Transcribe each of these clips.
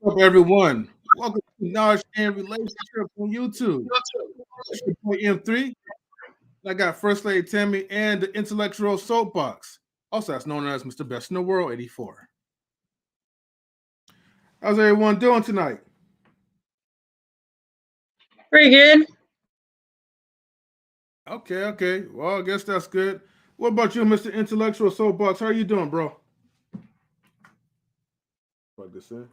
What's up, everyone? Welcome to Knowledge and Relationships on YouTube. It's your boy M3. I got First Lady Tammy and the Intellectual Soapbox, also that's known as Mr. Best in the World 84. How's everyone doing tonight? Pretty good. Okay. Well, I guess that's good. What about you, Mr. Intellectual Soapbox? How are you doing, bro? Plug this in.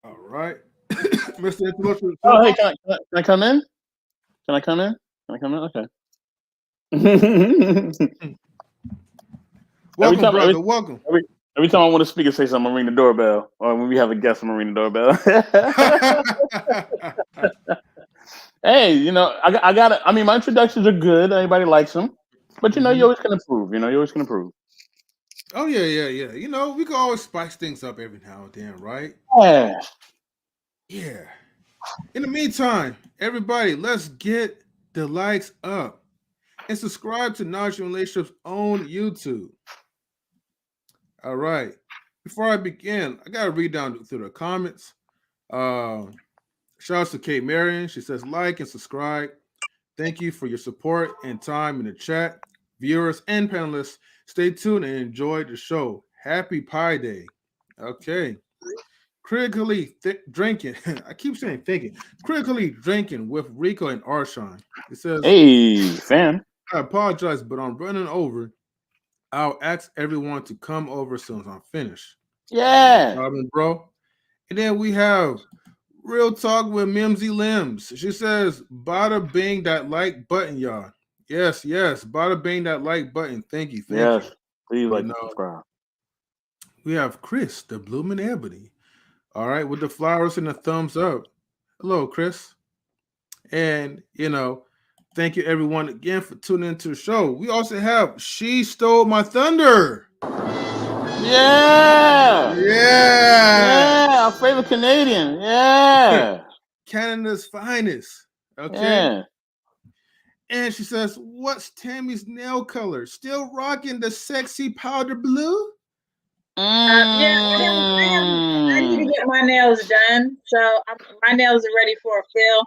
All right. Mr. Intellectual Oh, hey, Soapbox. can I come in? Can I come in? Can I come in? Okay. every Welcome, time, every, brother. Welcome. every every time I want to speak and say something, I'm gonna ring the doorbell. Or when we have a guest, I'm gonna ring the doorbell. Hey, I got it. I mean, my introductions are good. Everybody likes them, but you Mhm. always can improve. You always can improve. Oh yeah. We can always spice things up every now and then, right? Yeah. Yeah. In the meantime, everybody, let's get the likes up and subscribe to Knowledge and Relationships on YouTube. All right. Before I begin, I gotta read down through the comments. Uh, Shout out to Kate Marion. She says like and subscribe. Thank you for your support and time in the chat. Viewers and panelists, stay tuned and enjoy the show. Happy Pi Day. Okay. Critically drinking. I keep saying thinking. Critically drinking with Rico and Arshawn. It says, Hey, fan. I apologize, but I'm running over. I'll ask everyone to come over as soon as I'm finished. No Yeah. problem, bro. And then we have Real Talk with Mimsy Limbs. She says, bada bing that like button, y'all. Yes. Bada bing that like button. Thank you. Yes. Please You like and know, subscribe. we have Chris, the Bloomin' Ebony. All right, with the flowers and the thumbs up. Hello, Chris. And, thank you everyone again for tuning into the show. We also have She Stole My Thunder. Yeah. Yeah. Yeah. Our favorite Canadian. Yeah. Canada's finest. Okay. Yeah. And she says, what's Tammy's nail color? Still rocking the sexy powder blue? Yeah, I need to Mm. get my nails done. So my nails are ready for a fill.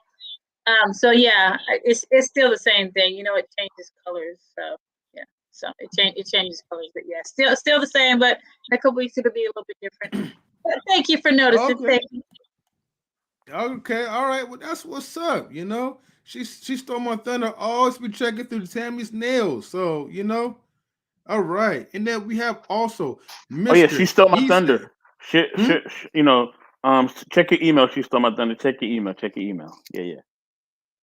So yeah, it's still the same thing. It changes colors. So yeah, so it changes colors, but yeah, still the same. But in a couple weeks it'll be a little bit different. But thank you for noticing. Okay. Thank you. Okay. All right. Well, that's what's up. She stole my thunder. Always be checking through Tammy's nails. So, all right. And then we have also Oh yeah, she Mr. stole my He said, thunder. Shit, hmm? shit, check your email. She stole my thunder. Check your email. Check your email. Yeah.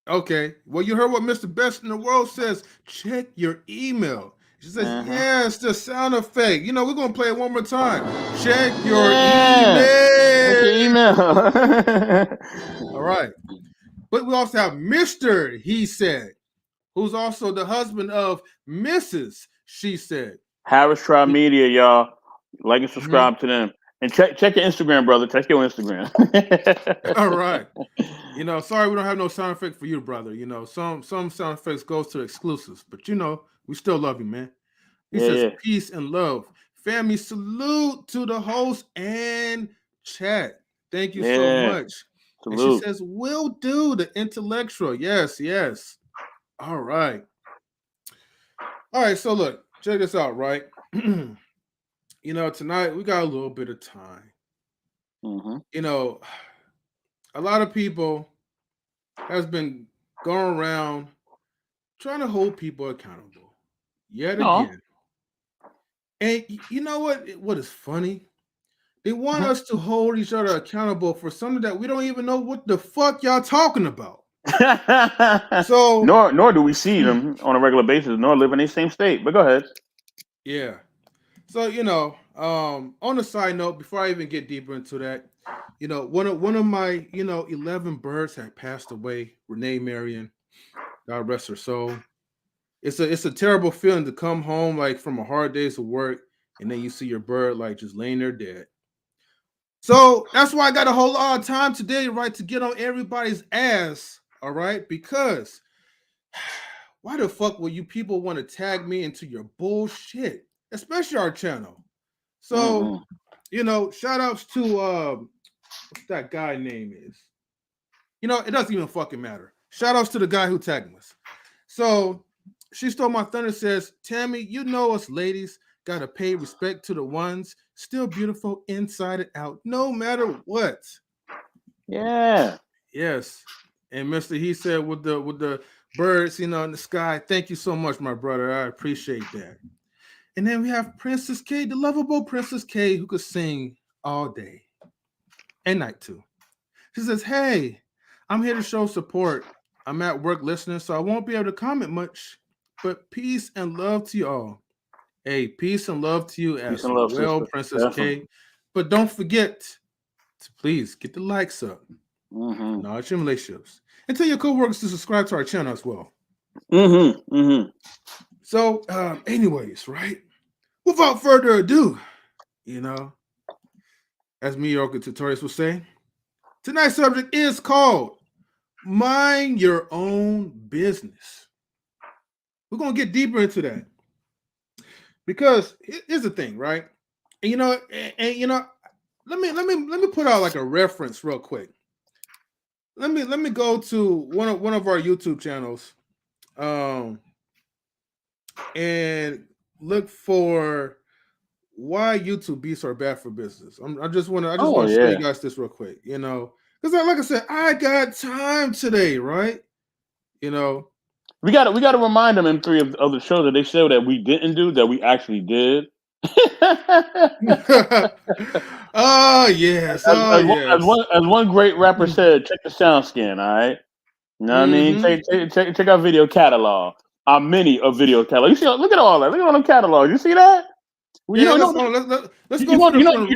Okay. Well, you heard what Mr. Best in the World says. Check your email. She says, Uh huh. yes, the sound effect. We're going to play it one more time. Check your Yeah. Check email. your email. All right. But we also have Mr. He said, who's also the husband of Mrs. She said. Harris Tribe Media, y'all. Like and Mhm. subscribe to them. And check your Instagram, brother. Check your Instagram. All right. Sorry we don't have no sound effect for you, brother. Some sound effects goes to exclusives, but we still love you, man. He says Yeah. peace and love. Family salute to the host and chat. Thank you so Yeah. much. And she Salute. says, will do the intellectual. Yes. All right. All right, so look, check this out, right? Tonight we got a little bit of time. Mm-hmm. You know, a lot of people has been going around trying to hold people accountable yet No. again. And you know what? What is funny? They want Mhm. us to hold each other accountable for something that we don't even know what the fuck y'all talking about. So, nor do we see them on a regular basis, nor live in the same state. But go ahead. yeah. So, on a side note, before I even get deeper into that, one of my, 11 birds had passed away, Renee Marion, God rest her soul. It's a terrible feeling to come home like from a hard day's of work and then you see your bird like just laying there dead. So that's why I got a whole lot of time today, right, to get on everybody's ass, all right? Because why the fuck will you people want to tag me into your bullshit, especially our channel? So, Mm-mm. shout outs to What's that guy name is? It doesn't even fucking matter. Shout outs to the guy who tagged us. So she stole my thunder says, Tammy, you know us ladies gotta pay respect to the ones still beautiful inside and out, no matter what. Yeah. Yes. And Mr. He said with the birds, in the sky. Thank you so much, my brother. I appreciate that. And then we have Princess K, the lovable Princess K, who could sing all day and night too. She says, hey, I'm here to show support. I'm at work listening, so I won't be able to comment much. But peace and love to you all. Hey, peace and love to you Peace as and love, well, sister. Princess Definitely. K. But don't forget to please get the likes up. Mm-hmm. Knowledge and relationships. And tell your coworkers to subscribe to our channel as well. Mm-hmm. Mm-hmm. So, anyways, right? Without further ado, as mediocre tutorials will say, tonight's subject is called Mind Your Own Business. We're gonna get deeper into that because here's the thing, right? And let me put out like a reference real quick. Let me go to one of our YouTube channels, and look for why YouTube beats are bad for business. I just want to show you guys this real quick, because like I said, I got time today, right? We got to remind them in 3 of the shows that they show that we didn't do that we actually did. Oh yes, as one great rapper said, check the sound scan. All right, you know what I mean. Check our video catalog. Our mini of video catalog. You see, look at all that. Look at all them catalogs. You see that? Let's go recent.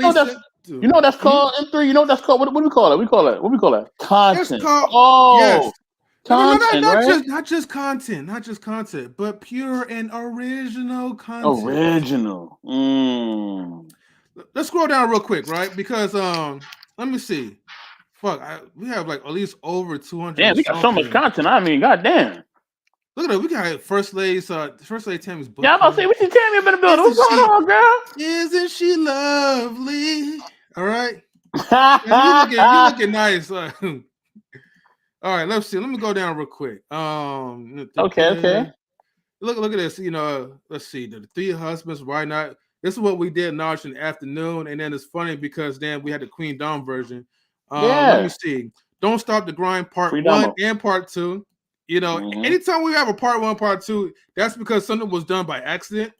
You know what that's called M3. You know what that's called. What do we call it? What we call that? Content. That's called yes. Content, not just content, but pure and original content. Original. Let's scroll down real quick, right? Because let me see. Fuck, we have like at least over 200. Damn, we got so much content. I mean, goddamn. Look at that. We got First Lady Tammy's book. Yeah, I'm about to say, we see Tammy up in the building. What's going on, girl? Isn't she lovely? All right. You looking nice. All right, let's see. Let me go down real quick. Okay. Look at this. Let's see. The 3 husbands. Why not? This is what we did in the afternoon, and then it's funny because then we had the Queen Dom version. Let me see. Don't Stop the Grind Part 1 and Part 2. Anytime we have a Part 1, Part 2, that's because something was done by accident.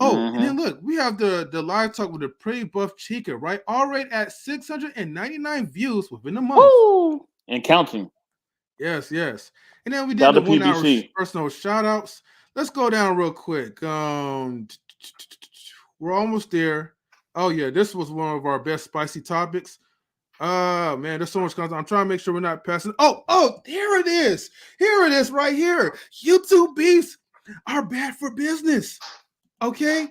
Oh, and then look, we have the live talk with the pretty buff Chica, right? Already at 699 views within a month. Woo! And counting. Yes. And then we did the 1 hour personal shout outs. Let's go down real quick. We're almost there. Oh, yeah, this was one of our best spicy topics. Man, there's so much content. I'm trying to make sure we're not passing. Oh, here it is. Here it is right here. YouTube beefs are bad for business. Okay?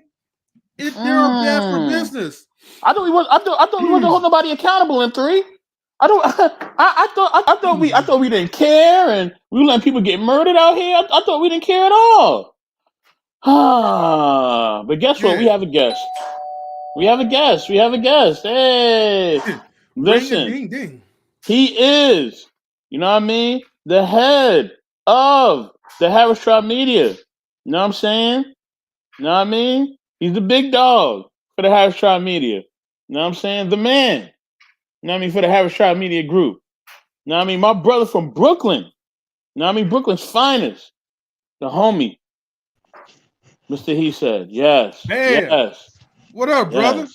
They are bad for business. I thought we wasn't hold nobody accountable in 3. I thought we didn't care and we letting people get murdered out here. I thought we didn't care at all. But guess what? We have a guest. We have a guest. Hey, listen. Ding. He is, you know what I mean, the head of the Harris Tribe Media. You know what I'm saying? You know what I mean? He's the big dog for the Harris Tribe Media. You know what I'm saying? The man. You know what I mean? For the Harris Tribe Media Group. You know what I mean? My brother from Brooklyn. You know what I mean? Brooklyn's finest. The homie. Mr. He said. Yes. Man. Yes. What up, brother?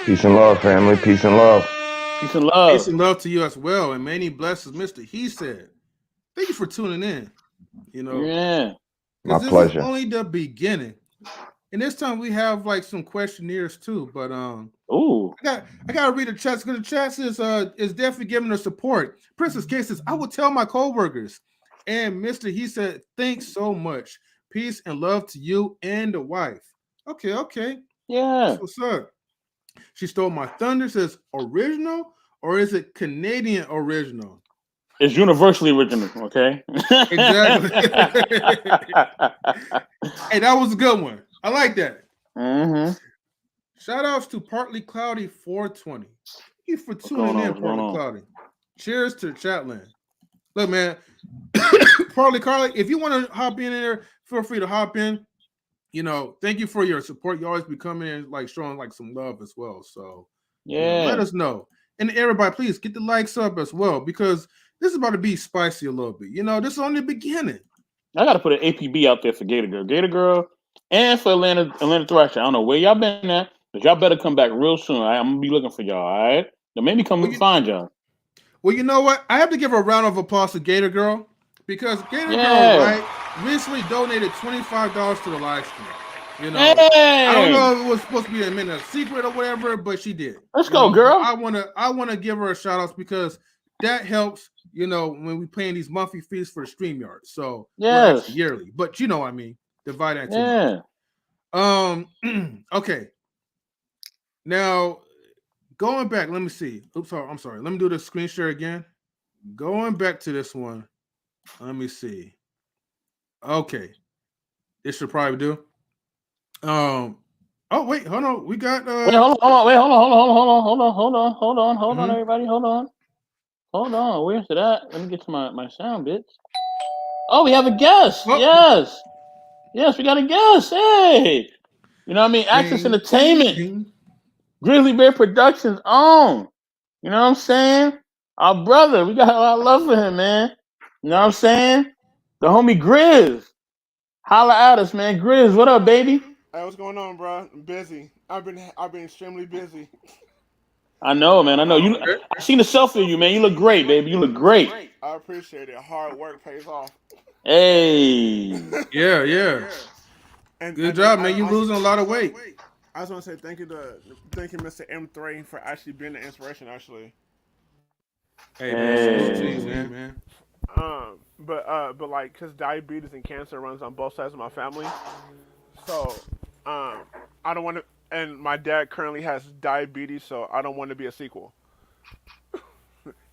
Peace and love, family. Peace and love. Peace and love. Peace and love to you as well. And many blessings, Mr. He said. Thank you for tuning in. Yeah. My pleasure. This is only the beginning. And this time we have like some questionnaires too. But ooh. I gotta read the chats because the chat is definitely giving us support. Princess K says, I would tell my co-workers. And Mr. He said, thanks so much. Peace and love to you and the wife. Okay. Yeah. That's what's up. She stole my thunder. Says original or is it Canadian original? It's universally original, okay? Exactly. Hey, that was a good one. I like that. Shout outs to Partly Cloudy 420. you for What's going tuning on? in, What's going Partly on? Cloudy. Cheers to Chatland. Look, man, Partly Carly, if you want to hop in there, feel free to hop in. You know, thank you for your support. You always be coming in, like showing like some love as well. So, you know, let Yeah. us know. And everybody, please get the likes up as well, because this is about to be spicy a little bit. You know, this is only the beginning. I got to put an APB out there for Gator Girl, and for Atlanta Thrasher. I don't know where y'all been at, but y'all better come back real soon. All right? I'm gonna be looking for y'all. All right, now maybe come find y'all. Well, you know what? I have to give a round of applause to Gator Girl, because Gator Girl, Yeah. right, recently donated $25 to the live stream. You know, Hey. I don't know if it was supposed to be a secret or whatever, but she did. Let's go, girl. I wanna give her a shout out, because that helps. You know, when we paying these monthly fees for the StreamYard. So well, actually yearly, but you know what I mean. Divide that 2 months. Okay. Now going back, let me see. Oops, I'm sorry. Let me do the screen share again. Going back to this one. Let me see. Okay. This should probably do. Oh wait, hold on. We got Wait, hold on, everybody, hold on. Where's it at? Let me get to my sound bits. Oh, we have a guest. Yes, we got a guest. Hey, you know what I mean? Access Entertainment, Grizzly Bear Productions own. You know what I'm saying? Our brother, we got a lot of love for him, man. You know what I'm saying? The homie Grizz. Holla at us, man. Grizz, what up, baby? Hey, what's going on, bro? I'm busy. I've been extremely busy. I know, man. I know. I seen the selfie of you, man. You look great, baby. You look great. I appreciate it. Hard work pays off. Hey. Yeah. And good job, man. You losing a lot of weight. I just want to say thank you, Mr. M3, for actually being the inspiration. Actually. Hey, man. Salute to you, man. But like, cause diabetes and cancer runs on both sides of my family, so I don't want to. And my dad currently has diabetes, so I don't want to be a sequel.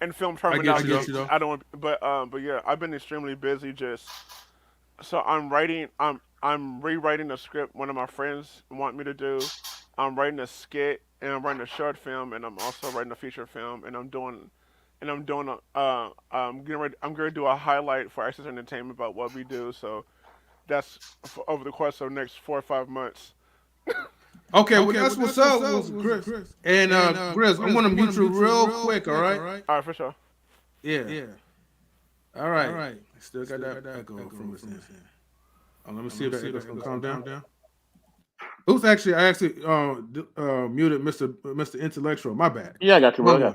And film terminology, I don't want. But yeah, I've been extremely busy. Just so I'm rewriting a script. One of my friends want me to do. I'm writing a skit, and I'm writing a short film, and I'm also writing a feature film, and I'm doing I'm gonna do a highlight for Access Entertainment about what we do. So that's over the course of the next 4 or 5 months. Okay, well, that's what's up, Chris. And Chris, I'm gonna mute you real quick, all right? All right, for sure. Yeah. All right. Still got that echo from this end. Let me see if that echo's gonna calm down. Oops, actually, I muted Mr. Intellectual. My bad. Yeah, I got you, bro.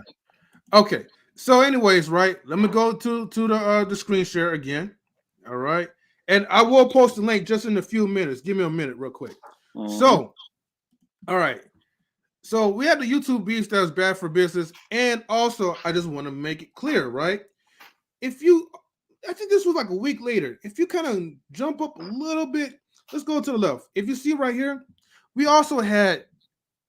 Okay. So, anyways, right. Let me go to the screen share again. All right, and I will post the link just in a few minutes. Give me a minute, real quick. So, all right. So we have the YouTube beef that's bad for business, and also I just want to make it clear, right? I think this was like a week later. If you kind of jump up a little bit, let's go to the left. If you see right here, we also had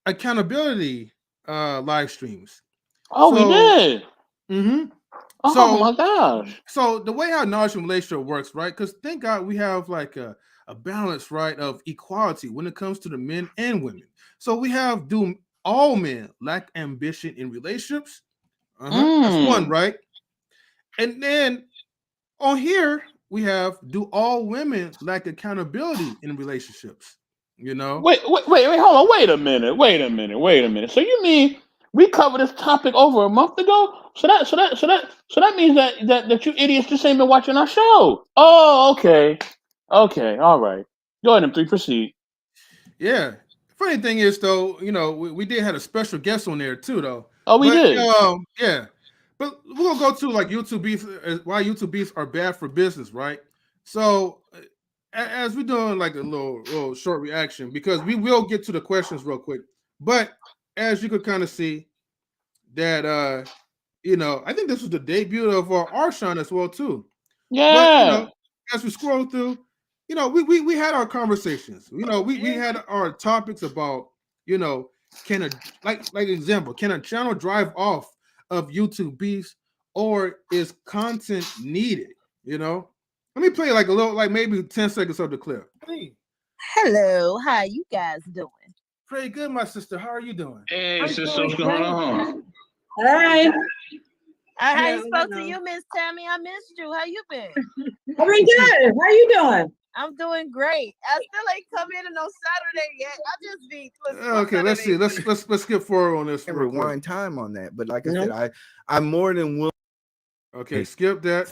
accountability live streams. Oh, we did. Mm-hmm. Oh my gosh. So the way how knowledge and relationship works, right? Because thank God we have like a balance, right, of equality when it comes to the men and women. So we have do all men lack ambition in relationships? That's one, right? And then on here we have do all women lack accountability in relationships? You know? Wait, hold on. Wait a minute. So you mean we covered this topic over a month ago? So that means that you idiots just ain't been watching our show. Oh, okay, all right. Go ahead, M3, proceed. Yeah. Funny thing is, though, you know, we did have a special guest on there too, though. Oh, we did. Yeah. But we're gonna go to like YouTube beefs, why YouTube beefs are bad for business, right? So as we're doing like a little short reaction, because we will get to the questions real quick. But as you could kind of see that you know, I think this was the debut of Arshawn as well too. Yeah. But you know, as we scroll through, you know, we had our conversations. You know, we had our topics about, you know, can a example, can a channel drive off of YouTube beefs, or is content needed? You know, let me play like a little, like maybe 10 seconds of the clip. Hello, how you guys doing? Pretty good, my sister. How are you doing? Hey, sister, what's going on? All right. I Yeah, spoke to no. you, Miss Tammy. I missed you. How you been? I've been good. How you doing? I'm doing great. I still ain't come in on Saturday yet. I just be listen. What Okay, let's see. Saturday? Let's skip forward on this And real quick. rewind time on that. But like I No. said, I'm more than willing. Okay, skip that.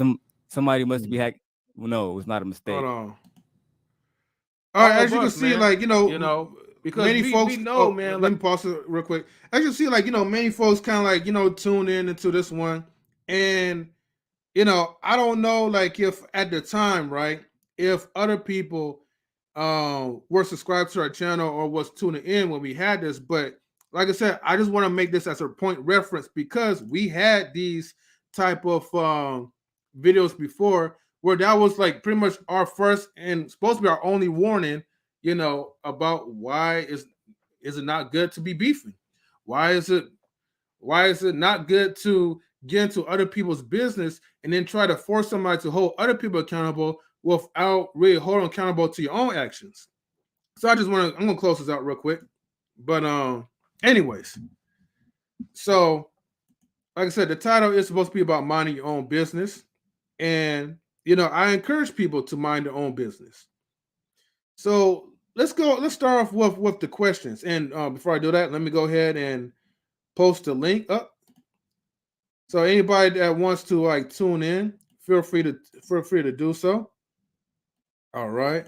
Somebody must be hacked. Well, no, it's not a mistake. Hold on. All right, as you can see, man, like because many folks. we know, man. Let Like, me pause it real quick. As you see, like many folks kind of like tune in into this one, and I don't know, like if at the time, right, if other people were subscribed to our channel or was tuning in when we had this, but like I said, I just want to make this as a point reference because we had these type of videos before where that was like pretty much our first and supposed to be our only warning, about why is it not good to be beefing? Why is it not good to get into other people's business and then try to force somebody to hold other people accountable without really holding accountable to your own actions? So I'm gonna close this out real quick. But anyways, so like I said, the title is supposed to be about minding your own business. And I encourage people to mind their own business. So let's start off with the questions. And before I do that, let me go ahead and post the link up. So anybody that wants to like tune in, feel free to do so. All right.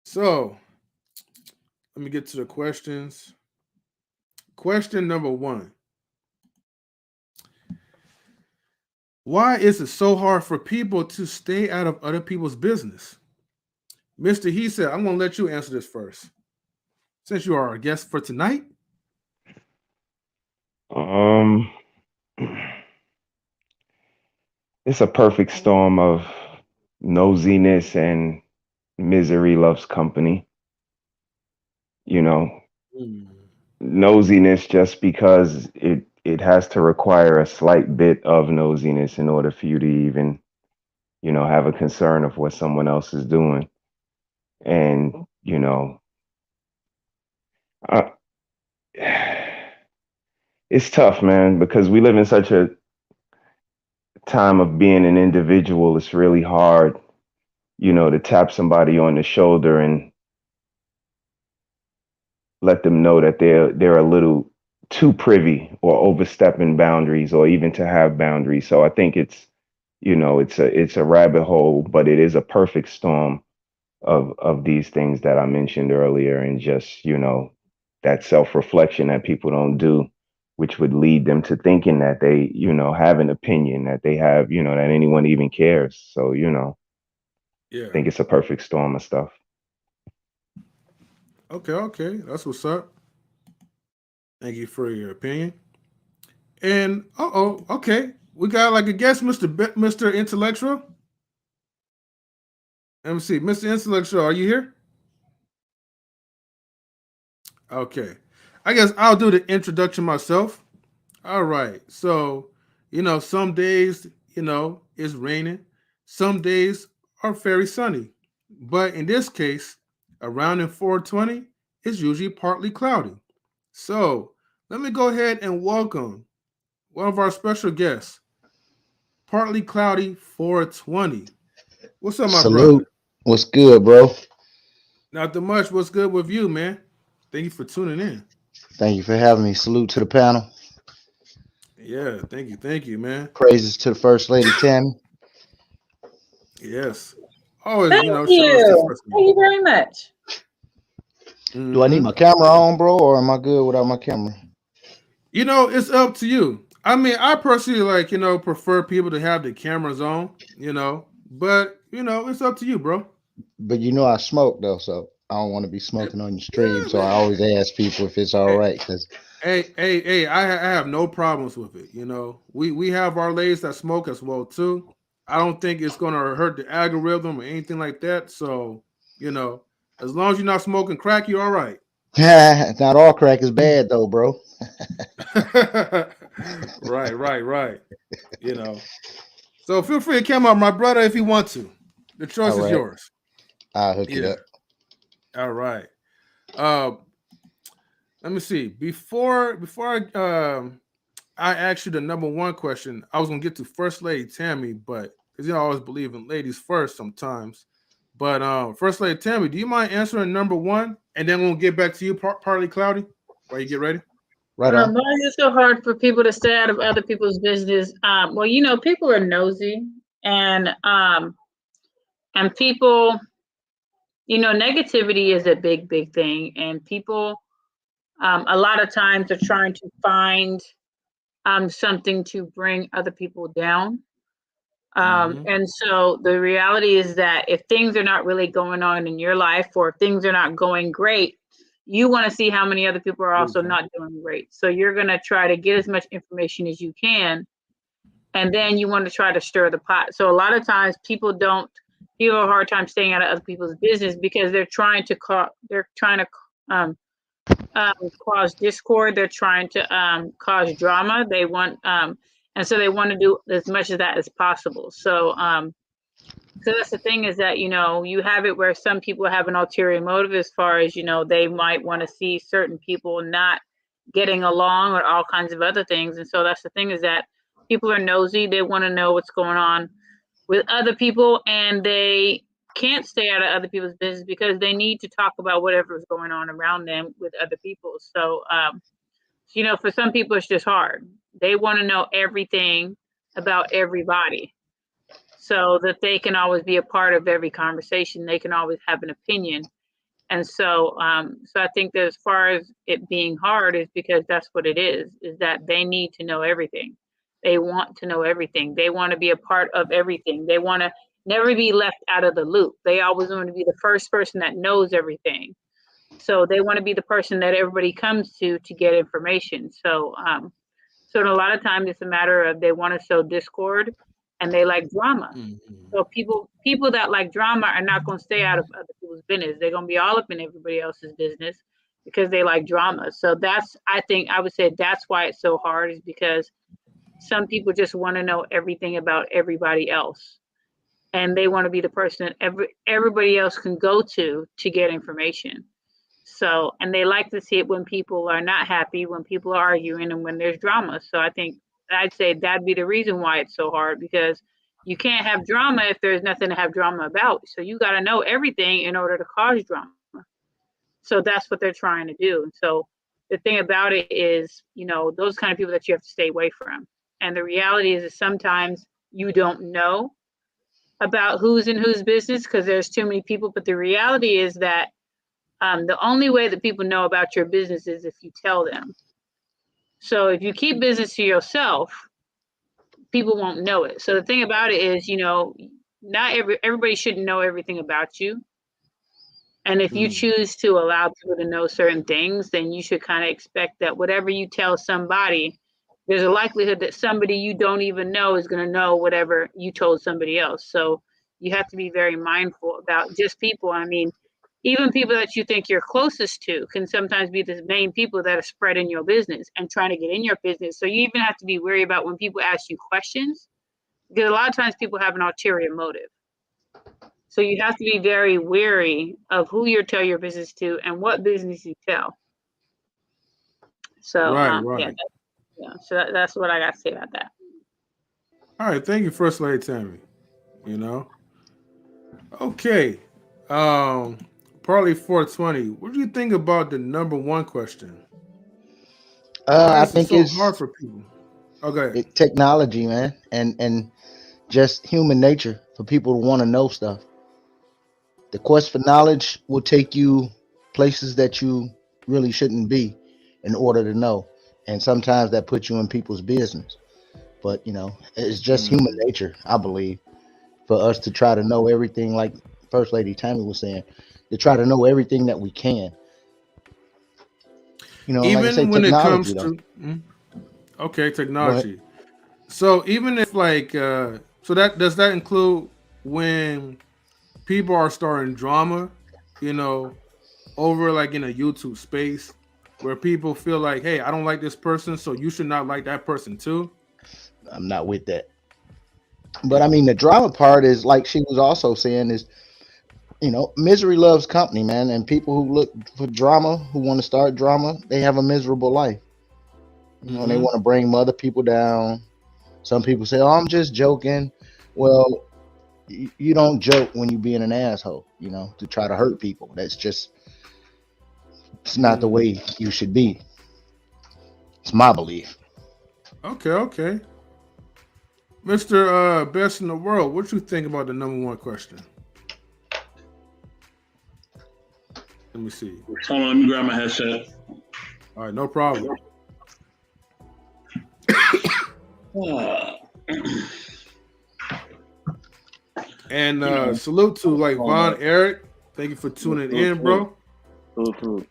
So let me get to the questions. Question number 1. Why is it so hard for people to stay out of other people's business? Mr. He said, I'm going to let you answer this first, since you are our guest for tonight. It's a perfect storm of nosiness and misery loves company. Nosiness just because it has to require a slight bit of nosiness in order for you to even, have a concern of what someone else is doing. And, I, it's tough, man, because we live in such a time of being an individual. It's really hard, to tap somebody on the shoulder and let them know that they're a little too privy or overstepping boundaries or even to have boundaries. So I think it's a rabbit hole, but it is a perfect storm of these things that I mentioned earlier, and just that self-reflection that people don't do, which would lead them to thinking that they have an opinion, that they have that anyone even cares. So Yeah. I think it's a perfect storm of stuff. Okay, that's what's up. Thank you for your opinion. And okay, we got like a guest, Mr. Intellectual. Let me see, Mr. Intellectual, are you here? Okay, I guess I'll do the introduction myself. All right, so some days it's raining, some days are very sunny, but in this case, around in 420, it's usually partly cloudy. So let me go ahead and welcome one of our special guests, partly cloudy 420. What's up, my Salute. brother? What's good, bro? Not too much. What's good with you, man? Thank you for tuning in. Thank you for having me. Salute to the panel. Yeah, thank you, man. Praises to the First Lady Tammy. Yes, always, Thank shout out to you. First Thank you very much. Do I need my camera on, bro, or am I good without my camera? It's up to you. I mean, I personally prefer people to have the cameras on, but it's up to you, bro. But I smoke though, so I don't want to be smoking on your stream. Yeah, So I man. always ask people if it's all right. Cause Hey, I have no problems with it. We have our ladies that smoke as well too. I don't think it's gonna hurt the algorithm or anything like that. So, as long as you're not smoking crack, you're all right. not all crack is bad though, bro. Right. So feel free to come up, my brother, if you want to. The choice All is right, yours. I'll hook it Yeah. up. All right. Let me see. Before I I asked you the number one question, I was gonna get to First Lady Tammy, but because you know, I always believe in ladies first sometimes. But First Lady Tammy, do you mind answering number one, and then we'll get back to you, Partly Cloudy, while you get ready. Right on. Why is it so hard for people to stay out of other people's business? Well, you know, people are nosy, and people, you know, negativity is a big thing, and people a lot of times are trying to find something to bring other people down. Mm-hmm. And so the reality is that if things are not really going on in your life, or if things are not going great, you want to see how many other people are also not doing great. So you're going to try to get as much information as you can, and then you want to try to stir the pot. So a lot of times people have a hard time staying out of other people's business because they're trying to um, cause discord. They're trying to cause drama. They want and so they want to do as much of that as possible. So that's the thing, is that, you know, you have it where some people have an ulterior motive, as far as, you know, they might want to see certain people not getting along, or all kinds of other things. And so that's the thing, is that people are nosy. They want to know what's going on with other people, and they can't stay out of other people's business because they need to talk about whatever is going on around them with other people. So, you know, for some people, it's just hard. They want to know everything about everybody, so that they can always be a part of every conversation. They can always have an opinion. And so, so I think that as far as it being hard, is because that's what it is that they need to know everything. They want to know everything. They want to be a part of everything. They want to never be left out of the loop. They always want to be the first person that knows everything. So they want to be the person that everybody comes to get information. So a lot of times it's a matter of they want to sow discord, and they like drama. Mm-hmm. So people that like drama are not going to stay out of other people's business. They're going to be all up in everybody else's business because they like drama. So I would say that's why it's so hard, is because some people just want to know everything about everybody else, and they want to be the person that everybody else can go to get information. So, and they like to see it when people are not happy, when people are arguing, and when there's drama. So I'd say that'd be the reason why it's so hard, because you can't have drama if there's nothing to have drama about. So you got to know everything in order to cause drama. So that's what they're trying to do. And so the thing about it is, you know, those kind of people that you have to stay away from. And the reality is that sometimes you don't know about who's in whose business because there's too many people. But the reality is that the only way that people know about your business is if you tell them. So if you keep business to yourself, people won't know it. So the thing about it is, you know, not everybody shouldn't know everything about you. And if you choose to allow people to know certain things, then you should kind of expect that whatever you tell somebody, there's a likelihood that somebody you don't even know is going to know whatever you told somebody else. So you have to be very mindful about just people. I mean, even people that you think you're closest to can sometimes be the main people that are spreading your business and trying to get in your business. So you even have to be wary about when people ask you questions, because a lot of times people have an ulterior motive. So you have to be very wary of who you tell your business to and what business you tell. So Right. so that's what I got to say about that. All right, thank you, First Lady Tammy. You know, okay. Um, Partly 420. What do you think about the number one question? Why I is it think so hard it's for people? Okay. technology, man, and just human nature for people to want to know stuff. The quest for knowledge will take you places that you really shouldn't be in order to know, and sometimes that puts you in people's business. But you know, it's just human Mm-hmm. nature, I believe, for us to try to know everything, like First Lady Tammy was saying, to try to know everything that we can. You know, and like I say, Even when it technology comes though. to okay, Go ahead. technology. So even if like so that does that include when people are starting drama, you know, over like in a YouTube space where people feel like, hey, I don't like this person, so you should not like that person too. I'm not with that. But I mean, the drama part is like she was also saying is, you know, misery loves company, man. And people who look for drama, who want to start drama, they have a miserable life. You know, they want to bring other people down. Some people say, "Oh, I'm just joking." Well, you don't joke when you being an asshole. You know, to try to hurt people. It's not the way you should be. It's my belief. Okay. Mr. Best in the World, what you think about the number one question? Let me see. Hold on, let me grab my headset. All right, no problem. And salute to like Von Eric. Thank you for tuning in, bro. True.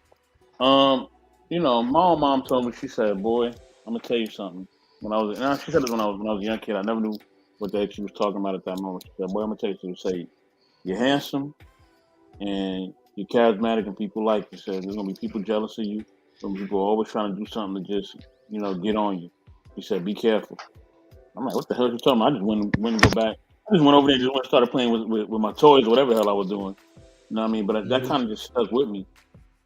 You know, my own mom told me, she said, "Boy, I'm gonna tell you something." She said this when I was a young kid. I never knew what the heck she was talking about at that moment. She said, "Boy, I'm gonna tell you something." She said, "You're handsome and you're charismatic, and people like you." She said, "There's gonna be people jealous of you. Some people are always trying to do something to just, get on you." He said, "Be careful." I'm like, "What the hell are you talking about?" I just went and go back. I just went over there and just went and started playing with my toys or whatever the hell I was doing. You know what I mean? But that kind of just stuck with me.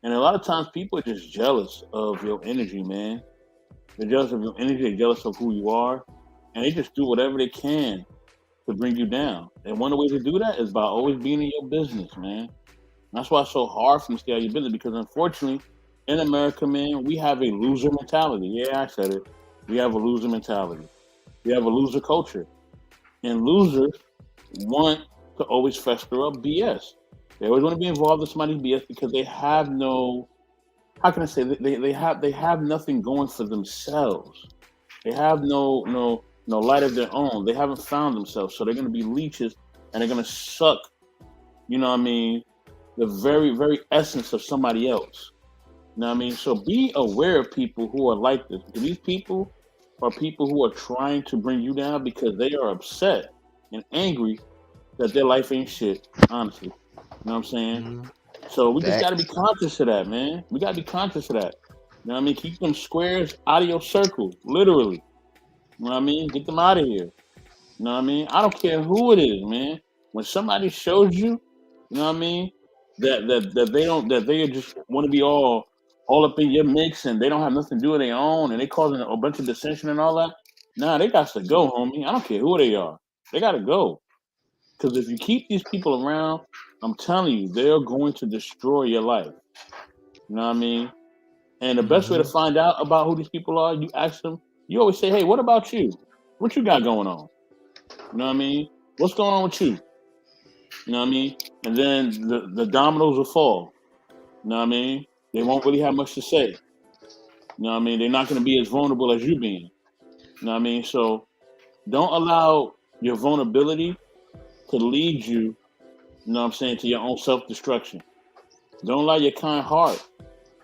And a lot of times people are just jealous of your energy, man. They're jealous of your energy. They're jealous of who you are. And they just do whatever they can to bring you down. And one of the ways to do that is by always being in your business, man. And that's why it's so hard for them to stay out of your business, because unfortunately, in America, man, we have a loser mentality. Yeah, I said it. We have a loser mentality. We have a loser culture. And losers want to always fester up BS. They always want to be involved in somebody's BS because they have no, how can I say, they have nothing going for themselves. They have no light of their own. They haven't found themselves, so they're going to be leeches and they're going to suck. You know what I mean? The very very essence of somebody else. You know what I mean? So be aware of people who are like this. Because these people are people who are trying to bring you down because they are upset and angry that their life ain't shit. Honestly, you know what I'm saying? So we just got to be conscious of that, man. We got to be conscious of that. You know what I mean? Keep them squares out of your circle, literally. You know what I mean? Get them out of here. You know what I mean? I don't care who it is, man. When somebody shows you, you know what I mean, that they just want to be all up in your mix and they don't have nothing to do with their own and they causing a bunch of dissension and all that. Nah, they got to go, homie. I don't care who they are. They got to go. Because if you keep these people around, I'm telling you, they're going to destroy your life. You know what I mean? And the best way to find out about who these people are, you ask them. You always say, "Hey, what about you? What you got going on?" You know what I mean? What's going on with you? You know what I mean? And then the dominoes will fall. You know what I mean? They won't really have much to say. You know what I mean? They're not going to be as vulnerable as you being. You know what I mean? So don't allow your vulnerability to lead you, you know what I'm saying, to your own self-destruction. Don't allow your kind heart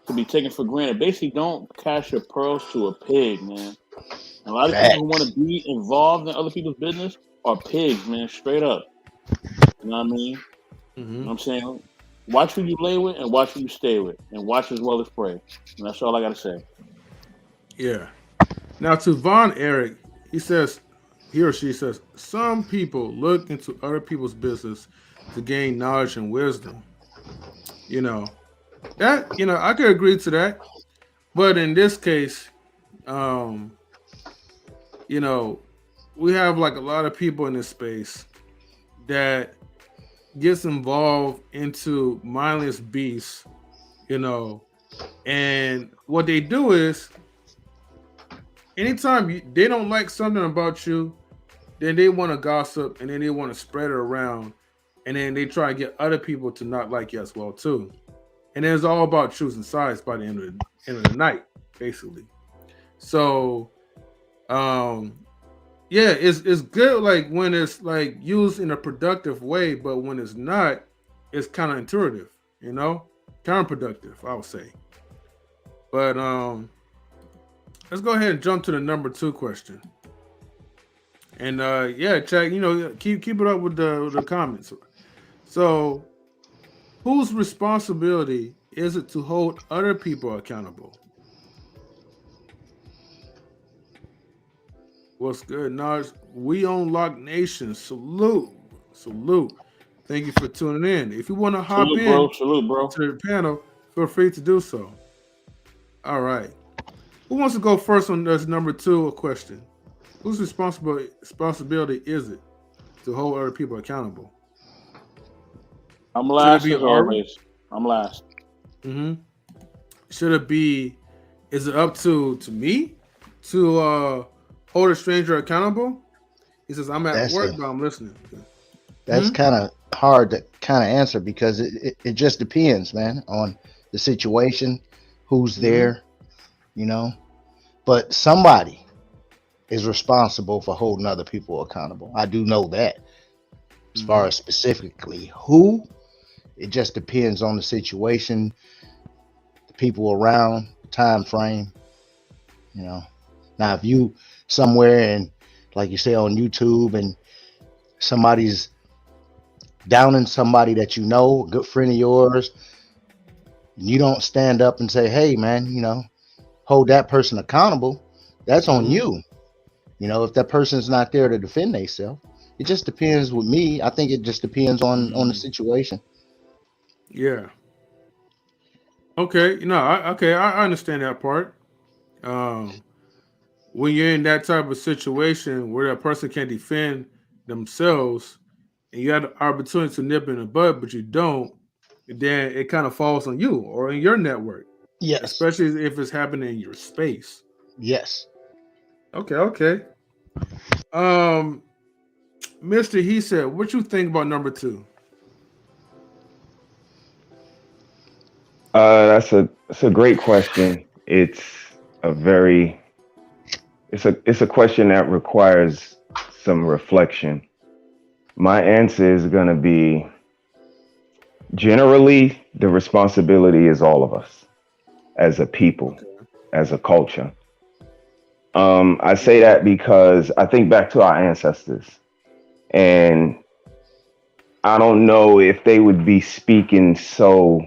to be taken for granted. Basically, don't cast your pearls to a pig, man. And a lot of people who want to be involved in other people's business are pigs, man, straight up. You know what I mean? You know what I'm saying? Watch who you lay with and watch who you stay with. And watch as well as pray. And that's all I got to say. Yeah. Now to Von Eric, he or she says, some people look into other people's business to gain knowledge and wisdom. I could agree to that. But in this case, um, we have like a lot of people in this space that gets involved into mindless beasts, and what they do is anytime they don't like something about you, then they want to gossip and then they want to spread it around, and then they try to get other people to not like you as well too. And then it's all about choosing sides by the end of the night, basically. So, yeah, it's good like when it's like used in a productive way, but when it's not, it's counterintuitive, counterproductive, I would say. But let's go ahead and jump to the number 2 question. And yeah, check, keep it up with the comments. So, whose responsibility is it to hold other people accountable? What's good, Nars? We on Lock Nation. Salute. Thank you for tuning in. If you want to hop Salute, bro. to the panel, feel free to do so. All right. Who wants to go first on this number 2 question? Whose responsibility is it to hold other people accountable? I'm Should it last be as Ari? always. I'm last. Mm-hmm. Should it be? Is it up to me to hold a stranger accountable? He says, "I'm at That's work, a but I'm listening." that's Hmm? kind of hard to kind of answer because it just depends, man, on the situation, who's Mm-hmm. there, you know. But somebody is responsible for holding other people accountable. I do know that. As Mm-hmm. far as specifically who, it just depends on the situation, the people around, time frame, you know. Now, if you somewhere and like you say on YouTube and somebody's downing somebody that you know, a good friend of yours, and you don't stand up and say, "Hey, man, hold that person accountable," that's on Mm-hmm. you. If that person's not there to defend themselves, it just depends with me. I think it just depends on the Mm-hmm. situation. Yeah. Okay. I understand that part. Um, when you're in that type of situation where that person can defend themselves, and you have the opportunity to nip in the bud, but you don't, then it kind of falls on you or in your network, Yes, especially if it's happening in your space. yes. Okay, okay. Um, Mister, he said, what you think about number 2? That's a great question. A very it's a question that requires some reflection. My answer is going to be generally the responsibility is all of us as a people, Okay. as a culture. I say that because I think back to our ancestors, and I don't know if they would be speaking so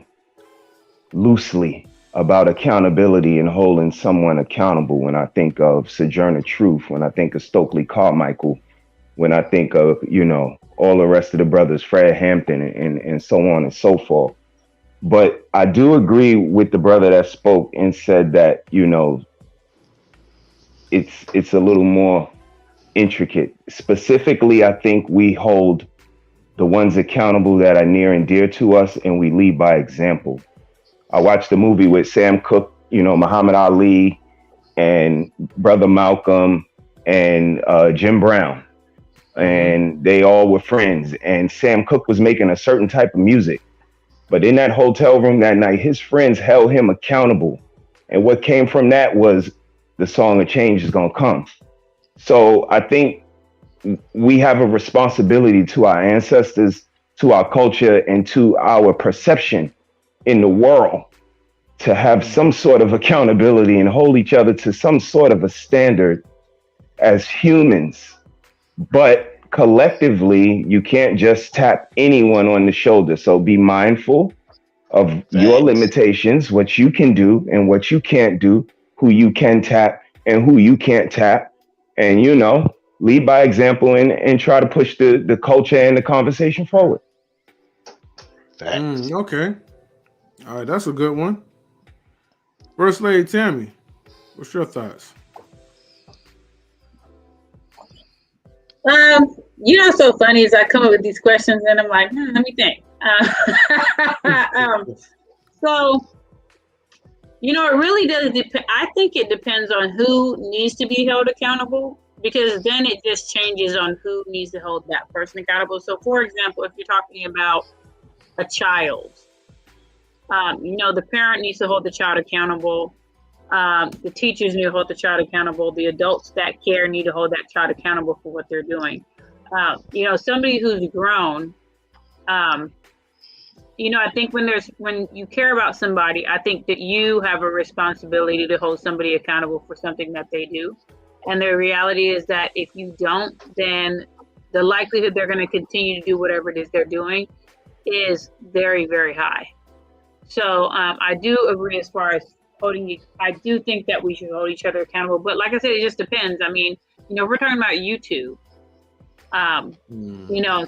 loosely about accountability and holding someone accountable when I think of Sojourner Truth, when I think of Stokely Carmichael, when I think of, all the rest of the brothers, Fred Hampton, and so on and so forth. But I do agree with the brother that spoke and said that, it's a little more intricate. Specifically, I think we hold the ones accountable that are near and dear to us, and we lead by example. I watched a movie with Sam Cooke, Muhammad Ali, and Brother Malcolm, and Jim Brown, Mm-hmm. and they all were friends. And Sam Cooke was making a certain type of music, but in that hotel room that night, his friends held him accountable. And what came from that was the song "A Change Is Gonna Come." So I think we have a responsibility to our ancestors, to our culture, and to our perception in the world to have Mm-hmm. some sort of accountability and hold each other to some sort of a standard as humans. But collectively, you can't just tap anyone on the shoulder. So be mindful of your Facts. limitations, what you can do and what you can't do, who you can tap and who you can't tap. And, lead by example and try to push the culture and the conversation forward. Facts. Okay. All right, that's a good one. First Lady Tammy, what's your thoughts? What's so funny is I come up with these questions and I'm like, let me think. So it really does depend. I think it depends on who needs to be held accountable because then it just changes on who needs to hold that person accountable. So, for example, if you're talking about a child, the parent needs to hold the child accountable. The teachers need to hold the child accountable. The adults that care need to hold that child accountable for what they're doing. Somebody who's grown, I think when you care about somebody, I think that you have a responsibility to hold somebody accountable for something that they do. And the reality is that if you don't, then the likelihood they're going to continue to do whatever it is they're doing is very, very high. So I do agree as far as I do think that we should hold each other accountable. But like I said, it just depends. I mean, if we're talking about YouTube,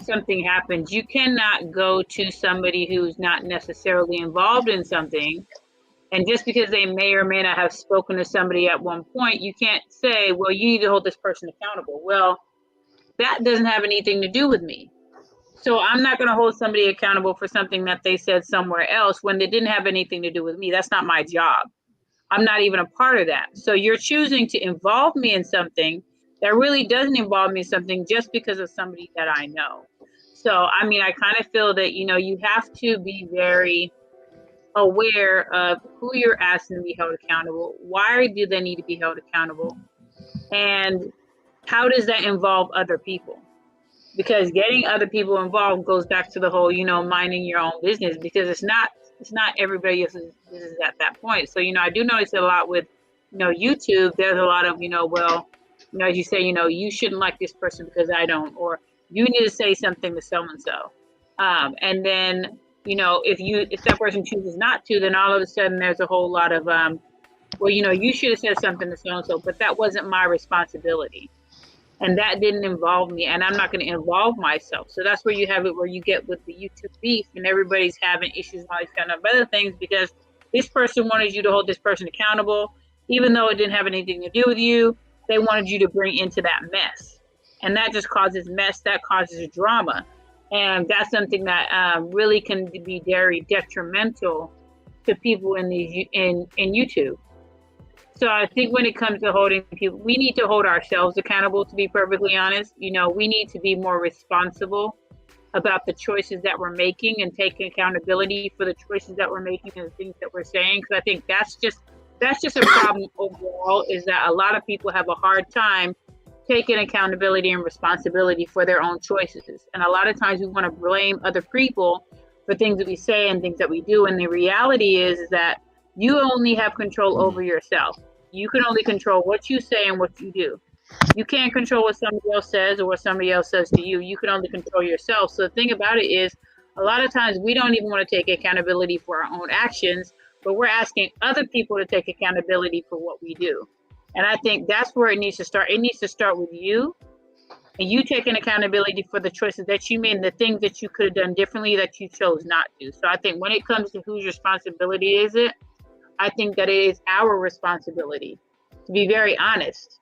something happens, you cannot go to somebody who's not necessarily involved in something And just because they may or may not have spoken to somebody at one point, you can't say, well, you need to hold this person accountable. Well, that doesn't have anything to do with me. So I'm not going to hold somebody accountable for something that they said somewhere else when it didn't have anything to do with me. That's not my job. I'm not even a part of that. So you're choosing to involve me in something that really doesn't involve me in something just because of somebody that I know. So, I mean, I kind of feel that, you know, you have to be very aware of who you're asking to be held accountable. Why do they need to be held accountable? And how does that involve other people? Because getting other people involved goes back to the whole, you know, minding your own business, because it's not everybody else's business at that point. So, you know, I do notice it a lot with, you know, YouTube. There's a lot of, you know, well, you know, as you say, you know, you shouldn't like this person because I don't, or you need to say something to so and so. And then, you know, if that person chooses not to, then all of a sudden there's a whole lot of well, you know, you should have said something to so and so, but that wasn't my responsibility. And that didn't involve me, and I'm not going to involve myself. So that's where you have it, where you get with the YouTube beef, and everybody's having issues and all these kind of other things because this person wanted you to hold this person accountable, even though it didn't have anything to do with you. They wanted you to bring into that mess, and that just causes mess. That causes drama, and that's something that really can be very detrimental to people in YouTube. So I think when it comes to holding people, we need to hold ourselves accountable, to be perfectly honest. You know, we need to be more responsible about the choices that we're making and taking accountability for the choices that we're making and the things that we're saying. Because I think that's just a problem overall, is that a lot of people have a hard time taking accountability and responsibility for their own choices. And a lot of times we want to blame other people for things that we say and things that we do. And the reality is that you only have control over yourself. You can only control what you say and what you do. You can't control what somebody else says or what somebody else says to you. You can only control yourself. So the thing about it is, a lot of times we don't even want to take accountability for our own actions, but we're asking other people to take accountability for what we do. And I think that's where it needs to start. It needs to start with you, and you taking accountability for the choices that you made and the things that you could have done differently that you chose not to. So I think when it comes to whose responsibility is it, I think that it is our responsibility to be very honest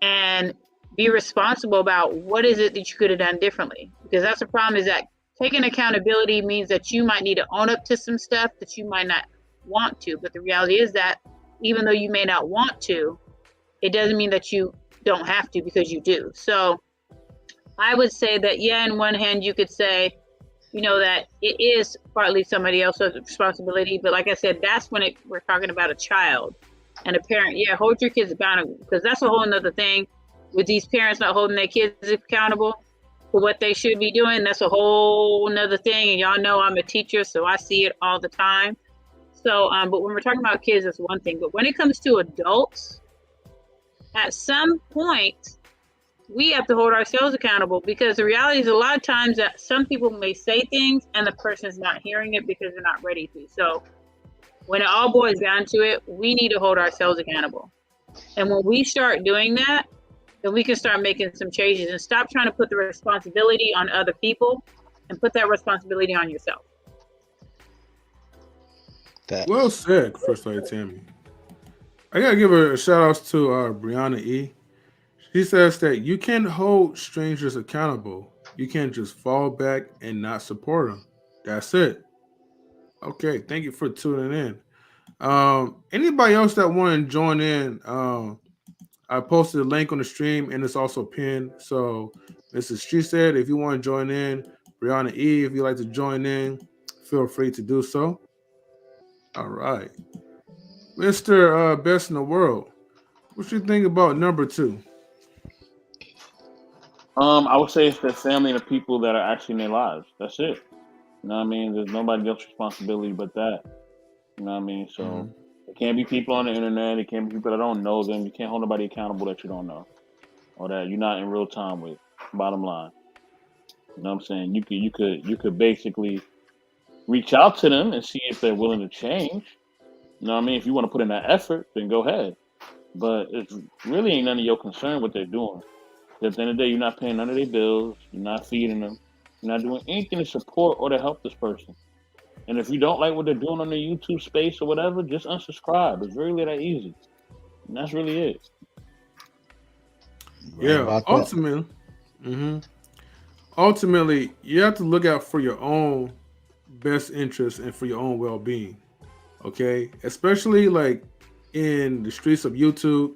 and be responsible about what is it that you could have done differently. Because that's the problem, is that taking accountability means that you might need to own up to some stuff that you might not want to. But the reality is that even though you may not want to, it doesn't mean that you don't have to, because you do. So I would say that, yeah, on one hand, you could say, you know, that it is partly somebody else's responsibility. But like I said, that's when we're talking about a child and a parent. Yeah, hold your kids accountable, because that's a whole nother thing with these parents not holding their kids accountable for what they should be doing. That's a whole nother thing. And y'all know I'm a teacher, so I see it all the time. So, but when we're talking about kids, that's one thing. But when it comes to adults, at some point, we have to hold ourselves accountable, because the reality is a lot of times that some people may say things and the person's not hearing it because they're not ready to. So when it all boils down to it, we need to hold ourselves accountable. And when we start doing that, then we can start making some changes and stop trying to put the responsibility on other people and put that responsibility on yourself. Well said, First Lady Tammy. I gotta give a shout out to Brianna E. She says that you can't hold strangers accountable. You can't just fall back and not support them. That's it. Okay, thank you for tuning in. Anybody else that want to join in? I posted a link on the stream and it's also pinned. So she said, if you want to join in, Brianna E, if you'd like to join in, feel free to do so. All right. Mr. Best in the World, what you think about number 2? I would say it's the family and the people that are actually in their lives. That's it. You know what I mean? There's nobody else's responsibility but that. You know what I mean? So it can't be people on the internet. It can't be people that don't know them. You can't hold nobody accountable that you don't know or that you're not in real time with. Bottom line. You know what I'm saying? You could basically reach out to them and see if they're willing to change. You know what I mean? If you want to put in that effort, then go ahead. But it really ain't none of your concern what they're doing. At the end of the day, you're not paying none of their bills. You're not feeding them. You're not doing anything to support or to help this person. And if you don't like what they're doing on the YouTube space or whatever, just unsubscribe. It's really that easy. And that's really it. Right Yeah, about that. ultimately, ultimately, you have to look out for your own best interest and for your own well-being. Okay, especially like in the streets of YouTube,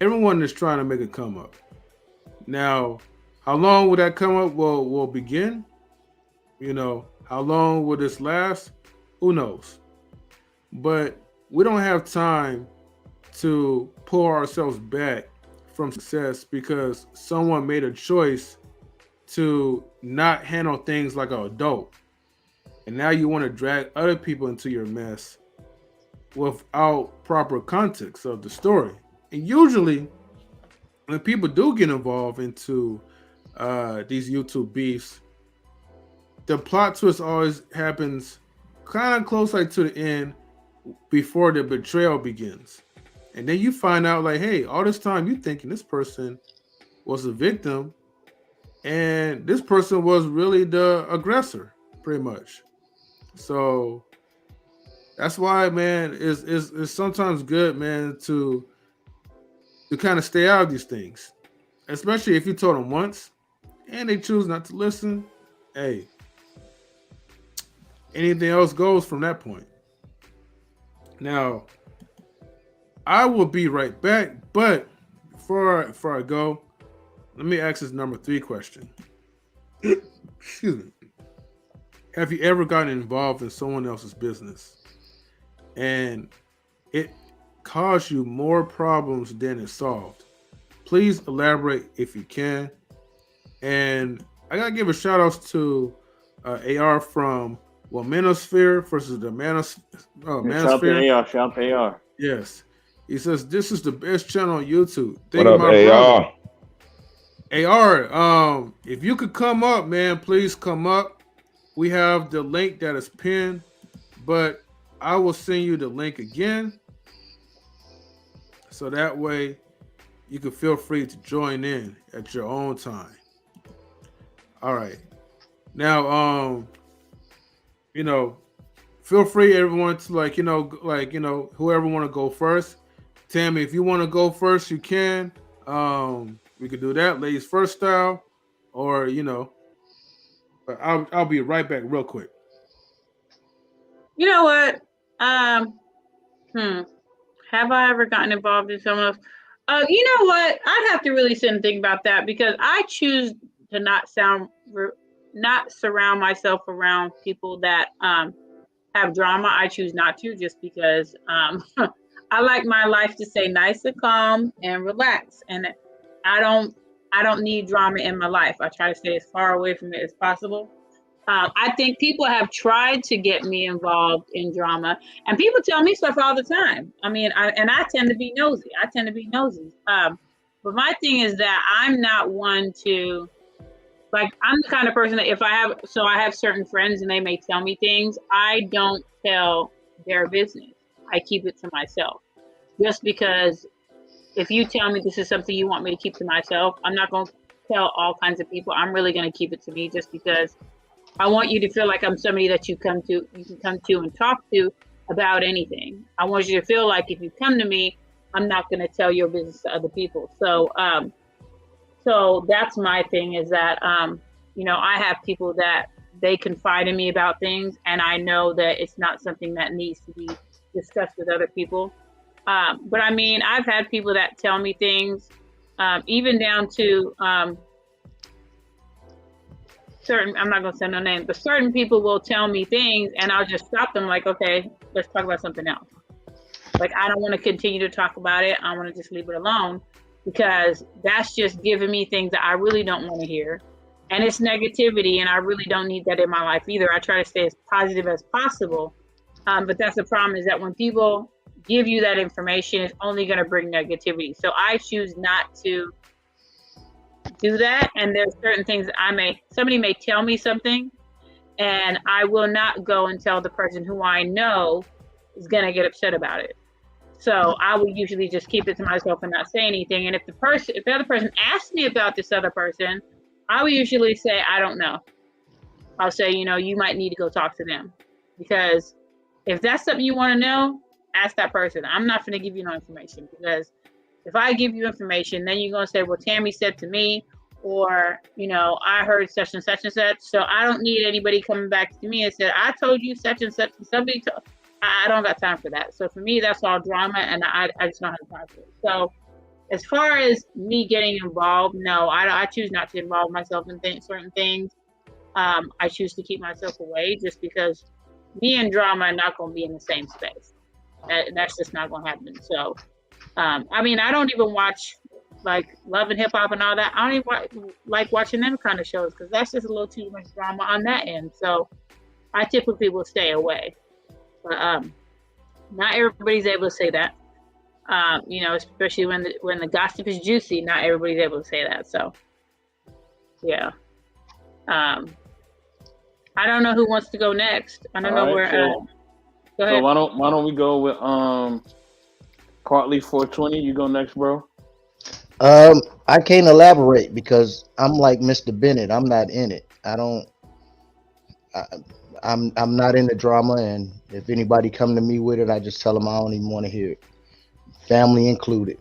everyone is trying to make a come up. Now, how long will that come up will begin? How long will this last? Who knows? But we don't have time to pull ourselves back from success because someone made a choice to not handle things like an adult. And now you want to drag other people into your mess without proper context of the story. And usually, when people do get involved into these YouTube beefs, the plot twist always happens kind of close like to the end before the betrayal begins. And then you find out like, hey, all this time you thinking this person was a victim and this person was really the aggressor, pretty much. So that's why, man, it's sometimes good, man, to kind of stay out of these things. Especially if you told them once and they choose not to listen. Hey, anything else goes from that point. Now, I will be right back, but before I go, let me ask this number 3 question. Excuse me. Have you ever gotten involved in someone else's business and it caused you more problems than it solved? Please elaborate if you can. And I gotta give a shout out to AR from Manosphere versus the Manosphere. Shout out to AR. Yes. He says this is the best channel on YouTube. What up, AR? AR, if you could come up, man, please come up. We have the link that is pinned, but I will send you the link again. So that way you can feel free to join in at your own time. All right. Now, feel free everyone to whoever want to go first. Tammy, if you want to go first, you can. We could do that, ladies first style, or but I'll be right back real quick. You know what? Have I ever gotten involved in someone else? You know what? I'd have to really sit and think about that because I choose to not surround myself around people that have drama. I choose not to, just because I like my life to stay nice and calm and relax, and I don't need drama in my life. I try to stay as far away from it as possible. I think people have tried to get me involved in drama, and people tell me stuff all the time. I mean, I tend to be nosy. But my thing is that I'm not one to, like, I'm the kind of person that I have certain friends and they may tell me things. I don't tell their business. I keep it to myself. Just because if you tell me this is something you want me to keep to myself, I'm not going to tell all kinds of people. I'm really going to keep it to me just because I want you to feel like I'm somebody that you can come to and talk to about anything. I want you to feel like if you come to me, I'm not going to tell your business to other people. So that's my thing is that, I have people that they confide in me about things, and I know that it's not something that needs to be discussed with other people. But I mean, I've had people that tell me things, even down to certain, I'm not going to say no names, but certain people will tell me things and I'll just stop them like, okay, let's talk about something else. Like, I don't want to continue to talk about it. I want to just leave it alone because that's just giving me things that I really don't want to hear. And it's negativity, and I really don't need that in my life either. I try to stay as positive as possible. But that's the problem, is that when people give you that information, it's only going to bring negativity. So I choose not to do that. And there's certain things that somebody may tell me something, and I will not go and tell the person who I know is going to get upset about it. So I will usually just keep it to myself and not say anything. And if the other person asks me about this other person, I will usually say, I don't know. I'll say, you might need to go talk to them. because if that's something you want to know, ask that person. I'm not going to give you no information, because if I give you information, then you're going to say, well, Tammy said to me, or, I heard such and such and such. So I don't need anybody coming back to me and said, I told you such and such, and somebody told. I don't got time for that. So for me, that's all drama, and I just don't have time for it. So as far as me getting involved, no, I choose not to involve myself in certain things. I choose to keep myself away, just because me and drama are not going to be in the same space. That's just not going to happen. So, I don't even watch like Love and Hip Hop and all that. I don't even like watching them kind of shows, because that's just a little too much drama on that end. So I typically will stay away. But not everybody's able to say that. Especially when the gossip is juicy, not everybody's able to say that. So, yeah. I don't know who wants to go next. I don't know where. Go ahead. So why don't we go with Partly 420? You go next, bro. I can't elaborate because I'm like Mr. Bennett. I'm not in it. I'm not in the drama, and if anybody come to me with it, I just tell them I don't even want to hear it. Family included,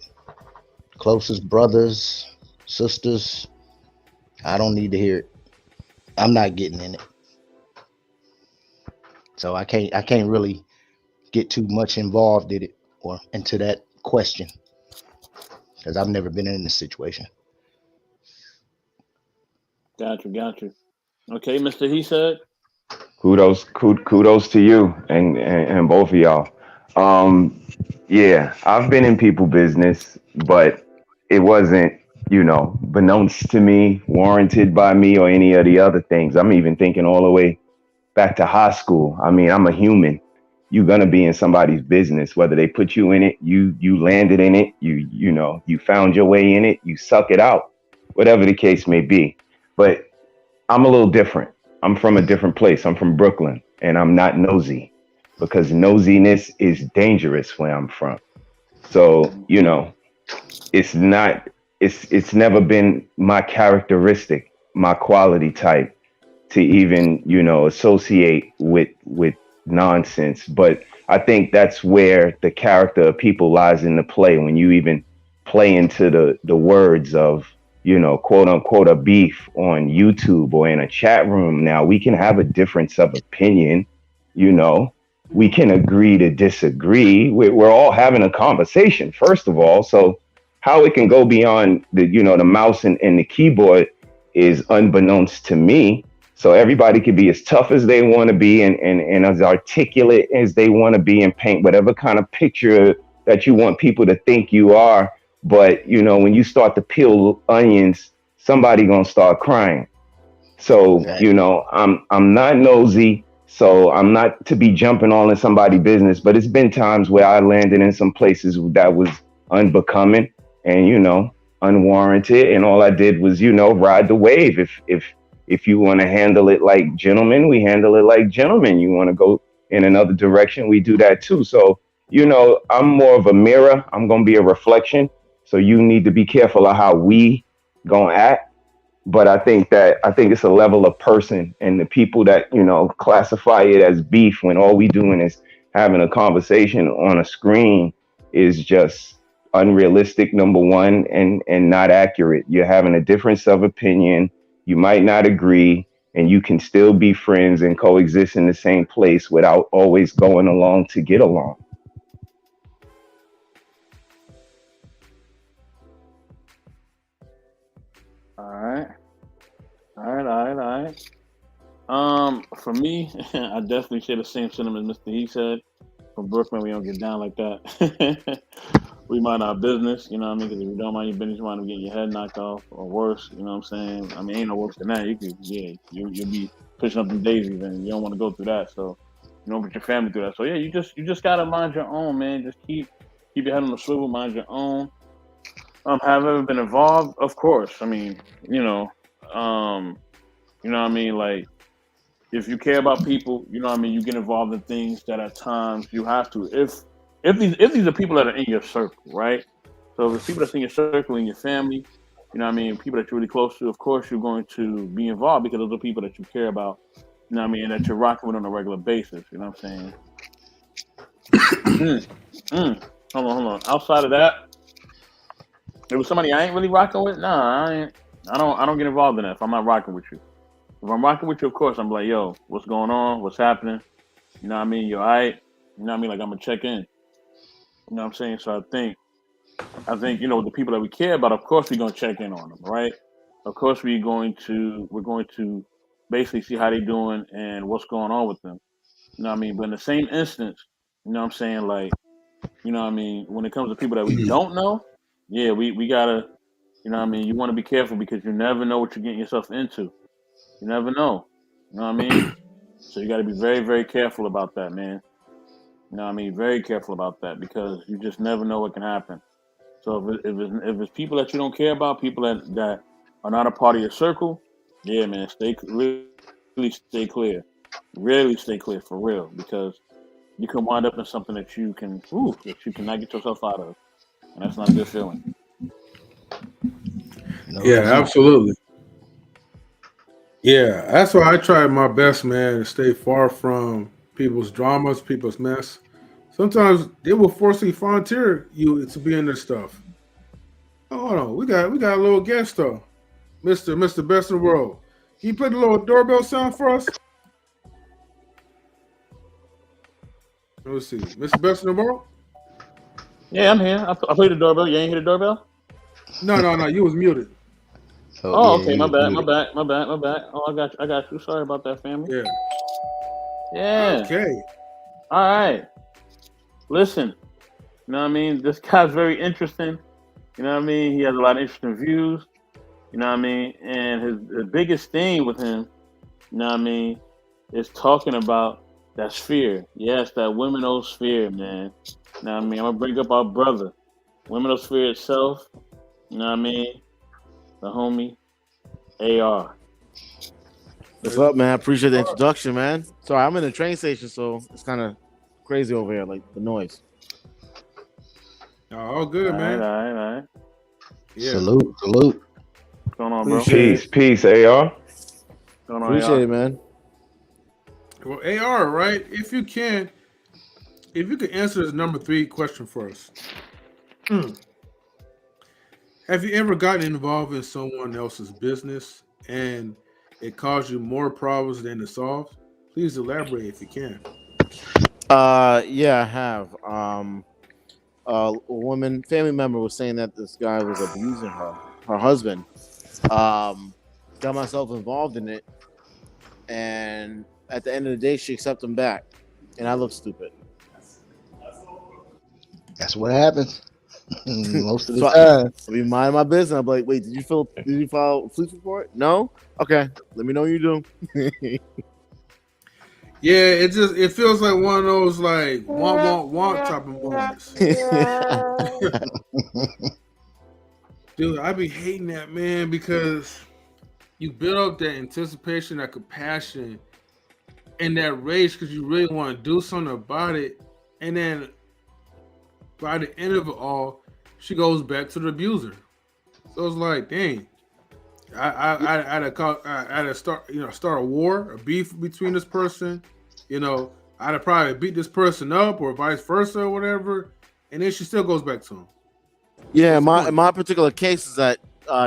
closest brothers, sisters. I don't need to hear it. I'm not getting in it, so I can't really get too much involved in it or into that question, because I've never been in this situation. Got you. Okay, Mr. He said. Kudos to you and both of y'all. Yeah, I've been in people business, but it wasn't, beknownst to me, warranted by me, or any of the other things. I'm even thinking all the way back to high school. I mean, I'm a human. You're gonna be in somebody's business, whether they put you in it, you landed in it, you found your way in it, you suck it out, whatever the case may be. But I'm a little different. I'm from a different place. I'm from Brooklyn, and I'm not nosy, because nosiness is dangerous where I'm from. So, it's not it's never been my characteristic, my quality type, to even, associate with nonsense. But I think that's where the character of people lies in the play, when you even play into the words of, quote unquote, a beef on YouTube or in a chat room. Now we can have a difference of opinion, you know, we can agree to disagree. We're all having a conversation, first of all. So how it can go beyond the mouse and the keyboard is unbeknownst to me. So everybody could be as tough as they want to be, and as articulate as they want to be, and paint whatever kind of picture that you want people to think you are. But when you start to peel onions, somebody gonna start crying. So Right. I'm not nosy, so I'm not to be jumping all in somebody's business. But it's been times where I landed in some places that was unbecoming and unwarranted, and all I did was ride the wave. If you want to handle it like gentlemen, we handle it like gentlemen. You want to go in another direction, we do that too. So I'm more of a mirror. I'm gonna be a reflection. So you need to be careful of how we gonna act. But I think it's a level of person, and the people that classify it as beef when all we doing is having a conversation on a screen is just unrealistic, number one, and not accurate. You're having a difference of opinion. You might not agree, and you can still be friends and coexist in the same place without always going along to get along. All right. All right. For me, I definitely share the same sentiment Mr. He said. From Brooklyn, we don't get down like that. We mind our business, you know what I mean? Because if you don't mind your business, you wind up getting your head knocked off or worse, you know what I'm saying? I mean, ain't no worse than that. You'll be pushing up the daisies, and you don't want to go through that. So you don't put your family through that. So yeah, you just gotta mind your own, man. Just keep your head on the swivel, mind your own. Have I ever been involved? Of course. I mean, um, you know what I mean? Like, if you care about people, you know what I mean, you get involved in things that at times you have to. If these are people that are in your circle, right? So if it's people that's in your circle, in your family, you know what I mean, people that you're really close to, of course you're going to be involved because those are people that you care about. You know what I mean? That you're rocking with on a regular basis. You know what I'm saying? Mm. Hold on. Outside of that, there was somebody I ain't really rocking with. Nah, I ain't. I don't get involved in that if I'm not rocking with you. If I'm rocking with you, of course, I'm like, yo, what's going on? What's happening? You know what I mean? You're all right. You know what I mean? Like I'm gonna check in. You know what I'm saying? So I think the people that we care about, of course, we're gonna check in on them, right? Of course, we're going to basically see how they're doing and what's going on with them. You know what I mean? But in the same instance, you know what I'm saying? Like, you know what I mean? When it comes to people that we don't know, yeah, we gotta, you know what I mean? You want to be careful because you never know what you're getting yourself into. You never know. You know what I mean? So you got to be very, very careful about that, man. You know what I mean? Very careful about that because you just never know what can happen. So if it's people that you don't care about, people that are not a part of your circle, yeah, man, really stay clear. Really stay clear for real because you can wind up in something that you cannot get yourself out of, and that's not a good feeling. No, Yeah, it's not. absolutely. Yeah, that's why I try my best, man, to stay far from people's dramas, people's mess. Sometimes they will forcibly volunteer you to be in their stuff. Oh, hold on, we got a little guest though, Mister Best in the World. Can you play the little doorbell sound for us? Let's see, Mister Best in the World. Yeah, I'm here. I played the doorbell. You ain't hear the doorbell? No, you was muted. Oh Oh, yeah, okay. you My was bad. My muted. bad. My bad. My bad. Oh, I got you. I got you. Sorry about that, family. Yeah. Yeah. Okay. All right. Listen. You know what I mean? This guy's very interesting. You know what I mean? He has a lot of interesting views. You know what I mean? And his biggest thing with him, you know what I mean, is talking about that sphere. Yes, that women sphere, man. You know what I mean? I'm gonna bring up our brother. Women sphere itself. You know what I mean? The homie AR. What's up, man? I appreciate the introduction, man. Sorry, I'm in a train station, so it's kind of crazy over here, like the noise. Oh, all All good, right, all man. right, all right. Yeah. Salute. What's going on, bro? Appreciate Peace, it. peace, AR. What's going on, Appreciate AR? it, man. Well, AR, right? If you could answer this number 3 question for us. Hmm. Have you ever gotten involved in someone else's business and it caused you more problems than it solved? Please elaborate if you can. Yeah, I have. A woman, family member was saying that this guy was abusing her husband. Got myself involved in it, and at the end of the day, she accepted him back, and I look stupid. That's what happens most of the So time. I be minding my business. I'm like, wait, did you file a police report? No? Okay. Let me know when you do. Yeah, it feels like one of those like want type of moments. Dude, I be hating that, man, because you build up that anticipation, that compassion, and that rage because you really want to do something about it. And then by the end of it all, she goes back to the abuser. So it's like, dang, I had to start a war, a beef between this person. I'd have probably beat this person up or vice versa or whatever, and then she still goes back to him. Yeah, What's in the my point? in my particular case is that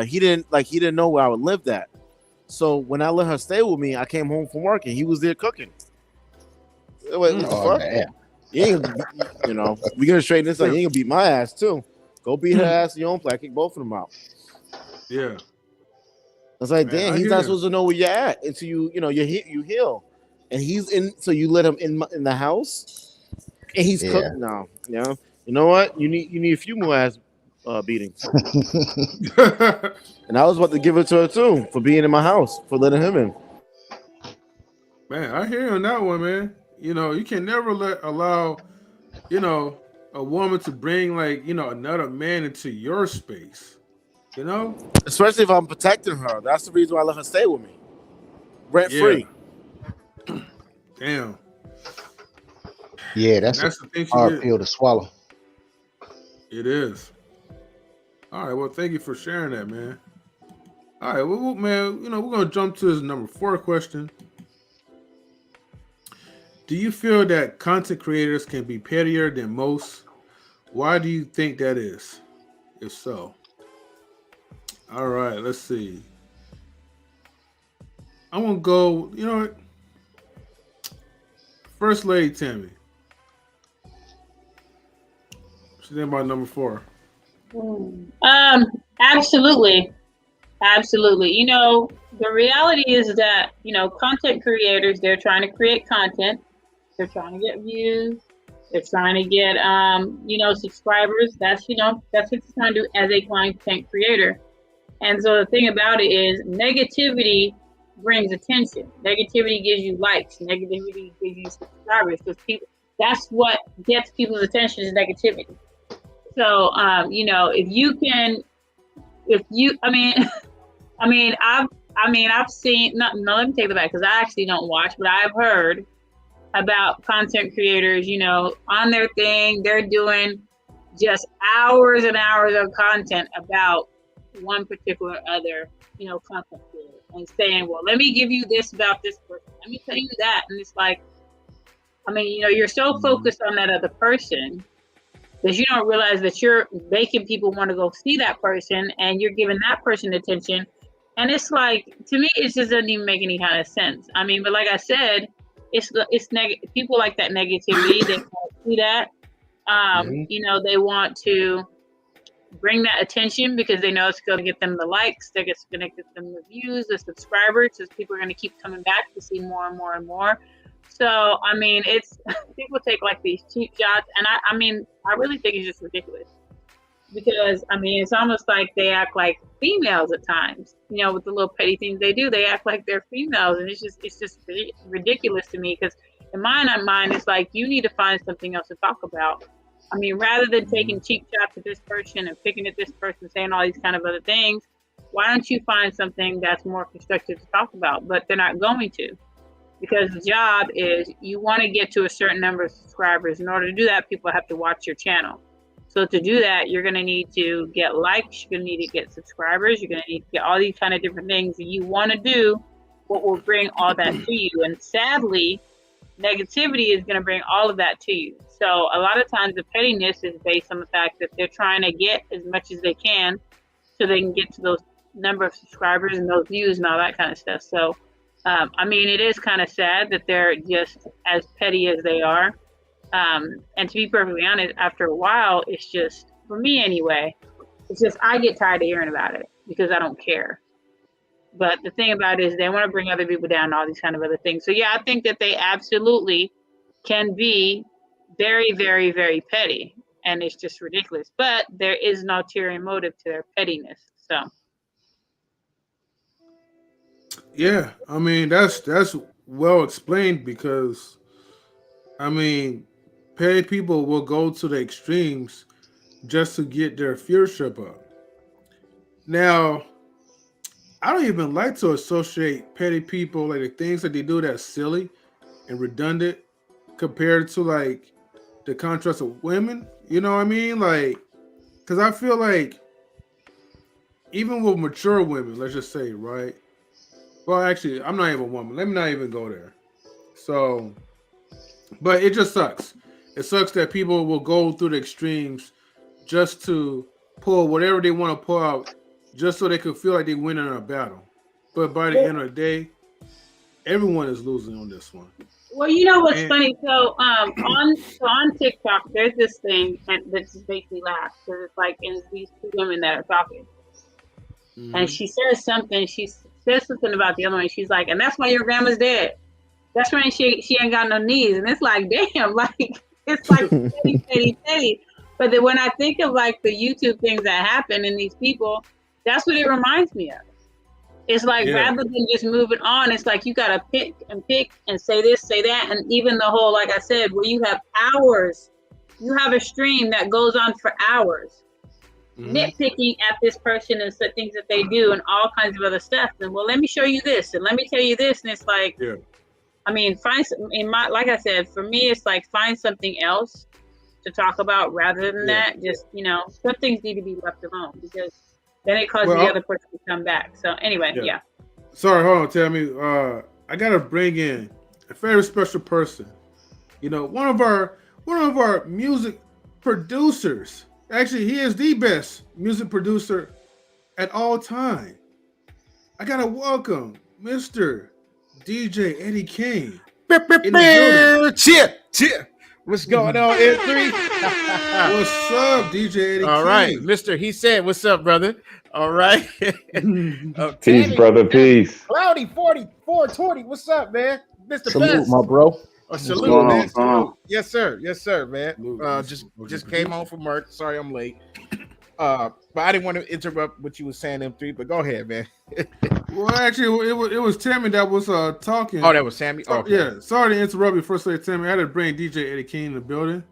he didn't know where I would live at. So when I let her stay with me, I came home from work and he was there cooking. Wait, what the Oh fuck? damn. You ain't we gonna straighten this out. Yeah. You ain't gonna beat my ass too. Go beat her ass in your own place. Kick both of them out. Yeah, It's like, man, damn, I he's hear not you. supposed to know where you're at until you heal. And he's in, so you let him in the house, and he's Yeah. cooked now. You know what? You need a few more ass beatings. And I was about to give it to her too for being in my house for letting him in. Man, I hear you on that one, man. You can never allow, you know, a woman to bring another man into your space. You know? Especially if I'm protecting her. That's the reason why I let her stay with me, rent Yeah. free. Damn. Yeah, And that's a that's the thing she hard did. pill to swallow. It is. All right. Well, thank you for sharing that, man. All right. Well, man, we're gonna jump to this number 4 question. Do you feel that content creators can be pettier than most? Why do you think that is? If so, all right, let's see. I'm gonna go. You know what? First Lady Tammy. She's in my number 4. Absolutely. Absolutely. The reality is that, content creators, they're trying to create content. They're trying to get views. They're trying to get, subscribers. That's what you're trying to do as a content creator. And so the thing about it is negativity brings attention. Negativity gives you likes. Negativity gives you subscribers. Because that's what gets people's attention is negativity. So, I've seen. No, let me take that back because I actually don't watch, but I've heard about content creators. On their thing, they're doing just hours and hours of content about one particular other, content creator, and saying, "Well, let me give you this about this person. Let me tell you that," and it's like, you're so focused on that other person that you don't realize that you're making people want to go see that person and you're giving that person attention. And it's like, to me, it just doesn't even make any kind of sense. But like I said, it's people like that negativity. They want to see that. They want to bring that attention because they know it's going to get them the likes. It's going to get them the views, the subscribers, because people are going to keep coming back to see more and more and more. So, it's people take like these cheap shots, and I really think it's just ridiculous because it's almost like they act like females at times. With the little petty things they do, they act like they're females, and it's just ridiculous to me because in my mind, it's like you need to find something else to talk about. Rather than taking cheap shots at this person and picking at this person, saying all these kind of other things, why don't you find something that's more constructive to talk about? But they're not going to. Because the job is you want to get to a certain number of subscribers. In order to do that, people have to watch your channel. So to do that, you're going to need to get likes. You're going to need to get subscribers. You're going to need to get all these kind of different things. And you want to do what will bring all that to you. And sadly, negativity is going to bring all of that to you. So a lot of times the pettiness is based on the fact that they're trying to get as much as they can so they can get to those number of subscribers and those views and all that kind of stuff. So it is kind of sad that they're just as petty as they are. And to be perfectly honest, after a while, it's just, for me anyway, it's just I get tired of hearing about it because I don't care. But the thing about it is they want to bring other people down and all these kind of other things. So, yeah, I think that they absolutely can be very, very, very petty. And it's just ridiculous. But there is an ulterior motive to their pettiness. So. Yeah, that's well explained because petty people will go to the extremes just to get their viewership up. Now, I don't even like to associate petty people like the things that they do that's silly and redundant compared to like the contrast of women. You know what I mean? Like, because I feel like even with mature women, let's just say, right? Well, actually, I'm not even a woman. Let me not even go there. So, but it just sucks. It sucks that people will go through the extremes just to pull whatever they want to pull out, just so they could feel like they win in a battle. But by the end of the day, everyone is losing on this one. Well, what's funny? So, on TikTok, there's this thing that just makes me laugh because it's like, and it's these two women that are talking, and she says something. She says something about the other one. She's like, and that's why your grandma's dead. That's when she ain't got no knees. And it's like, damn, like, it's like petty. But then when I think of like the YouTube things that happen in these people, that's what it reminds me of. It's like, rather than just moving on, it's like you got to pick and say this, say that. And even the whole, like I said, where you have hours, you have a stream that goes on for hours, nitpicking at this person and the things that they do and all kinds of other stuff. And well, let me show you this and let me tell you this. And it's like, like I said, for me, it's like find something else to talk about rather than that. Just, some things need to be left alone because then it causes the other person to come back. So anyway, Sorry, hold on, Tammy. I gotta bring in a very special person. You know, one of our music producers. Actually, he is the best music producer at all time. I gotta welcome Mr. DJ Eddie King in the building. Cheer. What's going on, M3? What's up, DJ Eddie All right, King? Mister. He said, "What's up, brother?" All right. Peace, Tammy, brother. Peace. Cloudy 4420. What's up, man? Mr. Salute, Best. my bro. Salute, going on? man. What's going on? Salute. Yes, sir, man. Just came home from work. Sorry, I'm late. But I didn't want to interrupt what you were saying, M3. But go ahead, man. Well, actually, it was Tammy that was talking. Oh, that was Sammy. So, Okay. yeah, sorry to interrupt you. First, say Tammy. I had to bring DJ Eddie King in the building.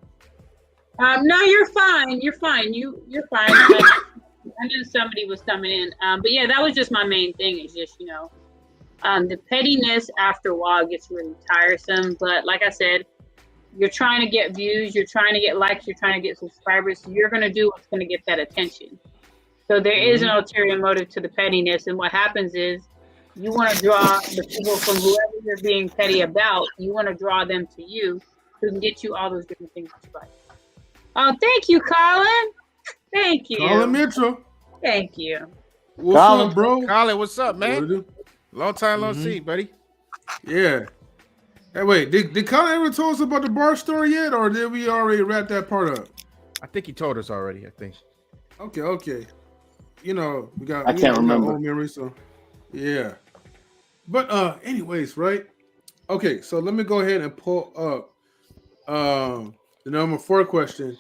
No, you're fine. You're fine. You're fine. I knew somebody was coming in. But yeah, that was just my main thing. Is just the pettiness after a while gets really tiresome. But like I said, you're trying to get views, you're trying to get likes, you're trying to get subscribers. So you're gonna do what's gonna get that attention. So there is an ulterior motive to the pettiness, and what happens is you want to draw the people from whoever you're being petty about. You want to draw them to you, who can get you all those different things that you like. Oh, thank you, Colin. Thank you. Colin Mitchell. Thank you. What's Colin. up, bro? Colin, what's up, What it man? do? Long time no see, buddy. Yeah. Hey, wait. Did Colin ever tell us about the bar story yet, or did we already wrap that part up? I think he told us already. I think. Okay. You know, we got. I can't remember. Old memory, so yeah. But anyways, right? Okay, so let me go ahead and pull up the number 4 question.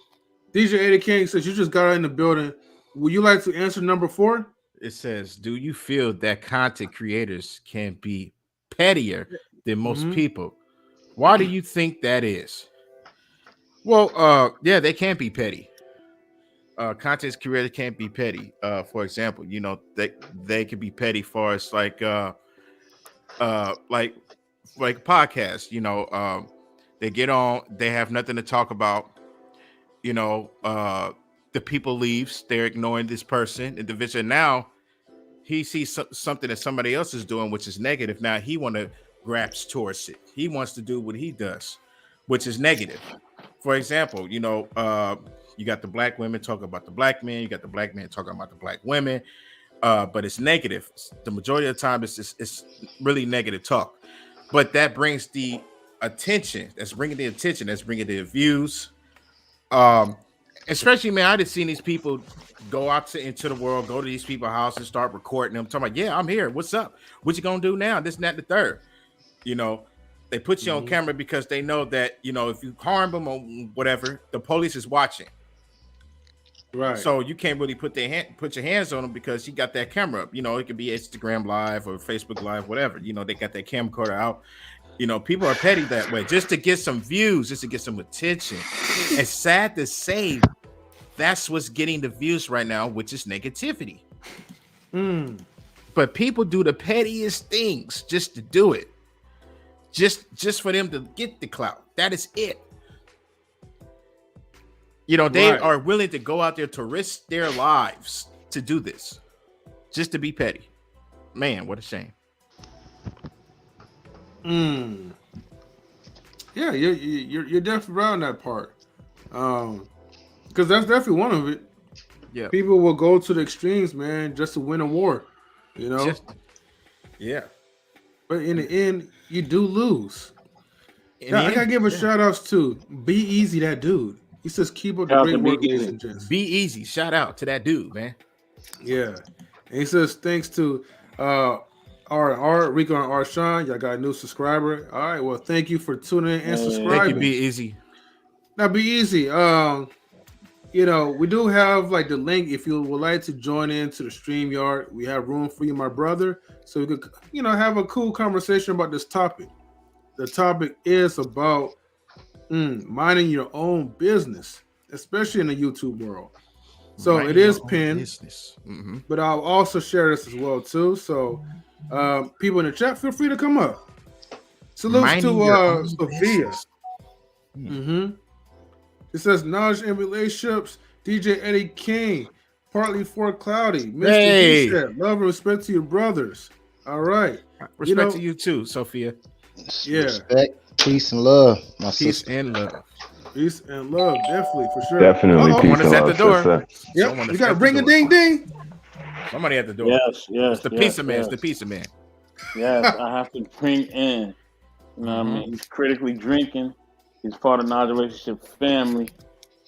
DJ Eddie King says you just got in the building. Would you like to answer number 4? It says, "Do you feel that content creators can be pettier than most people? Why do you think that is?" Well, yeah, they can be petty. Content creators can't be petty. For example, they can be petty for us, like podcasts. They get on, they have nothing to talk about. The people leaves, they're ignoring this person, individual. Now he sees something that somebody else is doing, which is negative. Now he want to grasp towards it. He wants to do what he does, which is negative. For example, you got the black women talking about the black men. You got the black men talking about the black women. But it's negative. The majority of the time, it's really negative talk. But that brings the attention. That's bringing the attention. That's bringing the views. Especially, man, I just seen these people go out into the world, go to these people's houses, start recording them, talking about, yeah, I'm here. What's up? What you gonna do now? This and that, the third. They put you on camera because they know that, if you harm them or whatever, the police is watching. Right. So you can't really put your hands on them because you got that camera up. It could be Instagram Live or Facebook Live, whatever. They got that camcorder out. People are petty that way just to get some views, just to get some attention. It's sad to say that's what's getting the views right now, which is negativity. But people do the pettiest things just to do it. Just for them to get the clout. That is it. They are willing to go out there to risk their lives to do this, just to be petty. Man, what a shame. Yeah, you're definitely right on that part. Because that's definitely one of it. Yeah. People will go to the extremes, man, just to win a war. Yeah. But in the end, you do lose. I gotta give a shout outs to Be Easy, that dude. He says, keep up the great work, ladies and gents. Be easy. Shout out to that dude, man. Yeah. And he says, thanks to R Rico and R Sean. Y'all got a new subscriber. All right. Well, thank you for tuning in and subscribing. Thank you, Be Easy. Now, Be Easy. We do have like the link if you would like to join into the StreamYard. We have room for you, my brother. So we could, have a cool conversation about this topic. The topic is about minding your own business, especially in the YouTube world. So it is pinned, but I'll also share this as well too. So people in the chat, feel free to come up. Salutes to Sophia. It says knowledge and relationships. DJ Eddie King, partly for Cloudy. Mr. Said, love and respect to your brothers. All right, respect to you too, Sophia. Yeah. Respect. Peace and love, my Peace sister. and love. Peace and love, definitely for sure. Definitely Uh-oh. peace Someone is and at the love, door. sister. Yep, Someone we is got to at the ring a door. ding ding. Somebody at the door. Yes, yes. It's the yes, pizza man. yes. It's the pizza man. Yes, I have to bring in. You know what I mean? He's critically drinking. He's part of Naj's relationship family.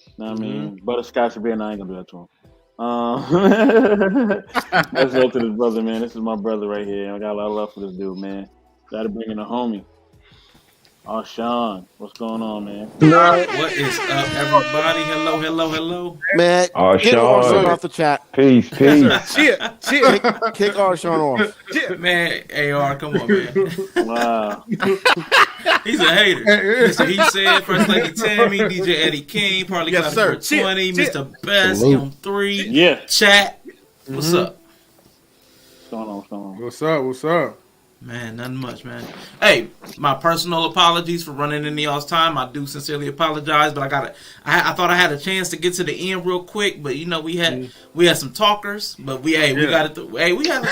You know what I mean? Butterscotch and beer, and I ain't gonna do that to him. Let's go to this brother, man. This is my brother right here. I got a lot of love for this dude, man. Gotta bring in a homie. Oh, Sean, what's going on, man? Man, What is up, everybody? Hello, hello, hello. man, Oh, get Arshawn Sean. off the chat. Peace, Yes, peace. Cheer. Kick Arshawn off. Man, AR, come on, man. Wow. He's a hater. Mr. He said, First Lady Tammy, DJ Eddie King, Partly Yes, Clouded sir. 20, Cheer. Mr. Best, Salute. M3, Yeah. Chat. What's up? What's going on? What's going on? What's up? What's up? Man, nothing much, man. Hey, my personal apologies for running into y'all's time. I do sincerely apologize, but I thought I had a chance to get to the end real quick, but you know we had some talkers, but we had a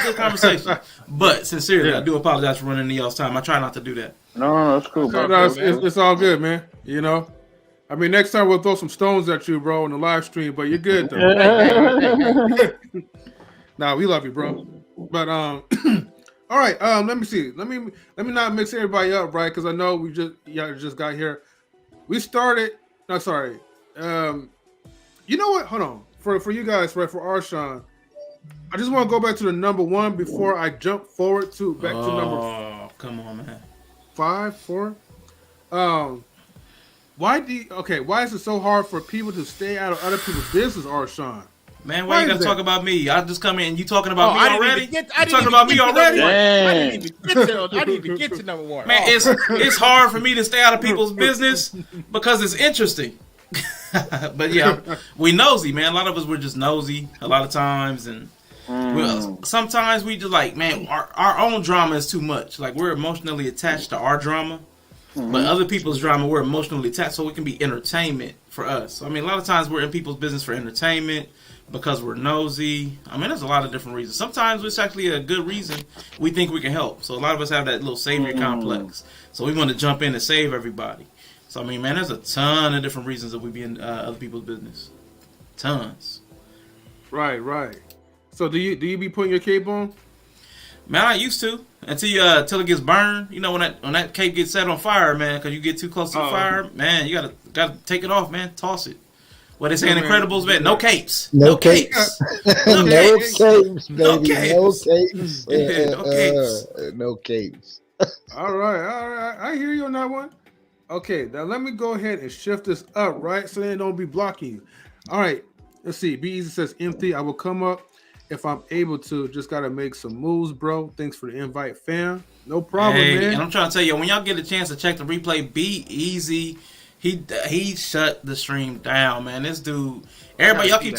good conversation. But sincerely, I do apologize for running into y'all's time. I try not to do that. No, it's cool, bro. No, it's all good, man. You know, I mean, next time we'll throw some stones at you, bro, on the live stream. But you're good though. Nah, we love you, bro. But all right. Let me see. Let me not mix everybody up, right? Because I know y'all just got here. We started. No, sorry. You know what? Hold on. For you guys, right? For Arshawn, I just want to go back to the number one before I jump forward to number. Oh, come on, man. 5, 4. Why is it so hard for people to stay out of other people's business, Arshawn? Man, why you gotta talk about me? I just come in and you talking about me I didn't already? even get- You talking about me already? I didn't even get to number one. Man, it's hard for me to stay out of people's business because it's interesting. But yeah, we nosy, man. A lot of us we're just nosy a lot of times, and sometimes we just like, man, our own drama is too much. Like we're emotionally attached to our drama, but other people's drama we're emotionally attached, so it can be entertainment for us. So, I mean, a lot of times we're in people's business for entertainment because we're nosy. I mean, there's a lot of different reasons. Sometimes it's actually a good reason we think we can help. So a lot of us have that little savior complex. So we want to jump in and save everybody. So, I mean, man, there's a ton of different reasons that we be in other people's business. Tons. Right. So do you be putting your cape on? Man, I used to until it gets burned. You know, when that cape gets set on fire, man, because you get too close to the fire, man, you gotta take it off, man. Toss it. What they say in Incredibles, man? No capes. No capes. No No capes. capes, baby. No No capes. capes. No capes. No capes. All right. I hear you on that one. Okay, now let me go ahead and shift this up, right? So they don't be blocking you. All right, let's see. Be Easy says empty. I will come up if I'm able to. Just gotta make some moves, bro. Thanks for the invite, fam. No problem, Hey, man. and I'm trying to tell you, when y'all get a chance to check the replay, Be Easy. He shut the stream down, man. This dude, everybody, y'all keep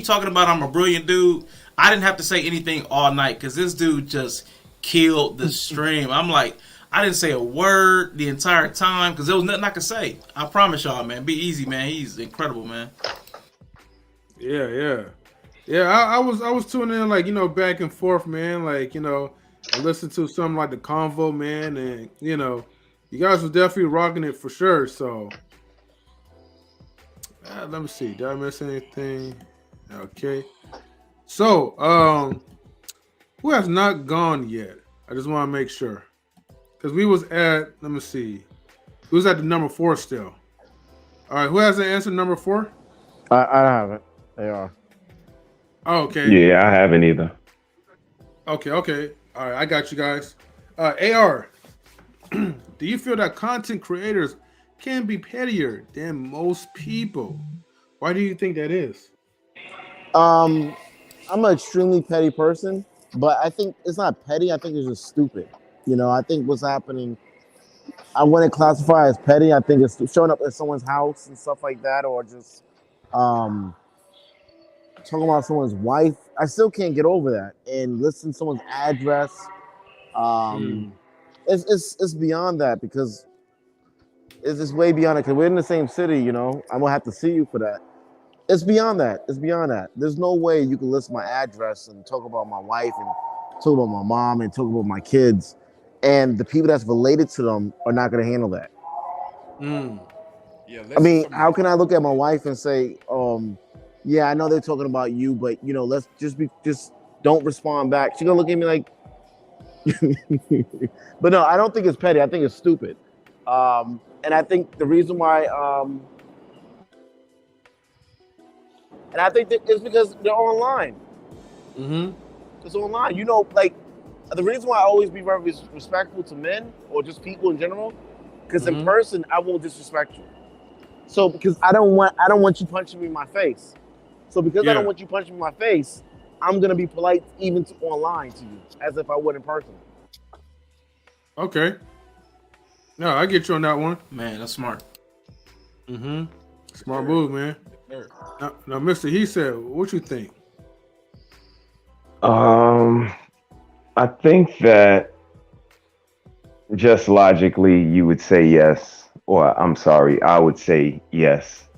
talking about I'm a brilliant dude. I didn't have to say anything all night because this dude just killed the stream. I'm like, I didn't say a word the entire time because there was nothing I could say. I promise y'all, man. Be Easy, man. He's incredible, man. Yeah. I was tuning in, like, you know, back and forth, man. Like, you know, I listened to something like the convo, man, and you know, you guys were definitely rocking it for sure. So let me see. Did I miss anything? Okay. So who has not gone yet? I just want to make sure. Because we was at, let me see. We was at the number 4 still. All right, who hasn't answered number 4? I haven't. They are. Oh, okay. Yeah, I haven't either. Okay. All right, I got you guys. AR, do you feel that content creators can be pettier than most people? Why do you think that is? I'm an extremely petty person, but I think it's not petty. I think it's just stupid. You know, I think what's happening, I wouldn't classify as petty. I think it's showing up at someone's house and stuff like that, or just talking about someone's wife. I still can't get over that. And listen to someone's address. It's beyond that because it's way beyond it. Because we're in the same city, you know. I'm gonna have to see you for that. It's beyond that. There's no way you can list my address and talk about my wife and talk about my mom and talk about my kids and the people that's related to them are not going to handle that. Yeah, I mean, how can I look at my wife and say, yeah, I know they're talking about you, but let's just don't respond back. She's gonna look at me like, but no, I don't think it's petty. I think it's stupid. And I think the reason why, and I think that it's because they're online. It's online. Like the reason why I always be very respectful to men or just people in general, because in person I won't disrespect you. So because I don't want you punching me in my face. So because I don't want you punching me in my face, I'm gonna be polite even online to you, as if I would in person. Okay. No, I get you on that one. Man, that's smart. Smart move, man. Now, Mr. He said, what you think? I think that just logically you would say yes, or I'm sorry, I would say yes.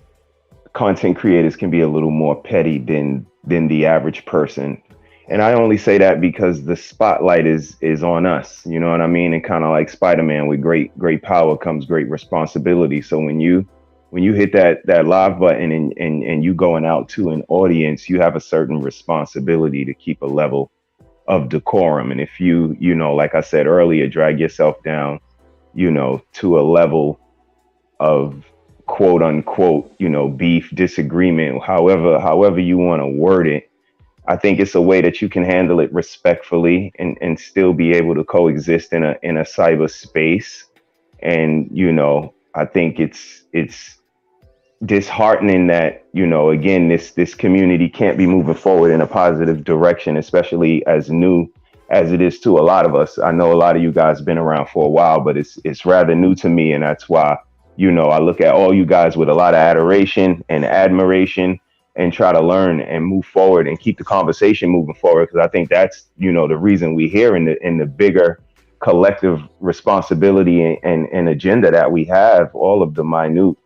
Content creators can be a little more petty than the average person. And I only say that because the spotlight is on us, you know what I mean? And kind of like Spider-Man, with great power comes great responsibility. So when you hit that live button and you going out to an audience, you have a certain responsibility to keep a level of decorum. And if you like I said earlier, drag yourself down, to a level of quote unquote, beef, disagreement, however you want to word it, I think it's a way that you can handle it respectfully and still be able to coexist in a cyber space. And, I think it's disheartening that, again, this community can't be moving forward in a positive direction, especially as new as it is to a lot of us. I know a lot of you guys been around for a while, but it's rather new to me. And that's why, I look at all you guys with a lot of adoration and admiration and try to learn and move forward and keep the conversation moving forward. Because I think that's, the reason we're here in the bigger collective responsibility and agenda that we have, all of the minute,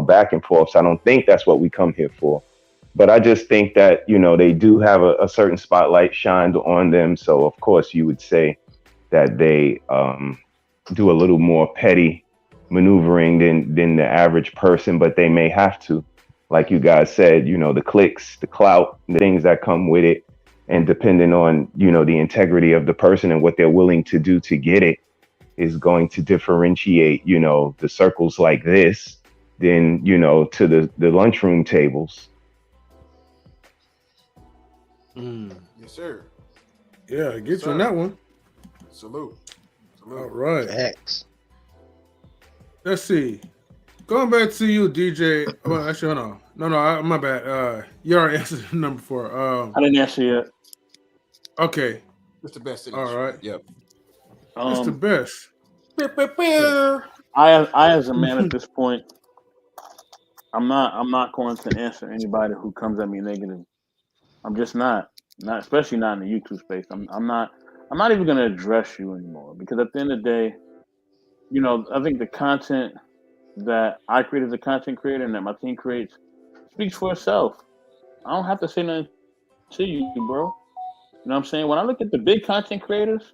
back and forth. So I don't think that's what we come here for. But I just think that, they do have a certain spotlight shined on them. So of course you would say that they do a little more petty maneuvering than the average person, but they may have to. Like you guys said, the clicks, the clout, the things that come with it. And depending on, the integrity of the person and what they're willing to do to get it is going to differentiate, the circles like this than, to the lunchroom tables. Yes, sir. Yeah, I get you on that one. Salute. All right. X. Let's see. Going back to you, DJ. Well, actually, hold on. No, my bad. You already answered number 4. I didn't answer yet. Okay. It's the best. All right. Yep. It's the best. I as a man at this point, I'm not going to answer anybody who comes at me negative. I'm just not especially not in the YouTube space. I'm not even going to address you anymore, because at the end of the day, I think the content that I create as a content creator and that my team creates speaks for itself. I don't have to say nothing to you, bro. You know what I'm saying? When I look at the big content creators,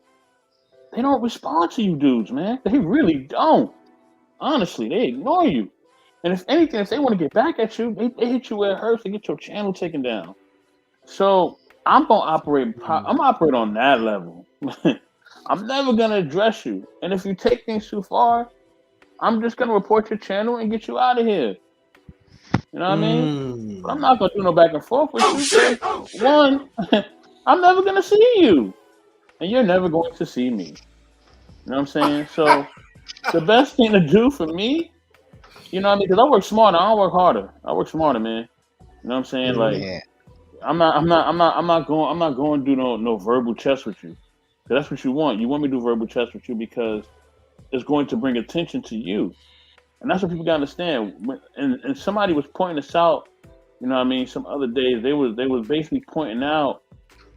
they don't respond to you dudes, man. They really don't. Honestly, they ignore you. And if anything, if they want to get back at you, they hit you where it hurts and get your channel taken down. So I'm gonna operate. I'm operate on that level. I'm never gonna address you. And if you take things too far, I'm just gonna report your channel and get you out of here. You know what I mean? But I'm not gonna do no back and forth with you. One, I'm never gonna see you, and you're never going to see me. You know what I'm saying? So the best thing to do for me, you know what I mean? Because I work smarter. I don't work harder. I work smarter, man. You know what I'm saying? Like, I'm not going to do no verbal chess with you. That's what you want. You want me to do verbal chess with you because it's going to bring attention to you. And that's what people gotta understand. And somebody was pointing this out, you know what I mean, some other days. They was basically pointing out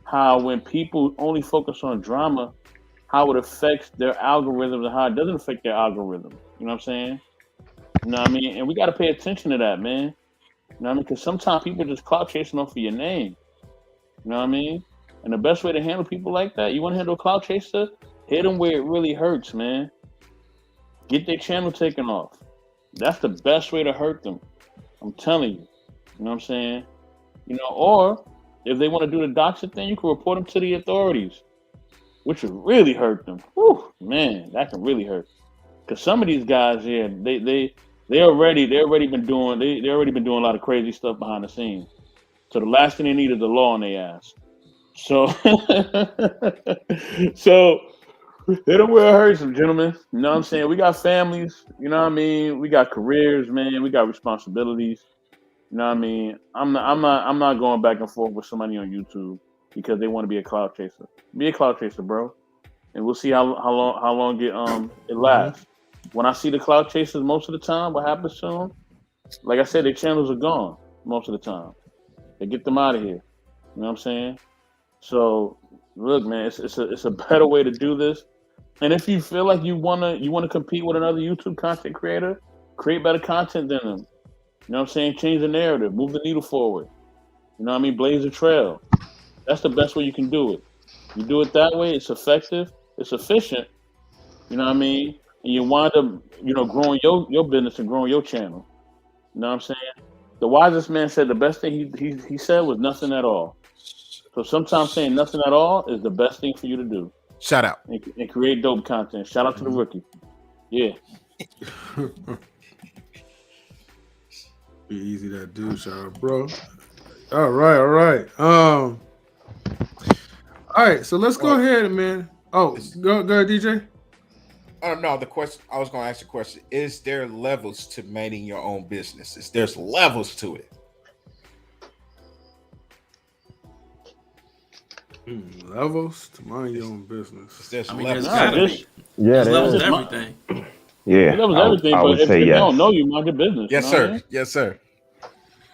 how when people only focus on drama, how it affects their algorithms and how it doesn't affect their algorithm. You know what I'm saying? You know what I mean? And we gotta pay attention to that, man. You know what I mean? Because sometimes people just clout chasing off of your name. You know what I mean? And the best way to handle people like that, you want to handle a clout chaser, Hit them where it really hurts, man. Get their channel taken off. That's the best way to hurt them. I'm telling you. You know what I'm saying? You know, or if they want to do the doxing thing, you can report them to the authorities, which would really hurt them. Whew, man, that can really hurt. Because some of these guys, yeah, they already been doing a lot of crazy stuff behind the scenes. So the last thing they need is the law on their ass. So, so hit them where it hurts them, gentlemen. You know what I'm saying? We got families. You know what I mean? We got careers, man. We got responsibilities. You know what I mean? I'm not going back and forth with somebody on YouTube because they want to be a cloud chaser. Be a cloud chaser, bro, and we'll see how long it lasts. When I see the cloud chasers, most of the time, what happens to them? Like I said, their channels are gone most of the time. They get them out of here. You know what I'm saying? So look, man, it's a better way to do this. And if you feel like you wanna compete with another YouTube content creator, create better content than them. You know what I'm saying? Change the narrative, move the needle forward. You know what I mean? Blaze a trail. That's the best way you can do it. You do it that way, it's effective, it's efficient. You know what I mean? And you wind up, growing your business and growing your channel. You know what I'm saying? The wisest man said the best thing he said was nothing at all. So sometimes saying nothing at all is the best thing for you to do. Shout out. And create dope content. Shout out to the rookie. Yeah. Be easy that dude, shout out, bro. All right. All right, so let's go ahead, man. Oh, go ahead, DJ. Oh no, the question I was going to ask the question: is there levels to managing your own business? There's levels to it. Levels to mind your own business. There's there's levels. gotta be. Yeah, There's levels to everything. Yeah, That was everything, I but would if say they yes. don't know you, mind your business. Yes, you know what I sir. mean? Yes, sir.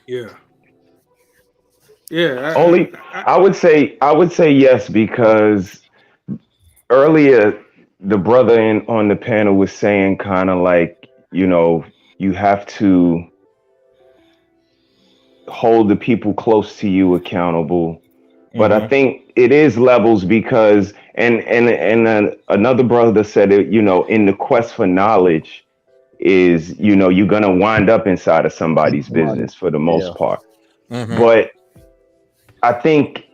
Yeah. I would say yes, because earlier the brother on the panel was saying kind of like, you have to hold the people close to you accountable. But I think it is levels because and another brother said it, in the quest for knowledge is, you're gonna wind up inside of somebody's business for the most part. But I think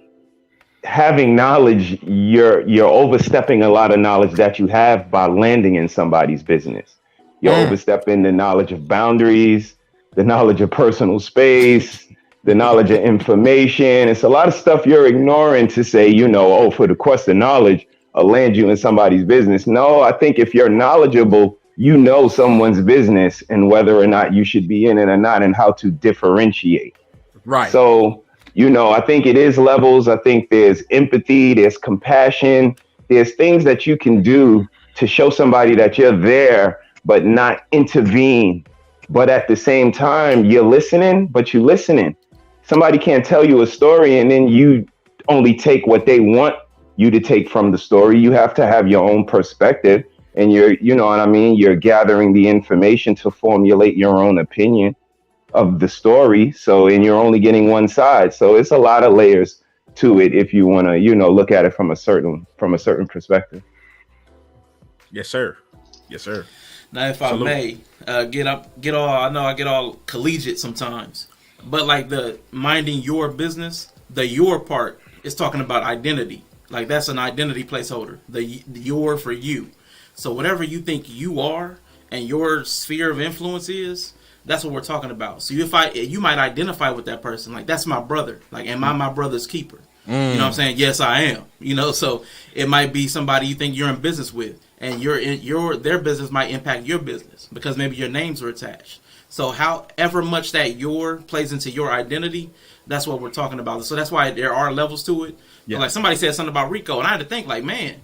having knowledge, you're overstepping a lot of knowledge that you have by landing in somebody's business. You're overstepping the knowledge of boundaries, the knowledge of personal space, the knowledge of information. It's a lot of stuff you're ignoring to say, for the quest of knowledge, I'll land you in somebody's business. No, I think if you're knowledgeable, someone's business and whether or not you should be in it or not and how to differentiate. Right. So, I think it is levels. I think there's empathy, there's compassion, there's things that you can do to show somebody that you're there, but not intervene. But at the same time, you're listening, but you're listening. Somebody can't tell you a story and then you only take what they want you to take from the story. You have to have your own perspective and you're gathering the information to formulate your own opinion of the story. And you're only getting one side. So it's a lot of layers to it if you want to, look at it from a certain perspective. Yes, sir. Yes, sir. Now, if I may, I know I get all collegiate sometimes, but like the minding your business, the your part is talking about identity. Like that's an identity placeholder, the your for you. So whatever you think you are and your sphere of influence is, that's what we're talking about. So you might identify with that person, like that's my brother. Like, am I my brother's keeper? You know what I'm saying? Yes, I am. So it might be somebody you think you're in business with, and their business might impact your business because maybe your names are attached. So however much that your plays into your identity, that's what we're talking about. So that's why there are levels to it. Yeah. Like somebody said something about Rico, and I had to think like, man,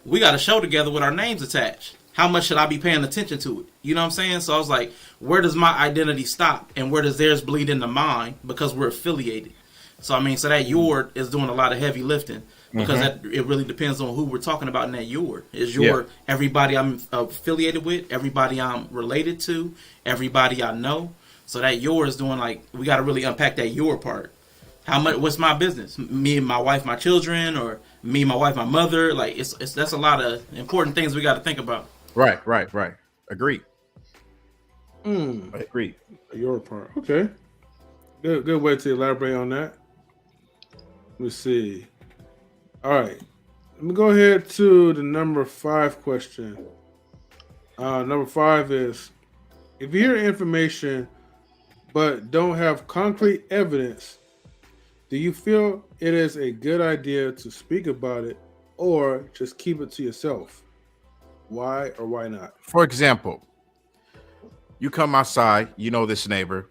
we got a show together with our names attached. How much should I be paying attention to it? You know what I'm saying? So I was like, where does my identity stop and where does theirs bleed into mine because we're affiliated? So that your is doing a lot of heavy lifting because it really depends on who we're talking about in that your. Is your everybody I'm affiliated with, everybody I'm related to, everybody I know? So that your is doing we got to really unpack that your part. How much? What's my business? Me and my wife, my children, or me, my wife, my mother. Like it's that's a lot of important things we got to think about. Right. Agreed. Mm, Agreed. your part. Okay. Good way to elaborate on that. Let me see. All right. Let me go ahead to the number 5 question. Number 5 is, if you hear information but don't have concrete evidence, do you feel it is a good idea to speak about it or just keep it to yourself? Why or why not? For example, you come outside, you know this neighbor.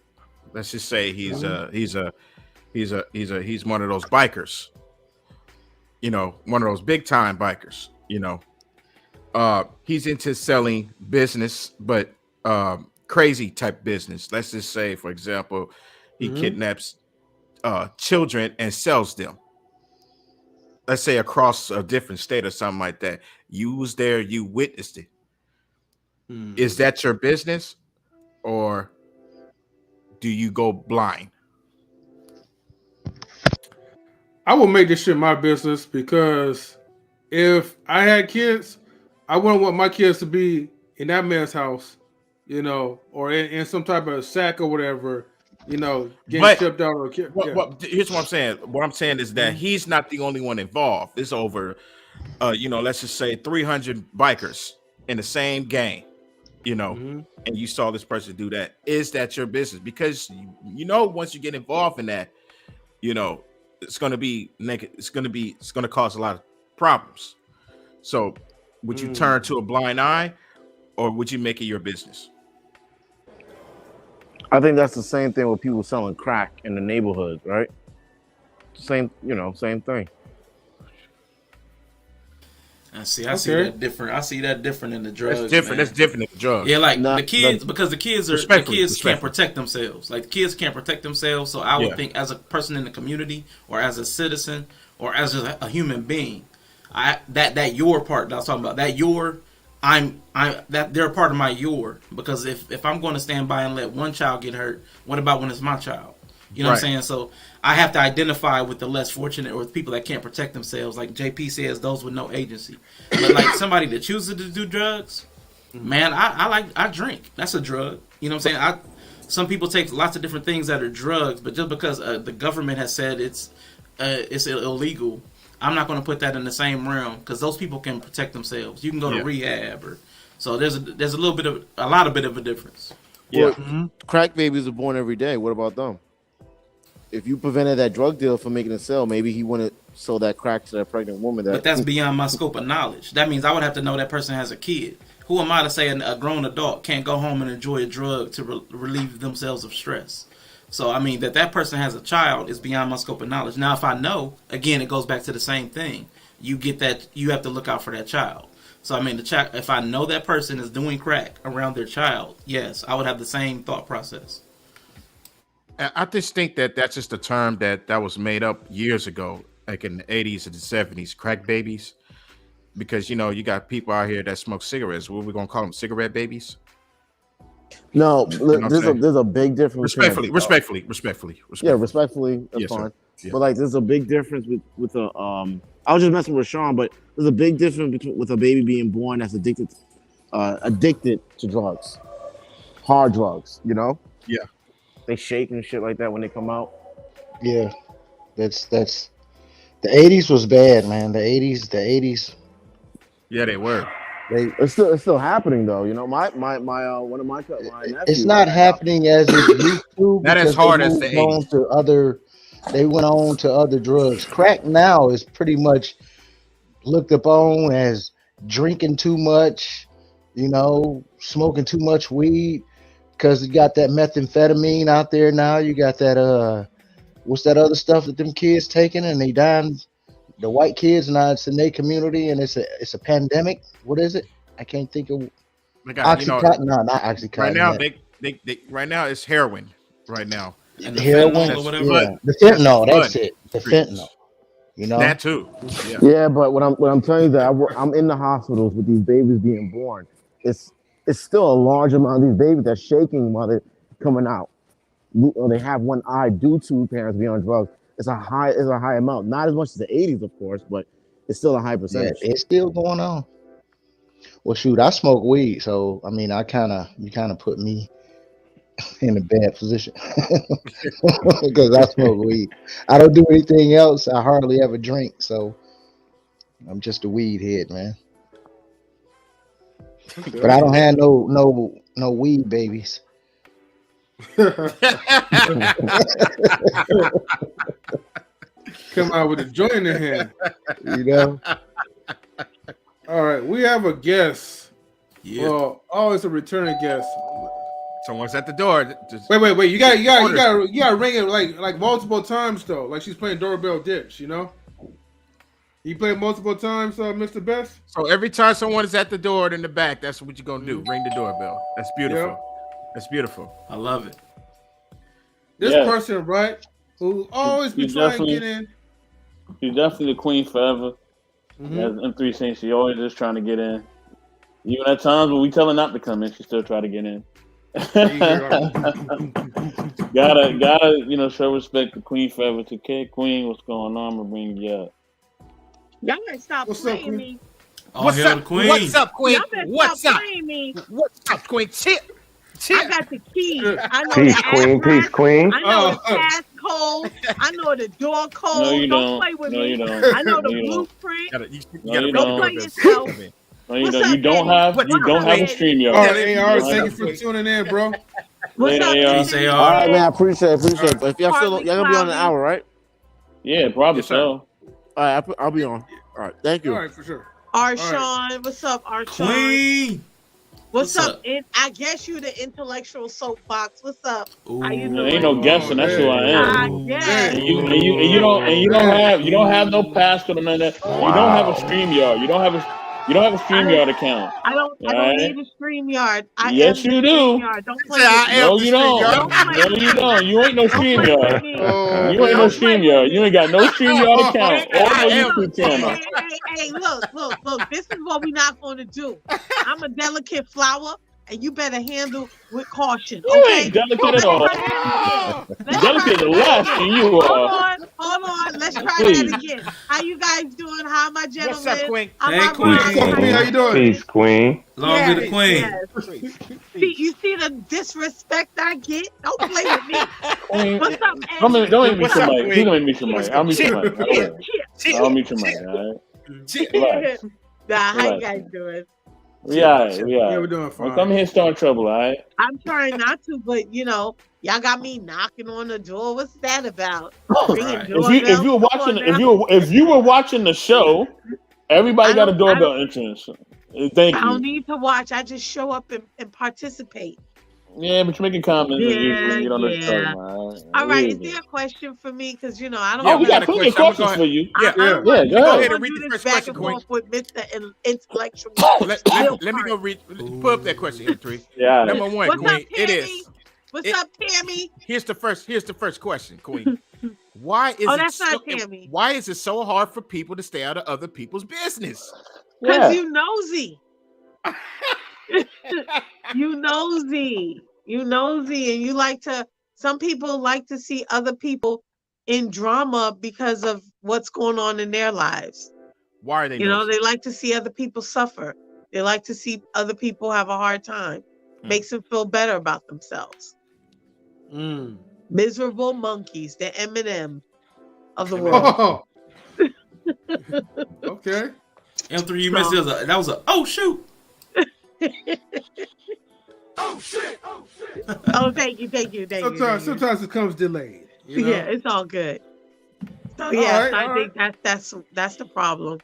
Let's just say he's one of those bikers. You know, one of those big time bikers. You know, he's into selling business, but crazy type business. Let's just say, for example, he kidnaps children and sells them. Let's say across a different state or something like that. You was there, you witnessed it. Is that your business, or do you go blind? I will make this shit my business because if I had kids, I wouldn't want my kids to be in that man's house, you know, or in some type of sack or whatever, you know, getting But shipped out or kid. Yeah. here's what I'm saying. What I'm saying is that he's not the only one involved. It's over, you know, let's just say 300 bikers in the same gang, you know, and you saw this person do that. Is that your business? Because you know, once you get involved in that, you know, it's going to be negative. It's going to cause a lot of problems. So, would you turn to a blind eye, or would you make it your business? I think that's the same thing with people selling crack in the neighborhood, right? Same, you know, same thing. I see that different. I see that different in the drugs. That's different. Man. That's different in the drugs. Yeah, like the kids, because the kids can't protect themselves. Like the kids can't protect themselves. So I would think, as a person in the community, or as a citizen, or as a human being, that your part that I was talking about, that your, that they're a part of my your, because if I'm going to stand by and let one child get hurt, what about when it's my child? You know what I'm saying? So I have to identify with the less fortunate, or with people that can't protect themselves. Like JP says, those with no agency. But like somebody that chooses to do drugs, man, I drink. That's a drug. You know what I'm saying? Some people take lots of different things that are drugs, but just because the government has said it's illegal, I'm not going to put that in the same realm, because those people can protect themselves. You can go to rehab, so there's a lot of a difference. Yeah, crack babies are born every day. What about them? If you prevented that drug dealer from making a sale, maybe he wouldn't sell that crack to that pregnant woman. But that's beyond my scope of knowledge. That means I would have to know that person has a kid. Who am I to say a grown adult can't go home and enjoy a drug to relieve themselves of stress? So, I mean, that person has a child is beyond my scope of knowledge. Now, if I know, again, it goes back to the same thing. You get that, you have to look out for that child. So, I mean, if I know that person is doing crack around their child, yes, I would have the same thought process. I just think that that's just a term that was made up years ago, like in the 80s and the 70s, crack babies. Because, you know, you got people out here that smoke cigarettes. What are we going to call them? Cigarette babies? No, there's a big difference. Respectfully. Yeah, respectfully, that's fine. Yeah. But like, there's a big difference with a I was just messing with Sean, but there's a big difference with a baby being born that's addicted to drugs, hard drugs. You know? Yeah. They shake and shit like that when they come out. Yeah, that's the 80s was bad, man. The 80s. Yeah, they were. It's still happening though. You know, my one of my nephews. It's not happening as it used to. Not as hard as the 80s. They went on to other drugs. Crack now is pretty much looked upon as drinking too much, you know, smoking too much weed. Because you got that methamphetamine out there now. You got that what's that other stuff that them kids taking and they dying? The white kids now, it's in their community and it's a pandemic. What is it? I can't think of. Oxycontin. No, not Oxycontin. Right now, they right now it's heroin. Right now, and the heroin or whatever. Yeah. The fentanyl. That's it. The fentanyl. You know that too. Yeah, but what I'm telling you that I'm in the hospitals with these babies being born. It's still a large amount of these babies that's shaking while they're coming out. Or they have one eye due to parents being on drugs. it's a high amount. Not as much as the 80s, of course, but it's still a high Yeah, percentage. it's still going on. Well, shoot, I smoke weed, so I mean, you kind of put me in a bad position because I smoke weed. I don't do anything else. I hardly ever drink, so I'm just a weed head, man. But I don't have no weed babies. Come out with a joint in the hand. You know. All right, we have a guest. Yeah. Well, always a returning guest. Someone's at the door. Just Wait. You gotta ring it like multiple times though. Like she's playing doorbell dips, you know. You play multiple times, Mr. Best. So every time someone is at the door in the back, that's what you're gonna do. Ring the doorbell. That's beautiful. Yep. That's beautiful. I love it. This Yeah. person, right, who always be She's trying to definitely- get in. She's definitely the queen forever. Mhm. As M3 saying, she always is trying to get in. Even at times when we tell her not to come in, she still try to get in. gotta, show respect to Queen forever. To Kid Queen, what's going on? I'm gonna bring you up. Y'all better stop What's up, playing Queen? me. Oh, What's hell, up, the queen. What's up, Queen? Y'all better What's stop up? playing me. What's up, Queen? Chip. I got the keys. I know Peace, the Queen. address. Peace, Queen. I know the passcode. I know the door code. No, you don't. Play with No, me. you don't. I know the No, you don't. blueprint. No, you Don't don't. play yourself. No, you What's don't. up, You don't Eddie? have. What's You up, don't have a Eddie? StreamYard. All right, AR, You thank you don't for have- tuning in, bro. What's Later, up, AR. Peace, Eddie? AR. All right, man. I appreciate it. But if y'all still, Harley y'all gonna be on an Cloudy. hour, right? Yeah, probably Yes, sir. so. All right, I'll be on. All right, thank you. All right, for sure. Arshawn, what's up, Arshawn? Queen. What's What's up? up? I guess you the intellectual soapbox. What's up? How you Ooh. doing? Ain't no guessing. That's who I am. I guess. And you don't have no passcode or none of that. You don't have a StreamYard. You don't have a StreamYard account. I don't Alright? need a StreamYard. I Yes, am you the do. StreamYard. Don't play I with me. am No, the you don't. StreamYard. Don't play No, with you me. don't. You ain't no Don't play with StreamYard. me. Oh, You ain't no Don't play with StreamYard. me. You ain't got no StreamYard account or I no am- YouTube Hey, channel. hey, look. This is what we're not going to do. I'm a delicate flower, and you better handle with caution, You okay? ain't delicate at all. Let's Delicate try is that less again. than you Hold are. on. Let's try Please. that again. How you guys doing? How are my gentlemen? What's up, Queen? How Hey, my Queen. brothers? What's up, Queen? How you doing? Peace, Queen. Long live the Yes, queen. yes. You see the disrespect I get? Don't play with me. Queen, What's up, Don't Eddie? make me What's your up, mic. Queen? Please don't make me your mic. I'll mute your mic. I'll mute your mic. All right. Relax. Nah, how you Relax. guys doing? We all right. We all Yeah, right. we're doing Don't fine. come here starting trouble. All right. I'm trying not to, but y'all got me knocking on the door. What's that about? Ringing Right. If you were doorbell? watching, Come on now. if you were watching the show, everybody I got a don't- doorbell entrance. Thank I don't you. need to watch. I just show up and participate. Yeah, but you're making comments and usually you don't know what you're Yeah. talking about. All right, is Usually. there a question for me? Because I don't. Yeah, Oh, wanna- we got plenty of question. I'm gonna questions go for you. Yeah. I don't Yeah, wanna- go I ahead. don't ahead and wanna read do the this first back question, and Queen. forth with Mr. Intellectual. Let me go read. Pull up that question, M3. Yeah. Number one, What's Queen. up, It Tammy? is. What's up, Tammy? Here's the first question, Queen. Why is Oh, it that's so, not Tammy. why is it so hard for people to stay out of other people's business? Because Yeah. you nosy. You nosy, and you like to. Some people like to see other people in drama because of what's going on in their lives. Why are they? They like to see other people suffer. They like to see other people have a hard time. Makes them feel better about themselves. Mm. Miserable monkeys, the M&M of the world. Oh. Okay. M3, you missed it. That was a oh shoot. Oh, thank you. Sometimes it comes delayed. You know? Yeah, it's all good. So All yes, right, I think that's the problem.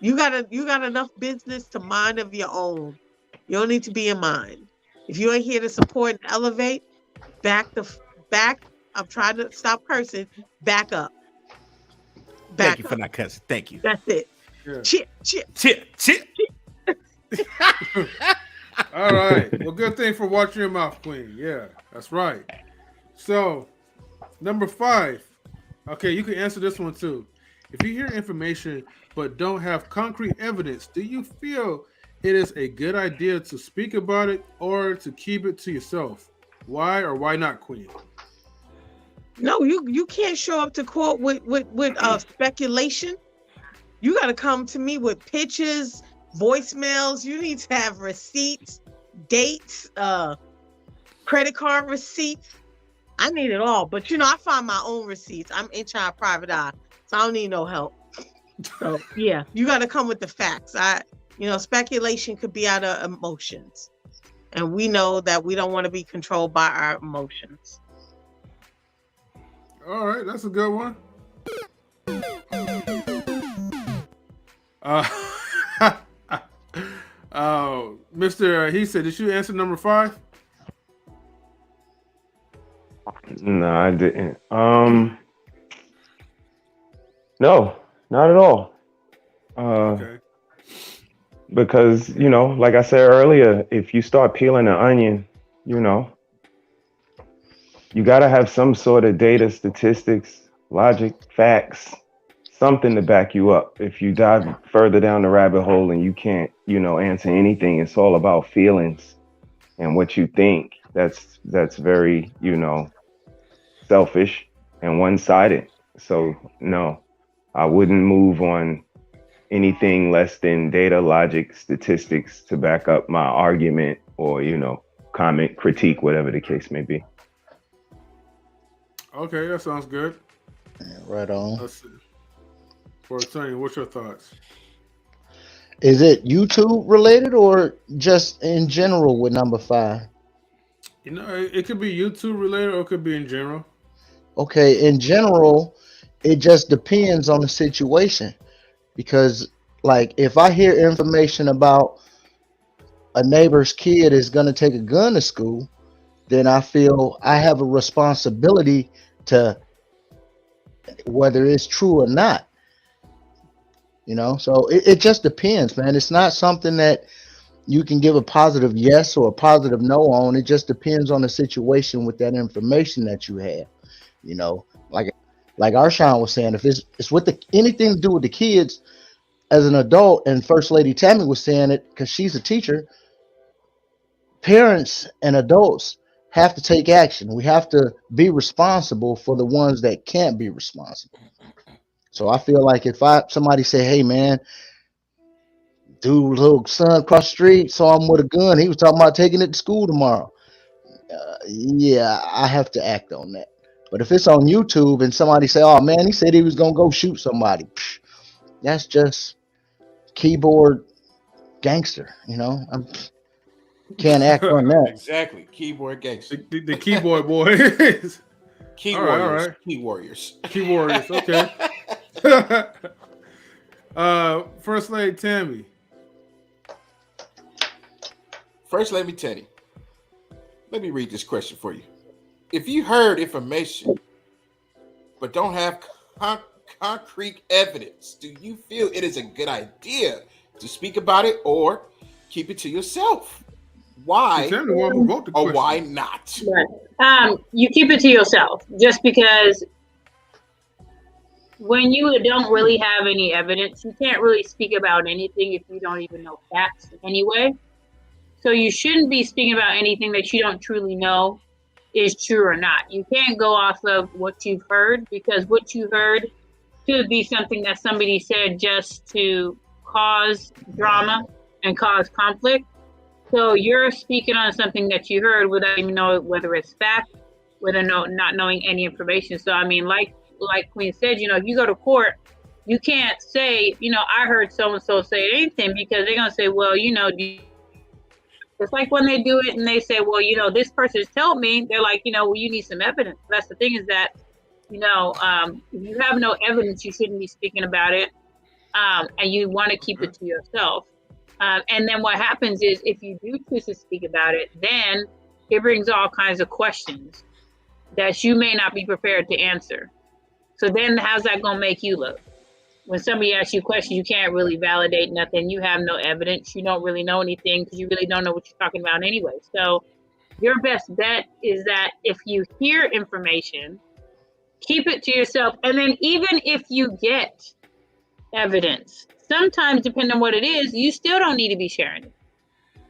You got enough business to mind of your own. You don't need to be in mine. If you ain't here to support and elevate, back. I'm trying to stop cursing. Back up. Thank you for not cussing. Thank you. That's it. Yeah. Chip. All right. Well, good thing for watching your mouth, Queen. Yeah, that's right. So, number 5. Okay, you can answer this one too. If you hear information but don't have concrete evidence, do you feel it is a good idea to speak about it or to keep it to yourself? Why or why not, Queen? No, you can't show up to court with speculation. You got to come to me with pictures, voicemails. You need to have receipts, dates, credit card receipts. I need it all. But I find my own receipts. I'm HR private eye, so I don't need no help. So yeah, you got to come with the facts. Speculation could be out of emotions, and we know that we don't want to be controlled by our emotions. All right, that's a good one. Mr. He said, did you answer number 5? No, I didn't. No, not at all. Okay. Because, like I said earlier, if you start peeling an onion, you got to have some sort of data, statistics, logic, facts, something to back you up. If you dive further down the rabbit hole and you can't, answer anything, it's all about feelings and what you think. That's very, selfish and one-sided. So no, I wouldn't move on anything less than data, logic, statistics to back up my argument or, comment, critique, whatever the case may be. Okay, that sounds good. Right on. Let's see. For Tony, what's your thoughts? Is it YouTube related or just in general with number 5? It could be YouTube related or it could be in general. Okay, in general, it just depends on the situation. Because, like, if I hear information about a neighbor's kid is going to take a gun to school, then I feel I have a responsibility to, whether it's true or not. So it just depends, man. It's not something that you can give a positive yes or a positive no on. It just depends on the situation with that information that you have. Like Arshawn was saying, if it's with anything to do with the kids as an adult, and First Lady Tammy was saying it because she's a teacher, parents and adults have to take action. We have to be responsible for the ones that can't be responsible. So I feel like if somebody say, hey man, dude, little son across the street saw him with a gun, he was talking about taking it to school tomorrow. Yeah, I have to act on that. But if it's on YouTube and somebody say, oh man, he said he was going to go shoot somebody, that's just keyboard gangster, I can't act on that. Exactly. Keyboard gangster. The keyboard boys. Key all warriors. Right. Key warriors. Key warriors. Okay. First Lady Tammy. First, let me read this question for you. If you heard information but don't have concrete evidence, do you feel it is a good idea to speak about it or keep it to yourself? Why or why not? Right. You keep it to yourself just because when you don't really have any evidence, you can't really speak about anything if you don't even know facts anyway. So you shouldn't be speaking about anything that you don't truly know is true or not. You can't go off of what you've heard because what you heard could be something that somebody said just to cause drama and cause conflict. So you're speaking on something that you heard without even knowing whether it's fact, not knowing any information. So I mean, like Queen said, if you go to court, you can't say, I heard so and so say anything because they're gonna say, well, it's like when they do it and they say, well, this person's told me. They're like, well, you need some evidence. That's the thing is that, if you have no evidence, you shouldn't be speaking about it, and you want to keep it to yourself. And then what happens is if you do choose to speak about it, then it brings all kinds of questions that you may not be prepared to answer. So then how's that going to make you look? When somebody asks you a question, you can't really validate nothing. You have no evidence. You don't really know anything because you really don't know what you're talking about anyway. So your best bet is that if you hear information, keep it to yourself. And then even if you get evidence, sometimes depending on what it is, you still don't need to be sharing it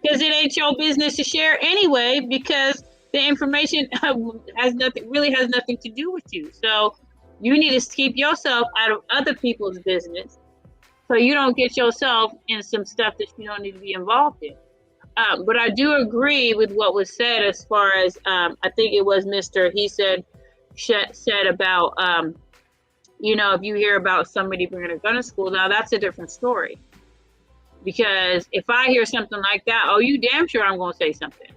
because it ain't your business to share anyway, because the information has nothing to do with you. So you need to keep yourself out of other people's business, so you don't get yourself in some stuff that you don't need to be involved in. But I do agree with what was said as far as I think it was Mr. He said about if you hear about somebody bringing a gun to school, now that's a different story. Because if I hear something like that, oh, you damn sure I'm going to say something.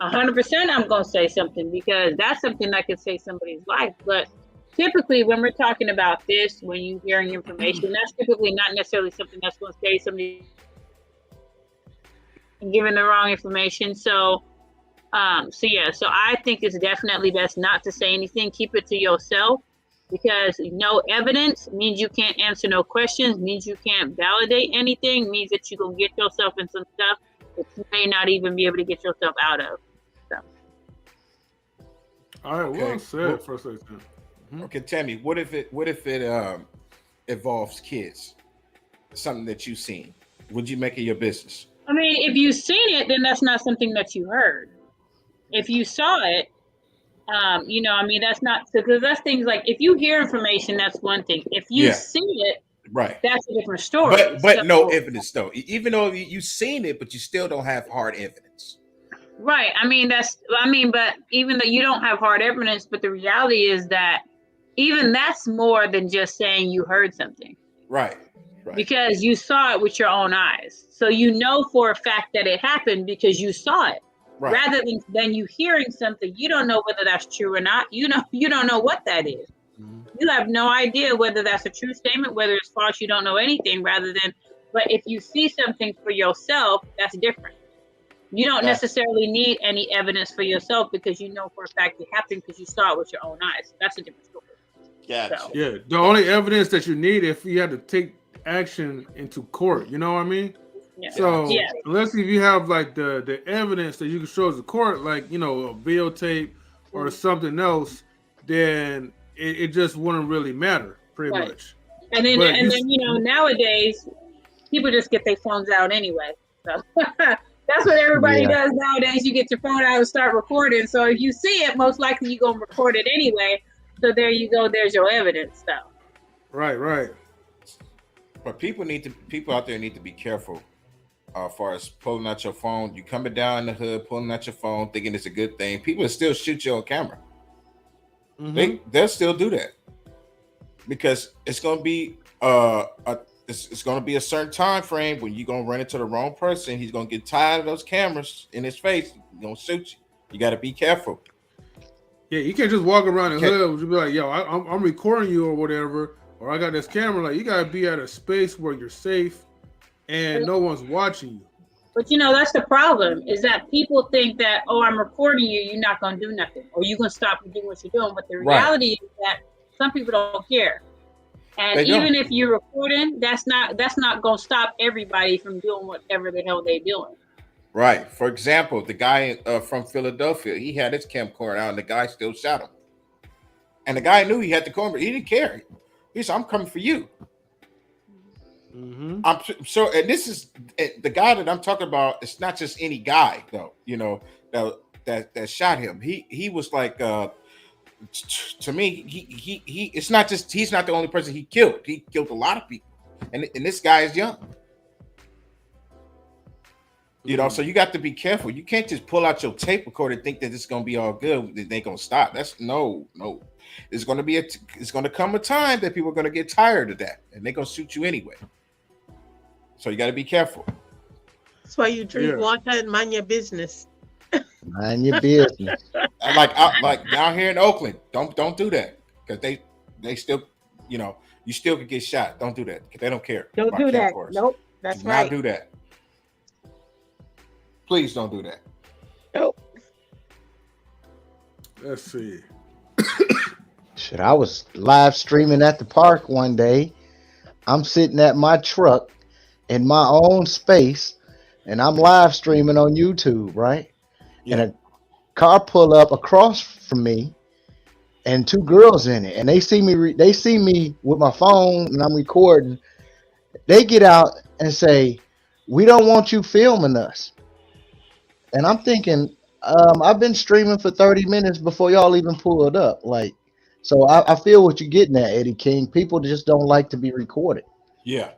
100% I'm going to say something, because that's something that could save somebody's life. But typically when we're talking about this, when you're hearing information, that's typically not necessarily something that's going to save somebody and giving the wrong information. So I think it's definitely best not to say anything. Keep it to yourself, because no evidence means you can't answer no questions, means you can't validate anything, means that you're going to get yourself in some stuff that you may not even be able to get yourself out of. So. All right, well said. First thing. Okay, Tammy, what if it involves kids? Something that you've seen. Would you make it your business? I mean, if you've seen it, then that's not something that you heard. If you saw it, that's not, because that's things like, if you hear information, that's one thing. If you see it, right, that's a different story. But no evidence though. Even though you've seen it, but you still don't have hard evidence. Right. But even though you don't have hard evidence, but the reality is that even that's more than just saying you heard something. Right. Because you saw it with your own eyes. So you know for a fact that it happened because you saw it. Right. Rather than you hearing something, you don't know whether that's true or not. You don't know what that is. Mm-hmm. You have no idea whether that's a true statement, whether it's false. You don't know anything. But if you see something for yourself, that's different. You don't necessarily need any evidence for yourself, because you know for a fact it happened because you saw it with your own eyes. That's a different story. Gotcha. So. Yeah, the only evidence that you need if you had to take action into court, you know what I mean? Yeah. So unless if you have like the evidence that you can show to the court, like a videotape or something else, then it just wouldn't really matter, pretty much. And then nowadays people just get their phones out anyway. So that's what everybody does nowadays. You get your phone out and start recording. So if you see it, most likely you're gonna record it anyway. So there you go. There's your evidence, though. Right. But people out there need to be careful. As far as pulling out your phone, you coming down the hood, pulling out your phone, thinking it's a good thing. People will still shoot you on camera. Mm-hmm. They'll still do that, because it's gonna be it's gonna be a certain time frame when you're gonna run into the wrong person. He's gonna get tired of those cameras in his face. He's gonna shoot you. You got to be careful. Yeah, you can't just walk around the hood and be like, "Yo, I'm recording you" or whatever, or I got this camera. Like, you gotta be at a space where you're safe and no one's watching you. But that's the problem, is that people think that, oh, I'm recording you, you're not going to do nothing, or you're going to stop doing what you're doing. But the reality is that some people don't care. And even if you're recording, that's not going to stop everybody from doing whatever the hell they're doing. Right. For example, the guy from Philadelphia, he had his camcorder out and the guy still shot him. And the guy knew he had the camera. He didn't care. He said, I'm coming for you. Mm-hmm. I'm so, and this is the guy that I'm talking about. It's not just any guy, though. That shot him. He was like, to me, he. It's not just, he's not the only person he killed. He killed a lot of people, and this guy is young. So you got to be careful. You can't just pull out your tape recorder and think that it's gonna be all good. That they gonna stop. That's no. It's gonna come a time that people are gonna get tired of that, and they're gonna shoot you anyway. So you got to be careful. That's why you drink water and mind your business. Mind your business. like down here in Oakland, don't do that, because they still, you still could get shot. Don't do that, because they don't care. Don't do that. Nope, that's do right. Not do that. Please don't do that. Nope. Let's see. Shit, I was live streaming at the park one day. I'm sitting at my truck in my own space, and I'm live streaming on YouTube, right? Yeah. And a car pull up across from me, and two girls in it, and they see me with my phone, and I'm recording. They get out and say, "We don't want you filming us." And I'm thinking, I've been streaming for 30 minutes before y'all even pulled up. Like, so I feel what you're getting at, Eddie King. People just don't like to be recorded. Yeah.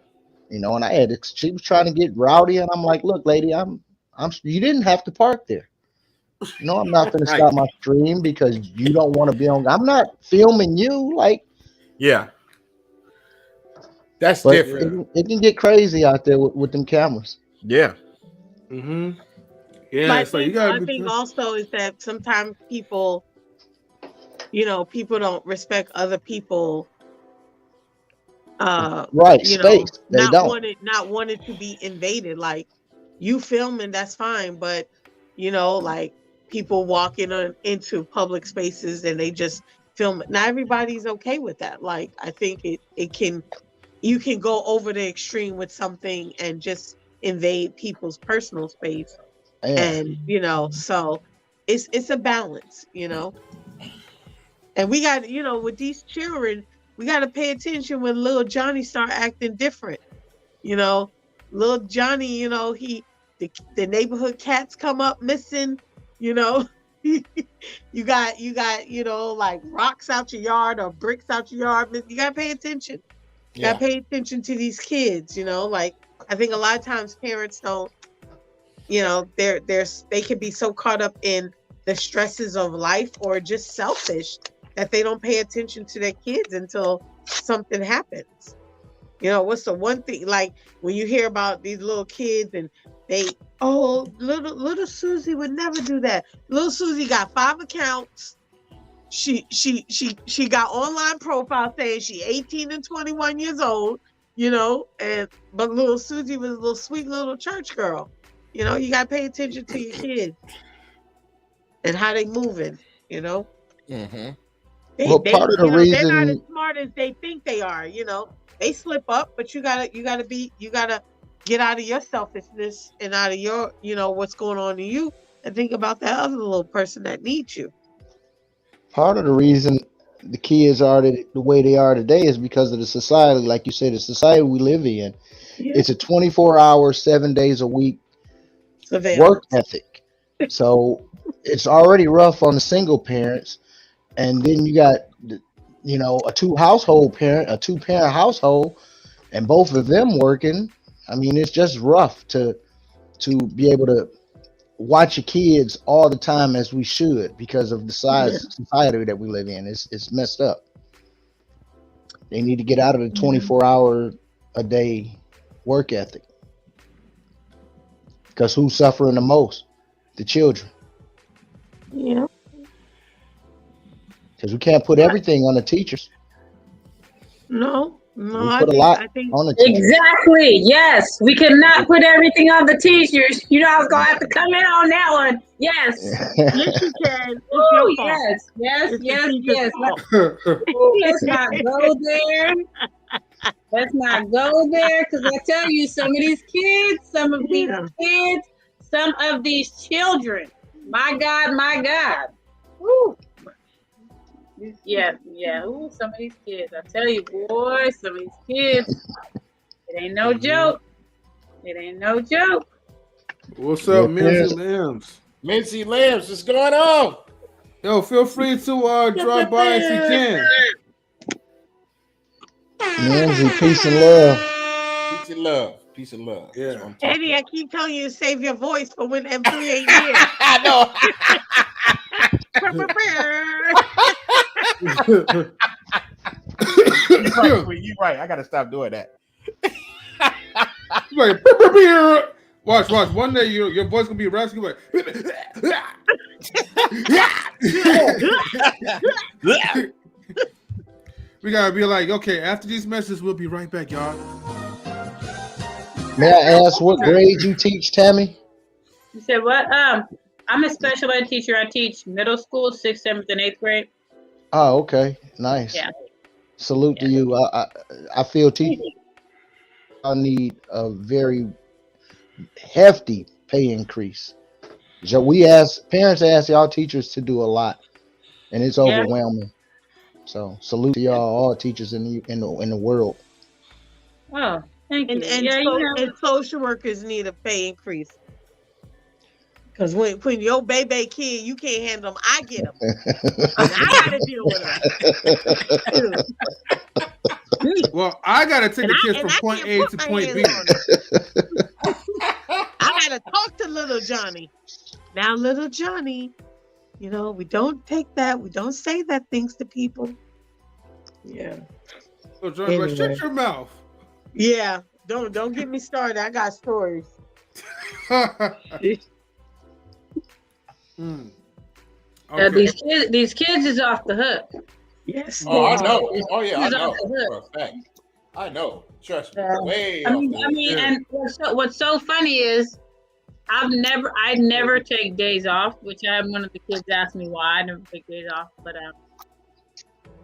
You know, and she was trying to get rowdy, and I'm like, look, lady, you didn't have to park there. No, I'm not going to Right. stop my stream because you don't want to be on. I'm not filming you, like, Yeah. That's but different. it can get crazy out there with them cameras. Yeah. Mm-hmm. Yeah, My it's like you thing, gotta my be. thing also is that sometimes people, people don't respect other people. Right, space. They don't. Not wanted to be invaded. Like you filming, that's fine, but like people walking into public spaces and they just film it. Not everybody's okay with that. Like I think you can go over the extreme with something and just invade people's personal space. Yeah. And so it's a balance, and we got with these children, we got to pay attention when little Johnny start acting different. Little Johnny, the neighborhood cats come up missing. you got like rocks out your yard or bricks out your yard. You got to pay attention. You got to pay attention to these kids. Like I think a lot of times parents don't, they can be so caught up in the stresses of life or just selfish that they don't pay attention to their kids until something happens. What's the one thing, like when you hear about these little kids and little Susie would never do that. Little Susie got 5 accounts. She got online profile saying she 18 and 21 years old, but little Susie was a little sweet little church girl. You gotta pay attention to your kids and how they moving, Mm-hmm. Part of the reason they're not as smart as they think they are. They slip up, but you gotta get out of your selfishness and out of your, what's going on in you, and think about that other little person that needs you. part of the reason the kids are the way they are today is because of the society, like you said, the society we live in. Yeah. It's a 24-hour, 7 days a week work ethic. So it's already rough on the single parents, and then you got a two parent household, and both of them working. I mean, it's just rough to be able to watch your kids all the time as we should because of the society that we live in. It's messed up. They need to get out of the 24-hour a day work ethic. Because who's suffering the most? The children. Yeah. Because we can't put everything on the teachers. No, We put a lot on the teachers. Exactly. Yes, we cannot put everything on the teachers. I was gonna have to come in on that one. Yes. Yes, you can. Oh, yes. Let's not go there. Let's not go there, because I tell you, some of these children, my God. Woo. Yeah. Ooh, some of these kids, I tell you, boy, some of these kids, it ain't no joke. What's up, Mincy Lambs? Mincy Lambs, what's going on? Yo, feel free to drop by if you can. Mincy, peace and love. Peace and love. Yeah. Eddie, I keep telling you to save your voice for when M3 ain't here. I know. You're right. I gotta stop doing that. Watch. One day your voice gonna be raspy like. We gotta be like, okay, after these messages, we'll be right back, y'all. May I ask what grade you teach, Tammy? You said what? I'm a special ed teacher. I teach middle school, 6th, 7th, and 8th grade. Oh, okay, nice. Yeah. Salute to you. I feel teachers I need a very hefty pay increase. So parents ask y'all teachers to do a lot, and it's overwhelming. So salute to y'all, all teachers in the world. Oh, thank you. And social workers need a pay increase. Because when your baby kid, you can't handle them, I get them. And I got to deal with them. Well, I gotta take And the kids I from point can't A put to my point hands B. on them. I got to talk to little Johnny. Now, little Johnny, you know, we don't take that. We don't say that things to people. Yeah. So John's like, Anyway. shut your mouth. Yeah. Don't get me started. I got stories. Okay. These kids is off the hook. Yes. Oh, I know. Oh yeah, I Kids know. off the hook. For a fact. I know. Trust me. Yeah. Way I off mean, the hook. Yeah. and what's so funny is I never take days off, which I have one of the kids ask me why I never take days off,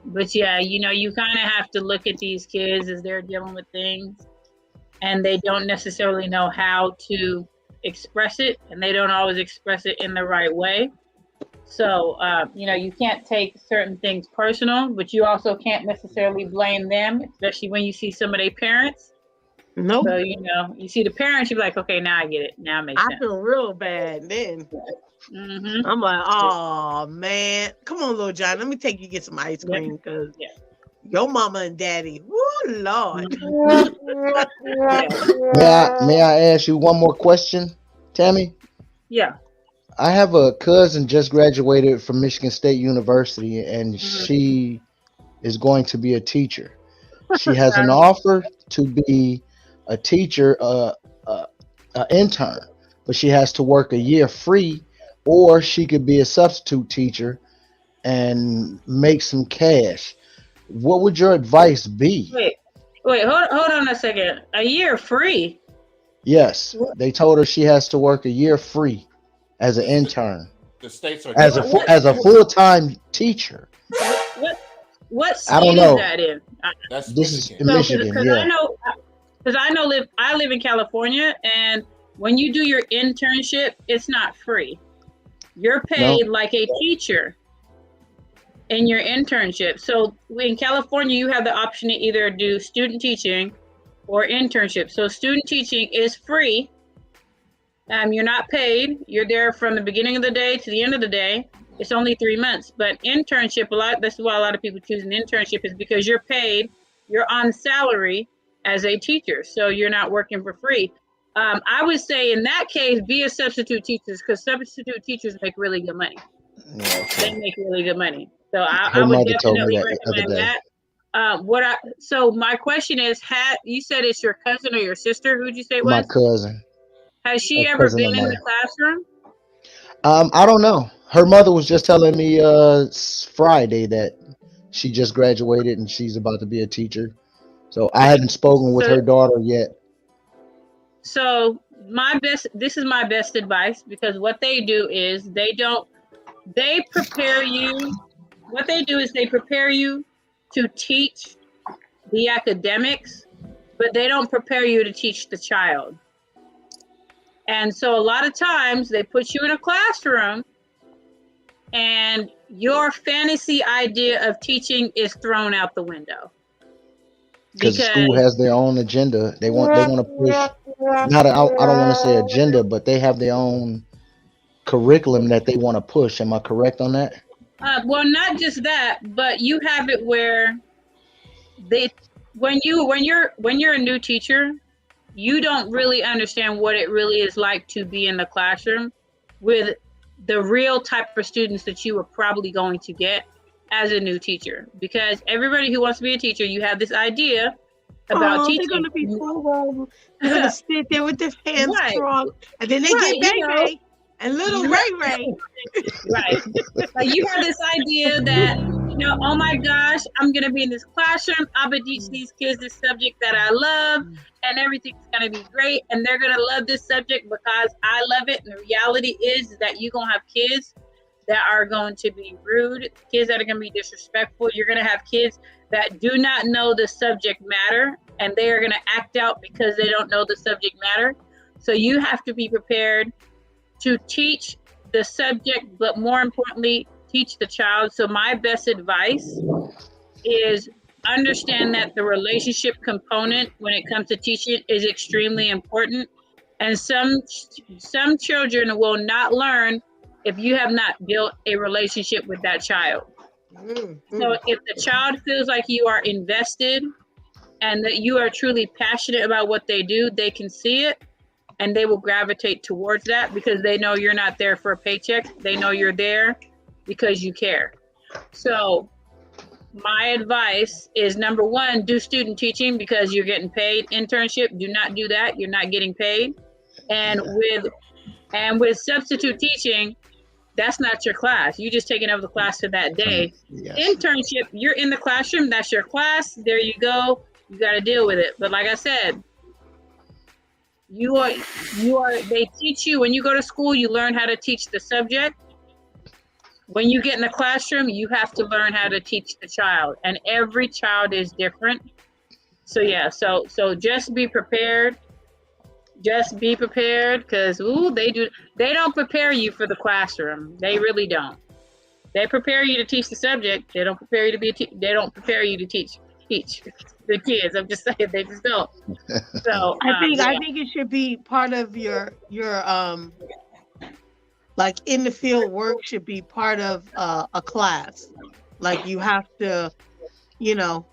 but yeah, you know, you kind of have to look at these kids as they're dealing with things, and they don't necessarily know how to express it, and they don't always express it in the right way. So, you know, you can't take certain things personal, but you also can't necessarily blame them, especially when you see some of their parents. Nope. So, you know, you see the parents, you're like, okay, now I get it. Now it makes I sense. feel real bad then. Mm-hmm. I'm like, oh man, come on, little John, let me take you get some ice cream because your mama and daddy, woo Lord. May I ask you one more question, Tammy? Yeah. I have a cousin just graduated from Michigan State University, and she is going to be a teacher. She has an offer to be a teacher, an intern, but she has to work a year free, or she could be a substitute teacher and make some cash. What would your advice be? Wait, hold on a second. A year free? Yes, they told her she has to work a year free as an intern, The states are as a full-time teacher. What I state don't is know. that in? This is in Michigan, Because yeah. I live in California, and when you do your internship, it's not free. You're paid like a teacher in your internship. So in California, you have the option to either do student teaching or internship. So student teaching is free. You're not paid. You're there from the beginning of the day to the end of the day. It's only 3 months. But internship, this is why a lot of people choose an internship, is because you're paid. You're on salary as a teacher, so you're not working for free. I would say in that case, be a substitute teacher, because substitute teachers make really good money. They make really good money. So I would definitely recommend that. So my question is, you said it's your cousin or your sister? Who'd you say it was? My cousin. Has she A ever cousin of been in the mine. classroom? I don't know. Her mother was just telling me Friday that she just graduated and she's about to be a teacher. So I haven't spoken with her daughter yet. So this is my best advice, because what they do is they prepare you. What they do is they prepare you to teach the academics, but they don't prepare you to teach the child. And so a lot of times they put you in a classroom and your fantasy idea of teaching is thrown out the window. Because the school has their own agenda. They want to push I don't want to say agenda, but they have their own curriculum that they want to push. Am I correct on that? Well, not just that, but you have it where when you're a new teacher, you don't really understand what it really is like to be in the classroom with the real type of students that you are probably going to get as a new teacher. Because everybody who wants to be a teacher, you have this idea about teaching. They're going to be full. They're going to sit there with their hands crossed, and then they get Ray and little Ray. Right. Like you have this idea that, oh my gosh, I'm going to be in this classroom. I'm going to teach these kids this subject that I love, and everything's going to be great. And they're going to love this subject because I love it. And the reality is that you're going to have kids that are going to be rude, kids that are going to be disrespectful. You're going to have kids that do not know the subject matter, and they are going to act out because they don't know the subject matter. So you have to be prepared to teach the subject, but more importantly, teach the child. So my best advice is understand that the relationship component when it comes to teaching is extremely important. And some children will not learn if you have not built a relationship with that child. So if the child feels like you are invested and that you are truly passionate about what they do, they can see it and they will gravitate towards that because they know you're not there for a paycheck. They know you're there because you care. So my advice is, number one, do student teaching because you're getting paid. Internship, do not do that. You're not getting paid. And with substitute teaching, that's not your class. You just taking over the class for that day. Yes. Internship, you're in the classroom. That's your class. There you go. You got to deal with it. But like I said, they teach you when you go to school, you learn how to teach the subject. When you get in the classroom, you have to learn how to teach the child, and every child is different. So yeah, so just be prepared. Just be prepared, because they don't prepare you for the classroom. They really don't. They prepare you to teach the subject. They don't prepare you to they don't prepare you to teach the kids. I'm just saying, they just don't. So I think it should be part of your like in the field work should be part of a class. Like you have to, you know,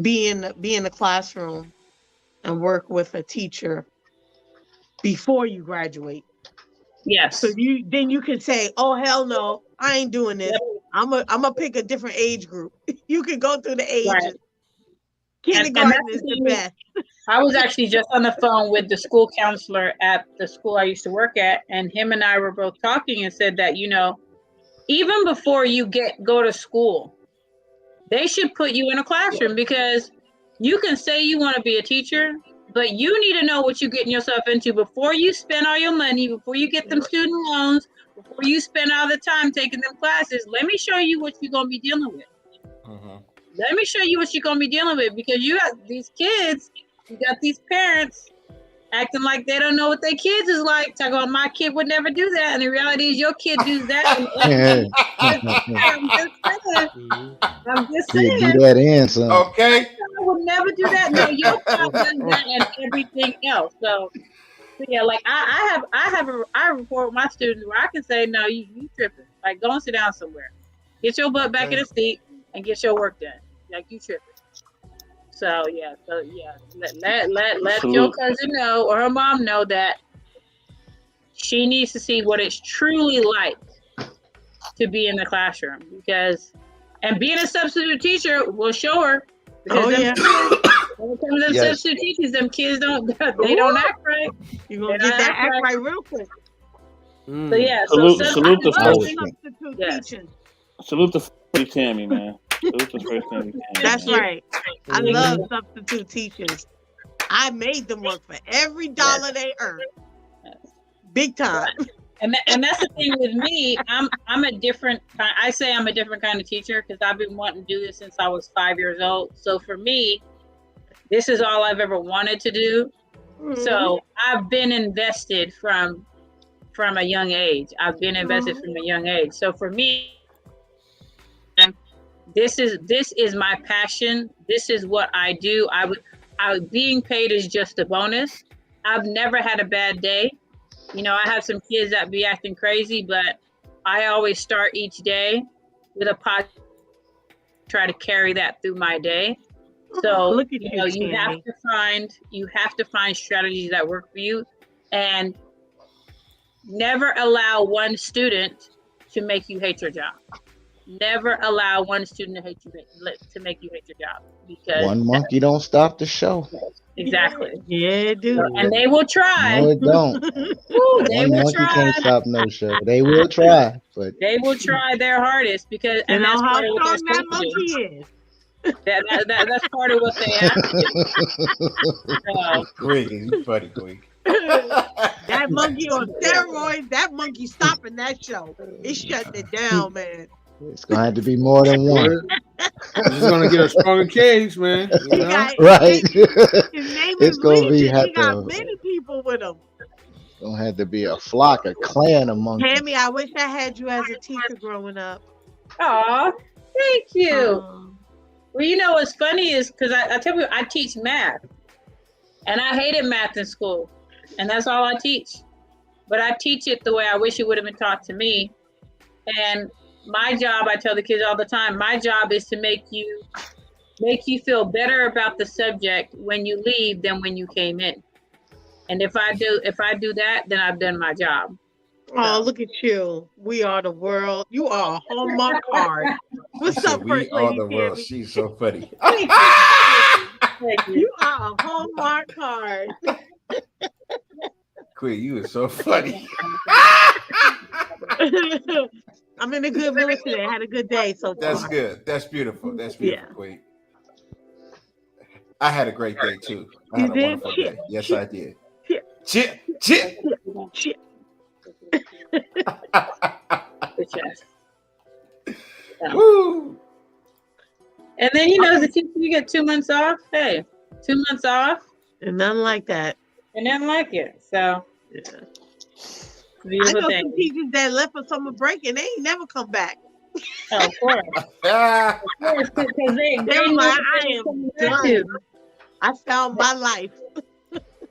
be in the classroom and work with a teacher before you graduate. Yes. So then you can say, "Oh hell no, I ain't doing this. I'm gonna pick a different age group." You can go through the ages. Right. Kindergarten is the best. I was actually just on the phone with the school counselor at the school I used to work at, and him and I were both talking and said that, you know, even before you go to school, they should put you in a classroom, because you can say you want to be a teacher, but you need to know what you're getting yourself into before you spend all your money, before you get them student loans, before you spend all the time taking them classes. Let me show you what you're going to be dealing with. Let me show you what you're going to be dealing with, because you got these kids, you got these parents acting like they don't know what their kids is like. Talking about, my kid would never do that. And the reality is your kid does that. I'm just saying. Do that and some. Okay. I would never do that. No, your child does that and everything else. So yeah, like I report with my students where I can say, no, you tripping. Like, go and sit down somewhere. Get your butt back in the seat and get your work done. Like, you tripping. So yeah, let your cousin know, or her mom know, that she needs to see what it's truly like to be in the classroom, and being a substitute teacher will show her. Because when it comes to them substitute teachers, them kids don't act right. You're gonna get that act right real quick. So yeah, salute the substitute teaching. Salute the Lady Tammy, man. Salute the first Lady Tammy. That's right. I love substitute teachers. I made them work for every dollar they earn. Big time. And that's the thing with me. I'm a different kind. I say I'm a different kind of teacher because I've been wanting to do this since I was 5 years old. So for me, this is all I've ever wanted to do. So I've been invested from a young age. I've been invested from a young age. So for me, this is my passion. This is what I do. Being paid is just a bonus. I've never had a bad day. You know, I have some kids that be acting crazy, but I always start each day with a positive, try to carry that through my day. So you have to find strategies that work for you, and never allow one student to make you hate your job. Never allow one student to make you hate your job, because one monkey don't stop the show. Exactly. Yeah, dude. And they will try. No, it don't. One monkey can't stop no show. They will try, but they will try their hardest, because and that's how part of what strong that monkey is. That's part of what they have to do. Green, buddy, green. That monkey on steroids. That monkey stopping that show. It's shutting it down, man. It's gonna have to be more than one. He's gonna get a stronger cage, man. You know? Right. His name It's is gonna be Legion. He got many people with him. It's gonna have to be a flock, a clan of monkeys. Tammy, I wish I had you as a teacher growing up. Aw, thank you. Well, you know what's funny is, because I tell you, I teach math. And I hated math in school, and that's all I teach. But I teach it the way I wish it would have been taught to me. And my job, I tell the kids all the time, my job is to make you feel better about the subject when you leave than when you came in. And if I do that, then I've done my job. Oh, look at you. We are the world. You are a Hallmark card. What's up, We First are Lady the world. Tammy? She's so funny. You are a Hallmark card. Queen, you are so funny. I'm in a good mood today. I had a good day so far. That's good. That's beautiful. That's beautiful, Queen. I had a great day too. I had a wonderful day. Yes, I did. Chip. Woo! And then you get 2 months off. Hey, 2 months off, and nothing like that. And nothing like it. So, I know some teachers that left for summer break and they ain't never come back. Oh, of course. Of course, because they were like, I am done. I found my life.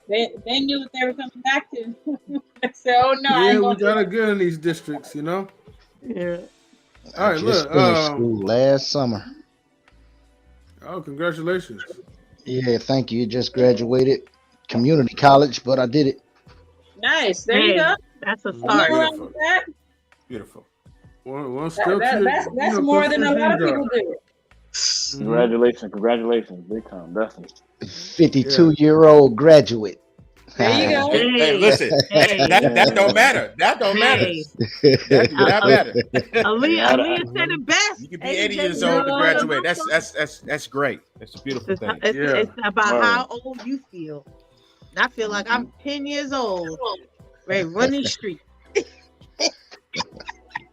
They knew what they were coming back to. So no. Yeah, we got it good in these districts, you know. Yeah. All right, I just look. finished school last summer. Oh, congratulations. Yeah, thank you. Just graduated community college, but I did it. Nice. There you go. That's a start. Beautiful. Well, still that's more than a lot of people do. Congratulations, big time, definitely. 52-year-old graduate. There you go. Hey, listen, that don't matter. That don't matter. That do not matter. Aaliyah said it best. You can be 80 years old to graduate. That's great. That's a beautiful thing. It's about how old you feel. And I feel like I'm 10 years old, ready to run the street.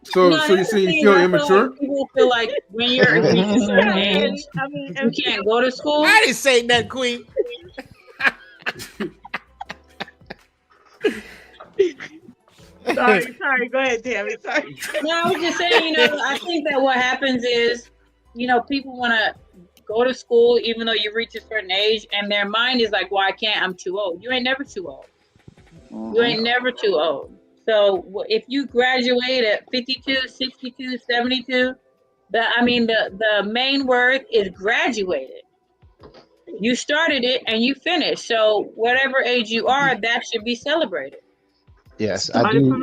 So you say you feel immature? People feel like when you're a certain age, you can't go to school. I didn't say that, Queen. Sorry. Go ahead, Tammy. Sorry. No, I was just saying, I think that what happens is, people want to go to school even though you reach a certain age, and their mind is like, well, I can't, I'm too old. You ain't never too old. You ain't never too old. So if you graduate at 52, 62, 72, the main word is graduated. You started it and you finished. So whatever age you are, that should be celebrated. Yes, I do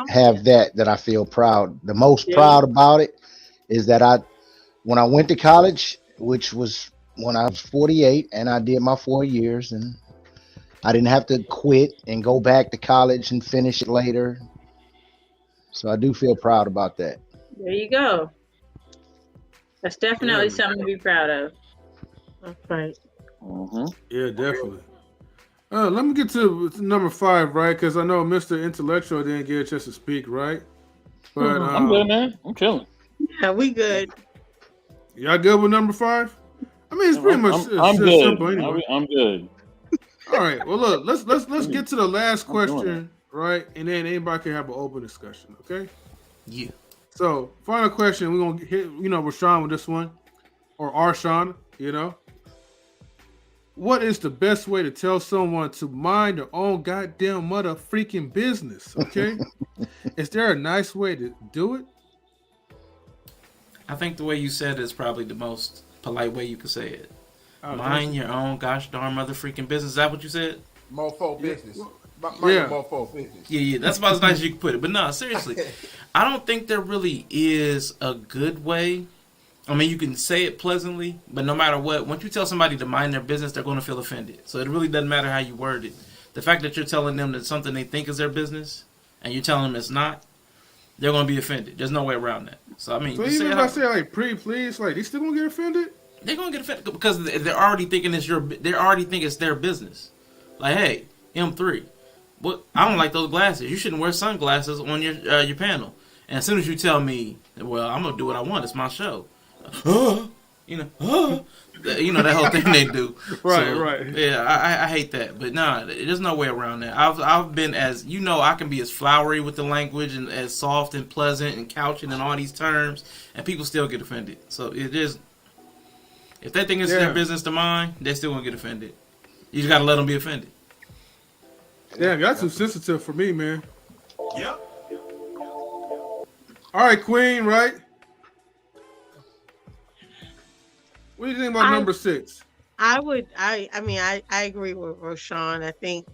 have that I feel proud. The most proud about it is that when I went to college, which was when I was 48, and I did my 4 years, and I didn't have to quit and go back to college and finish it later. So I do feel proud about that. There you go. That's definitely something to be proud of. That's right. Yeah, definitely. Let me get to number 5, right? Because I know Mr. Intellectual didn't get a chance to speak, right? But I'm good, man. I'm chilling. Yeah, we good. Y'all good with number 5? I mean, it's pretty much I'm good. simple anyway. I'm good. All right. Well, look, let's get to the last question, right? And then anybody can have an open discussion, okay? Yeah. So, final question. We're gonna hit, Rashawn with this one, or Arshawn. What is the best way to tell someone to mind their own goddamn mother freaking business? Okay. Is there a nice way to do it? I think the way you said it is probably the most polite way you could say it. Oh, mind your own gosh darn mother freaking business. Is that what you said? Mofo business. Mofo business. Yeah. That's about as nice as you can put it. But no, seriously, I don't think there really is a good way. I mean, you can say it pleasantly, but no matter what, once you tell somebody to mind their business, they're going to feel offended. So it really doesn't matter how you word it. The fact that you're telling them that something they think is their business, and you're telling them it's not, they're going to be offended. There's no way around that. So I mean, so even if I say like pretty please, like they still gonna get offended? They're gonna get offended because they're already thinking they already think it's their business. Like, hey, M3, what? I don't like those glasses. You shouldn't wear sunglasses on your panel. And as soon as you tell me, well, I'm gonna do what I want. It's my show. That whole thing they do. Right. Yeah, I hate that. But no, there's no way around that. I've been I can be as flowery with the language and as soft and pleasant and couching and all these terms, and people still get offended. So it is. If they think it's their business to mind, they're still gonna get offended. You just gotta let them be offended. Damn, that's too sensitive for me, man. Yep. All right, Queen, right? What do you think about number 6? I agree with Roshan. I think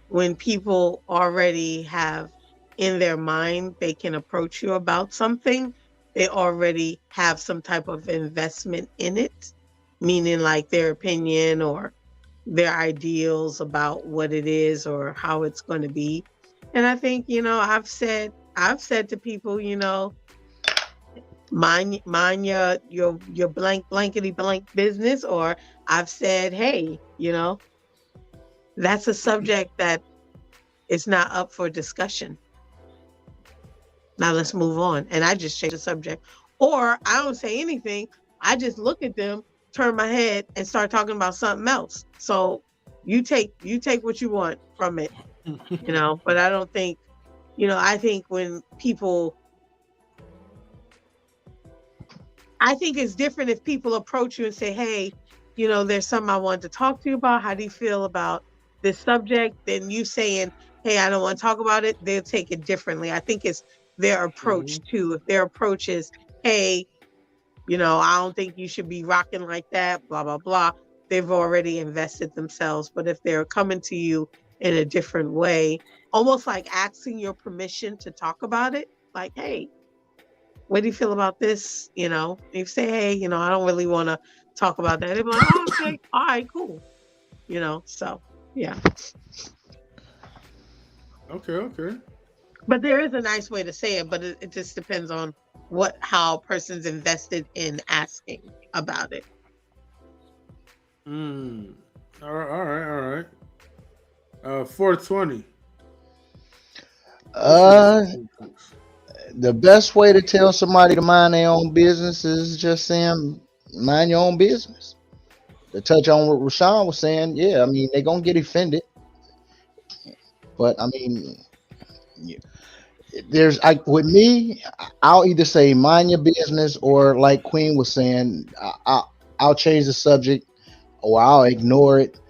when people already have in their mind they can approach you about something, they already have some type of investment in it, meaning like their opinion or their ideals about what it is or how it's going to be. And I think, I've said to people, mind your blankety blank business, or I've said, hey, that's a subject that is not up for discussion. Now let's move on. And I just change the subject. Or I don't say anything. I just look at them, turn my head, and start talking about something else. So you take what you want from it, but I don't think, I think when people, I think it's different if people approach you and say, hey, there's something I wanted to talk to you about. How do you feel about this subject? Then you saying, hey, I don't want to talk about it. They'll take it differently. I think it's their approach too. If their approach is, hey, I don't think you should be rocking like that, blah, blah, blah. They've already invested themselves. But if they're coming to you in a different way, almost like asking your permission to talk about it, like, hey, what do you feel about this? If you say, hey, I don't really want to talk about that. They'll be like, oh, okay, all right, cool. So yeah. Okay. But there is a nice way to say it, but it just depends on how a person's invested in asking about it. All right. 420. The best way to tell somebody to mind their own business is just saying, mind your own business. To touch on what Rashawn was saying, yeah, I mean, they're going to get offended. But, I mean, with me, I'll either say mind your business, or like Queen was saying, I'll change the subject, or I'll ignore it,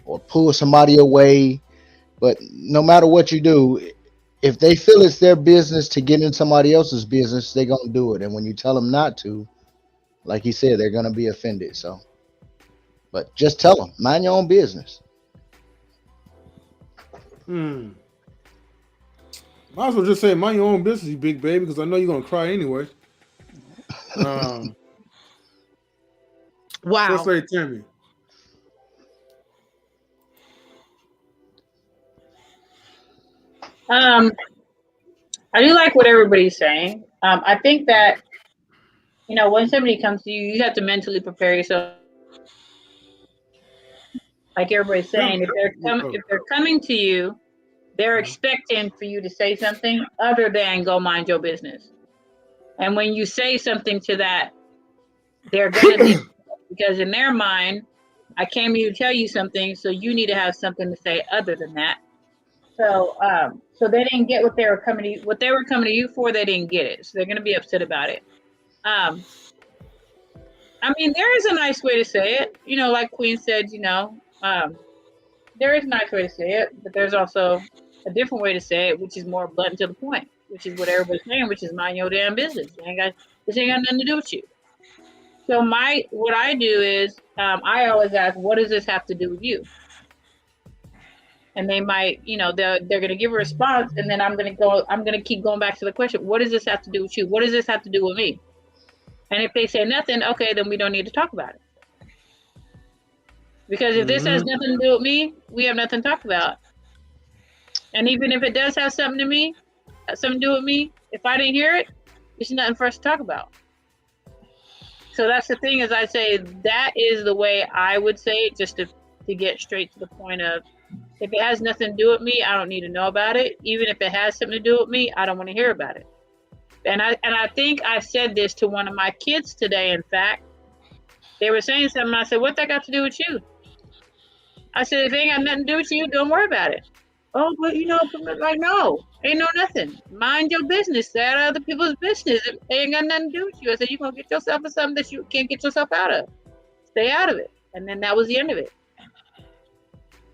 or pull somebody away. But no matter what you do, if they feel it's their business to get in somebody else's business, they're going to do it. And when you tell them not to, like he said, they're going to be offended. So, but just tell them, mind your own business. Might as well just say, mind your own business, you big baby, because I know you're going to cry anyway. Wow. First Lady Tammy. I do like what everybody's saying. I think that, when somebody comes to you, you have to mentally prepare yourself. Like everybody's saying, if they're coming to you, they're expecting for you to say something other than go mind your business. And when you say something to that, they're going to be, because in their mind, I came here to tell you something, so you need to have something to say other than that. So, so they didn't get what they were coming to you for. They didn't get it, so they're going to be upset about it. I mean, there is a nice way to say it. Like Queen said, there is a nice way to say it, but there's also a different way to say it, which is more blunt to the point, which is what everybody's saying, which is mind your damn business. This ain't got nothing to do with you. So what I do is, I always ask, what does this have to do with you? And they might, they're going to give a response, and then I'm going to keep going back to the question, what does this have to do with you? What does this have to do with me? And if they say nothing, okay, then we don't need to talk about it. Because if this has nothing to do with me, we have nothing to talk about. And even if it does have something to do with me, if I didn't hear it, there's nothing for us to talk about. So that's the thing, is I say that is the way I would say it, just to get straight to the point of, if it has nothing to do with me, I don't need to know about it. Even if it has something to do with me, I don't want to hear about it. And I think I said this to one of my kids today. In fact, they were saying something. I said, "What that got to do with you?" I said, "If it ain't got nothing to do with you, don't worry about it." Oh, but like, no, ain't nothing. Mind your business. Stay out of other people's business. It ain't got nothing to do with you. I said, you're gonna get yourself in something that you can't get yourself out of. Stay out of it. And then that was the end of it.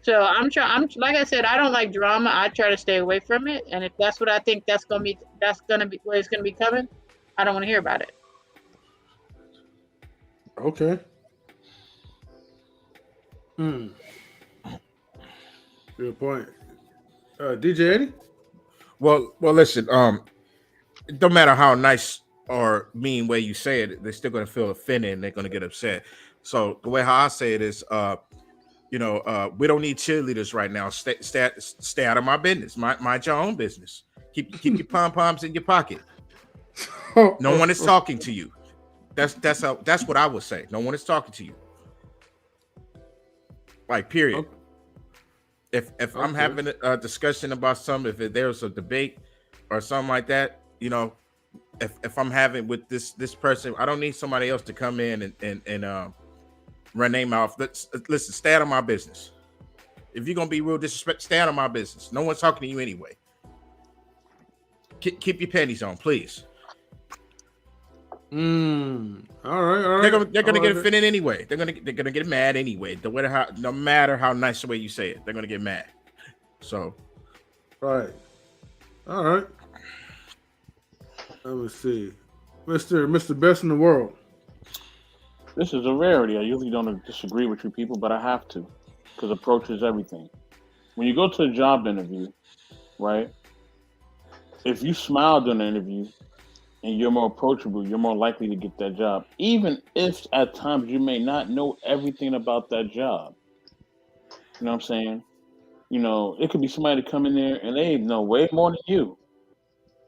So I'm trying. I'm like I said, I don't like drama. I try to stay away from it. And if that's what I think that's gonna be where it's gonna be coming, I don't want to hear about it. Okay. Good point. DJ Eddie? Well, listen. It don't matter how nice or mean way you say it, they're still gonna feel offended and they're gonna get upset. So the way how I say it is, we don't need cheerleaders right now. Stay out of my business. Mind your own business. Keep your pom poms in your pocket. No one is talking to you. That's what I would say. No one is talking to you. Like, period. Okay. If I'm having a discussion about something, if there's a debate or something like that, if I'm having with this person, I don't need somebody else to come in and run their mouth. Listen, stay out of my business. If you're gonna be real disrespectful, stay out of my business. No one's talking to you anyway. Keep your panties on, please. All right. They're gonna get offended anyway. They're gonna get mad anyway. No matter how nice the way you say it, they're gonna get mad. So, right. All right. Let me see, Mr. Best in the World. This is a rarity. I usually don't disagree with you people, but I have to, because approach is everything. When you go to a job interview, right? If you smile during the interview and you're more approachable, you're more likely to get that job, even if at times you may not know everything about that job. You know what I'm saying? It could be somebody to come in there and they know way more than you.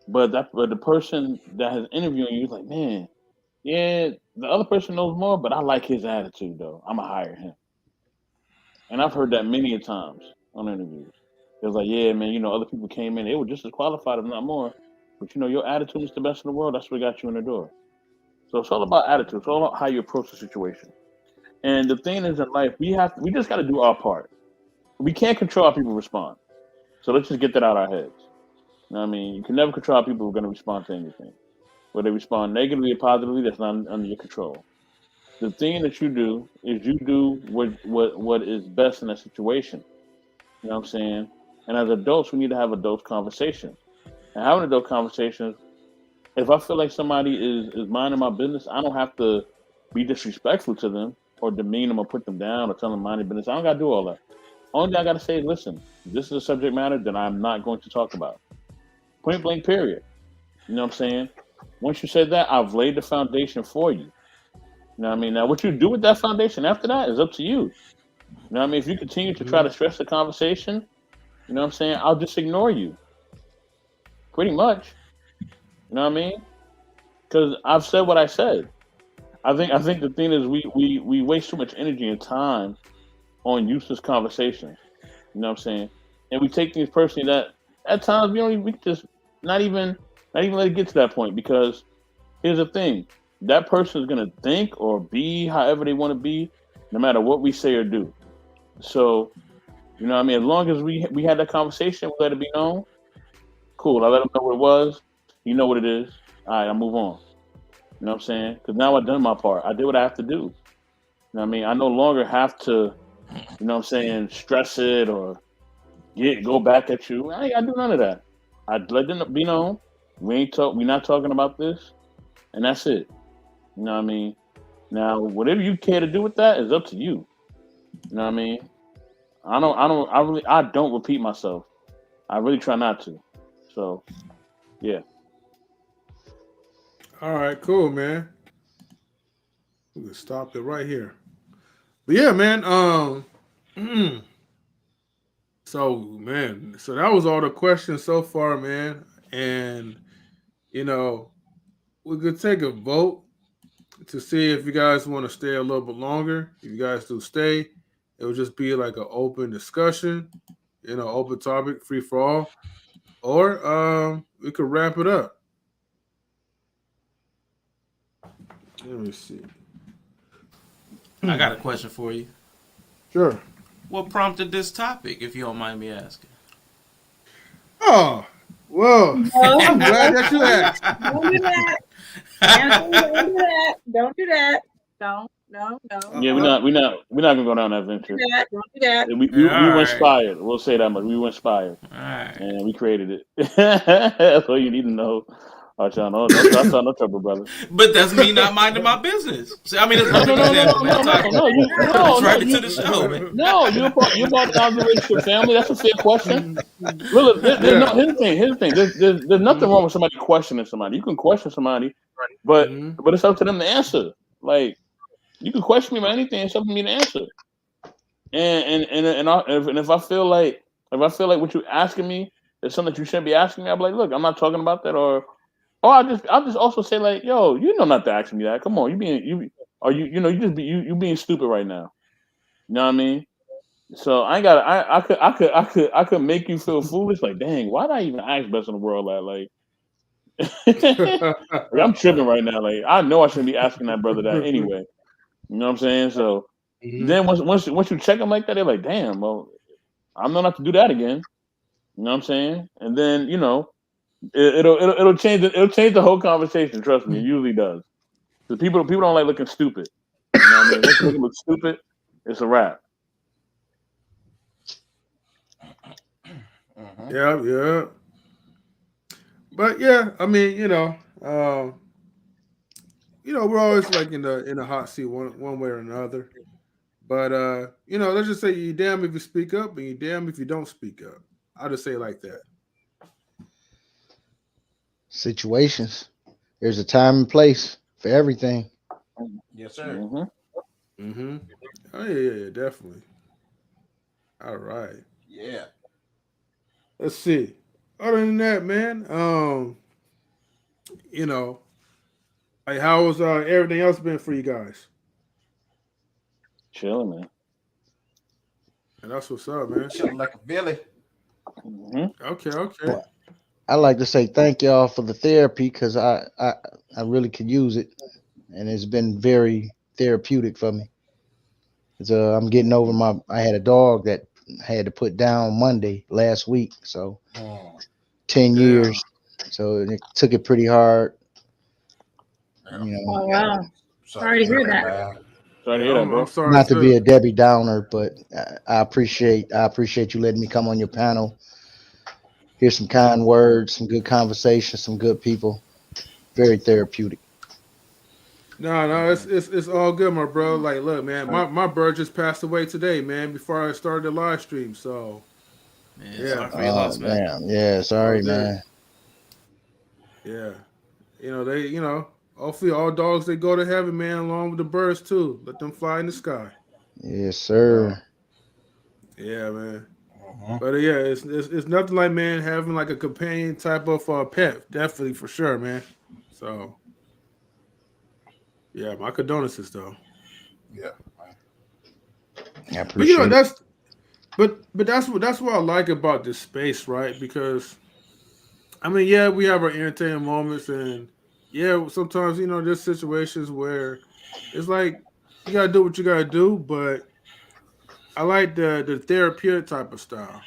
But the person that has interviewing you is like, man, yeah, the other person knows more, but I like his attitude though. I'm gonna hire him. And I've heard that many a times on interviews. It was like, yeah, man, other people came in, they were just as qualified, if not more. But your attitude is the best in the world. That's what got you in the door. So it's all about attitude. It's all about how you approach the situation. And the thing is in life, we just got to do our part. We can't control how people respond. So let's just get that out of our heads. You know what I mean? You can never control how people are going to respond to anything. Whether they respond negatively or positively, that's not under your control. The thing that you do is you do what is best in that situation. You know what I'm saying? And as adults, we need to have adult conversations. And having adult conversations, if I feel like somebody is minding my business, I don't have to be disrespectful to them or demean them or put them down or tell them mind their business. I don't got to do all that. Only thing I got to say is, listen, this is a subject matter that I'm not going to talk about. Point blank, period. You know what I'm saying? Once you said that, I've laid the foundation for you. You know what I mean? Now, what you do with that foundation after that is up to you. You know what I mean? If you continue to try to stress the conversation, you know what I'm saying? I'll just ignore you. Pretty much. You know what I mean? Because I've said what I said. I think the thing is we waste too much energy and time on useless conversations. You know what I'm saying? And we take things personally that at times we just not even let it get to that point, because here's the thing. That person is gonna think or be however they want to be, no matter what we say or do. So, you know what I mean? As long as we had that conversation, we let it be known. Cool. I let them know what it was. You know what it is. All right, I move on. You know what I'm saying? Because now I've done my part. I did what I have to do. You know what I mean? I no longer have to, you know what I'm saying, stress it or go back at you. I ain't got to do none of that. I let them be known. We're not talking about this, and that's it. You know what I mean? Now, whatever you care to do with that is up to you. You know what I mean? I don't repeat myself. I really try not to. So, yeah. All right, cool, man. We can stop it right here. But yeah, man. So that was all the questions so far, man. And we could take a vote to see if you guys want to stay a little bit longer. If you guys do stay, it would just be like an open discussion, open topic, free for all. Or we could wrap it up. Let me see. I got a question for you. Sure. What prompted this topic, if you don't mind me asking? Oh, well, I'm glad that you asked. Don't do that. Don't do that. Don't. no. Yeah, we're not gonna go down that venture. Don't do that. We All were right. inspired. We'll say that much. We were inspired, All right. and we created it. That's all you need to know. All right, y'all. No trouble, brother. But that's me not minding my business. See, I mean, it's No, perfect example, man. It's right into the show, man. No, you're part of the relationship family. That's a fair question. Look, here's the thing. There's nothing wrong with somebody questioning somebody. You can question somebody, but it's up to them to answer. Like, you can question me about anything. It's up to me to answer. And if I feel like what you're asking me is something that you shouldn't be asking me, I'll be like, look, I'm not talking about that, or I'll just also say like, yo, you know not to ask me that. Come on, you being stupid right now. You know what I mean? So I ain't got I could make you feel foolish. Like, dang, why did I even ask best in the world that? Like, like, I'm tripping right now. Like, I know I shouldn't be asking that brother that anyway. You know what I'm saying? So then once you check them like that, they're like, damn, well, I'm not to do that again. You know what I'm saying? And then it'll change the whole conversation. Trust me, it usually does. Because people don't like looking stupid. You know what I mean? Once you make them look stupid, it's a wrap. Yeah. But yeah, I mean, we're always like in a hot seat one way or another. But let's just say you damn if you speak up and you damn if you don't speak up. I'll just say it like that. Situations. There's a time and place for everything. Yes, sir. Oh yeah, definitely. All right. Yeah. Let's see. Other than that, man, like how was everything else been for you guys? Chilling, man. And that's what's up, man. Chilling like a Billy. Okay. Well, I like to say thank y'all for the therapy because I really could use it, and it's been very therapeutic for me. 'Cause, I'm getting over I had a dog that I had to put down Monday last week, so 10 years. So it took it pretty hard. Oh wow! Sorry to hear that. Sorry to hear that, bro. I'm sorry. Not to be a Debbie Downer, but I appreciate you letting me come on your panel. Hear some kind words, some good conversation, some good people. Very therapeutic. No, it's all good, my bro. Like, look, man, my bird just passed away today, man. Before I started the live stream, so yeah. Sorry for your loss, man. Damn. Yeah, sorry, man. Yeah, hopefully all dogs they go to heaven, man, along with the birds too. Let them fly in the sky. Yes, sir. Yeah, man. But yeah, it's nothing like, man, having like a companion type of pet. Definitely for sure, man. So yeah, my condolences though. Yeah. I appreciate it. That's what I like about this space, right? Because I mean, yeah, we have our entertaining moments, and yeah, sometimes there's situations where it's like you gotta do what you gotta do, but I like the therapeutic type of style.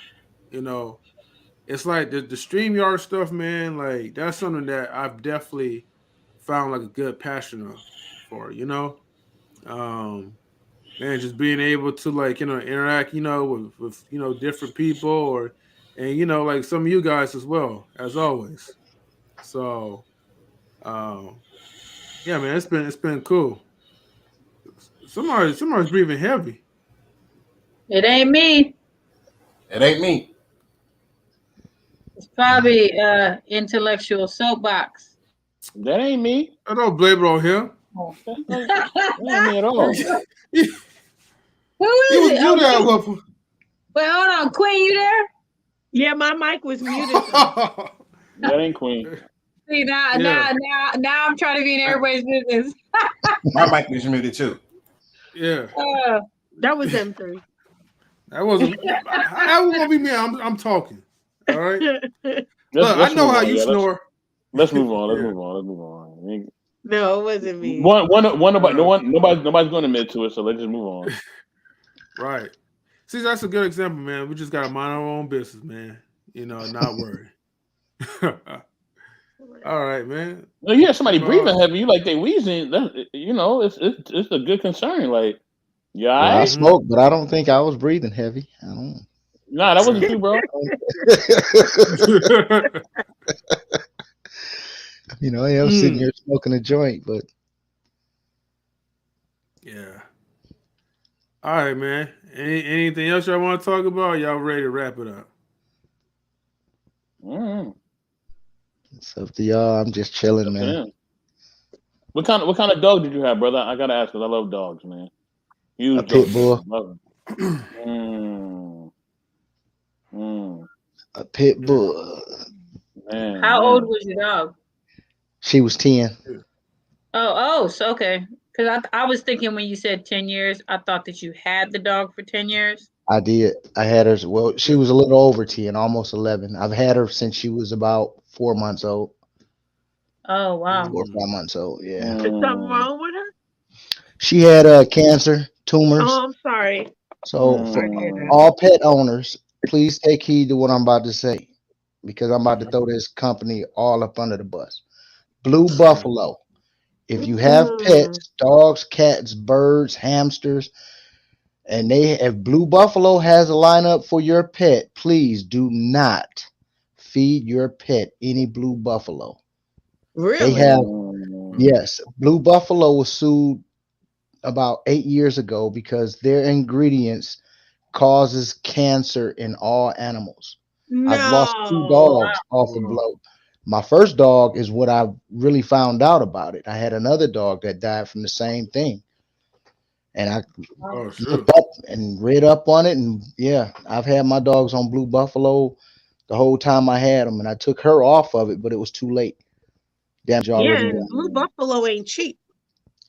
It's like the StreamYard stuff, man. Like that's something that I've definitely found like a good passion for. Man, just being able to like interact, with different people and like some of you guys as well as always. So, yeah, man, it's been cool. Somebody's breathing heavy. It ain't me. It ain't me. It's probably intellectual soapbox. That ain't me. I don't blame it on him. That ain't me at all. Who is it? Wait, hold on, Queen, you there? Yeah, my mic was muted. That ain't Queen. See now I'm trying to be in everybody's business. My mic was muted too. Yeah. That was M3. That wasn't be me. I'm talking. All right. Look, I Let's know move how on, you yeah, snore. Let's move on. Let's move on. No, it wasn't me. Nobody's going to admit to it, so let's just move on. Right. See, that's a good example, man. We just gotta mind our own business, man. Not worry. All right, man. Well, yeah, somebody Come breathing on. heavy, you like they wheezing. That, it's a good concern. Like, you all Well, I right? smoked, but I don't think I was breathing heavy. I don't. Nah, that wasn't Yeah. you, bro. You know, I am sitting here smoking a joint, but Yeah. All right, man. Anything else y'all want to talk about? Y'all ready to wrap it up? Mm, it's up to y'all. I'm just chilling, up to man. them. What kind of dog did you have, brother? I gotta ask because I love dogs, man. A Huge pit dog fan. bull. Love them. Mm, mm, A pit Yeah. bull. How old man. was your dog? She was 10. So okay. Because I was thinking when you said 10 years, I thought that you had the dog for 10 years. I did. I had her. Well, she was a little over 10, almost 11. I've had her since she was about 4 months old, Oh, wow. 4 or 5 months old. Yeah. Is something Mm, wrong with her? She had cancer, tumors. Oh, I'm sorry. So I'm for sorry to hear that. all pet owners, please take heed to what I'm about to say, because I'm about to throw this company all up under the bus. Blue Buffalo. If you have Mm. pets, dogs, cats, birds, hamsters, and if Blue Buffalo has a lineup for your pet, please do not feed your pet any Blue Buffalo. They Really? have, mm. yes, Blue Buffalo was sued about 8 years ago because their ingredients causes cancer in all animals. I've lost two No. dogs off of blood. My first dog is what I really found out about it. I had another dog that died from the same thing. And I Oh, looked shoot. up and read up on it. And yeah, I've had my dogs on Blue Buffalo the whole time I had them. And I took her off of it, but it was too late. Damage Yeah, already and done. Blue Buffalo ain't cheap.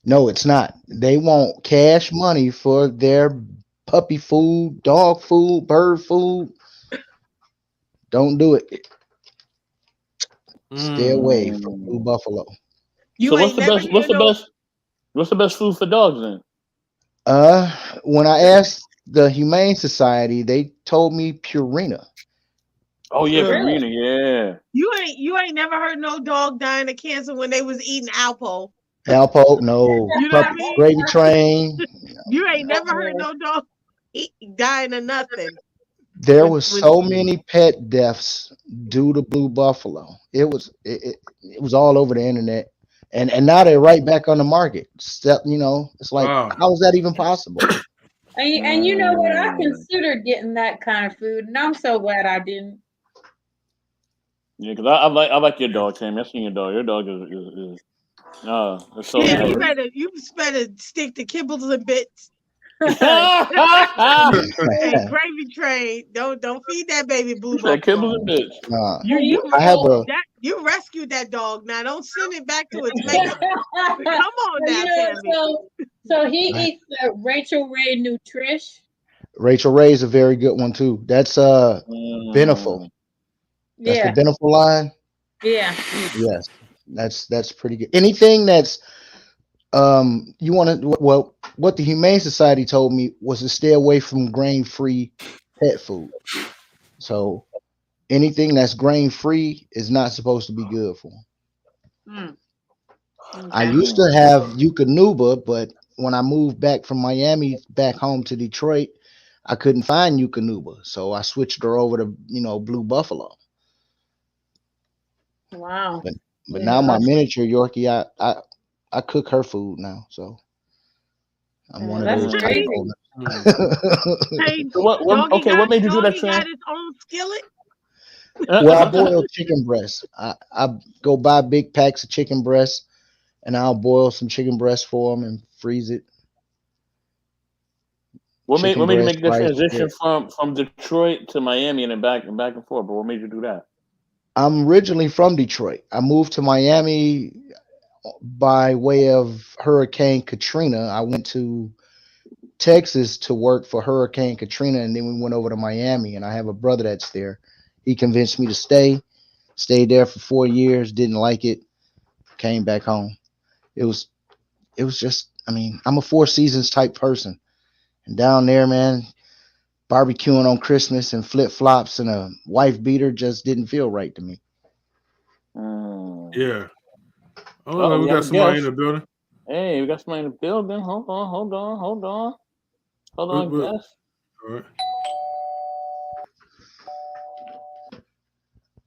No, it's not. They want cash money for their puppy food, dog food, bird food. Don't do it. Stay away from Blue Mm. Buffalo. So You ain't never hear no. what's the best food for dogs then? Uh, when I asked the Humane Society, they told me Purina. Oh yeah, Uh, Really? Purina, yeah. you ain't never heard no dog dying of cancer when they was eating Alpo. Alpo, no. You know what I Pup mean? Gravy Train. You ain't never heard Oh, no dog dying of nothing. There When was when so many pet deaths due to Blue Buffalo. It was all over the internet, and now they're right back on the market. It's like, Wow. how is that even possible? and you know what? I Mm. considered getting that kind of food, and I'm so glad I didn't. Yeah, because I like your dog, Tammy. I seen your dog. Your dog is it's so shit, Yeah. you nice. better you better stick to kibbles and bits You and gravy train. Don't feed that baby Blue said kibbles Buffalo. and bits. Uh, You Hey, you you I have know, a you rescued that dog. Now don't send it back to its maker. Come on you now, know, Tammy. so he I, eats the Rachel Ray Nutrish. Rachel Ray is a very good one too. That's Beneful. Mm. That's the Yeah, Beneful line. yeah. Yes, that's pretty good. Anything that's you want to, well, what the Humane Society told me was to stay away from grain free pet food. So anything that's grain free is not supposed to be good for 'em. Mm, I okay. used Mm. to have Eukanuba, but when I moved back from Miami back home to Detroit, I couldn't find Eukanuba, so I switched her over to Blue Buffalo. Wow. But Yeah. now my miniature Yorkie, I cook her food now, so I'm one of That's those type crazy. Mm. owners. Hey, So what made you do that, doggy Tran? got his own skillet. Well, I boil chicken breasts. I go buy big packs of chicken breasts, and I'll boil some chicken breasts for them and freeze it. What Chicken made you breast, make that rice. transition Bread. from Detroit to Miami and then back and forth? But what made you do that? I'm originally from Detroit. I moved to Miami by way of Hurricane Katrina. I went to Texas to work for Hurricane Katrina, and then we went over to Miami. And I have a brother that's there. He convinced me to stay. Stayed there for 4 years. Didn't like it. Came back home. It was it was just. I mean, I'm a Four Seasons type person, and down there, man, barbecuing on Christmas and flip flops and a wife beater just didn't feel right to me. Mm. Yeah. Oh, We we have got a somebody in guest. the building. Hey, we got somebody in the building. Hold on, guest. All right.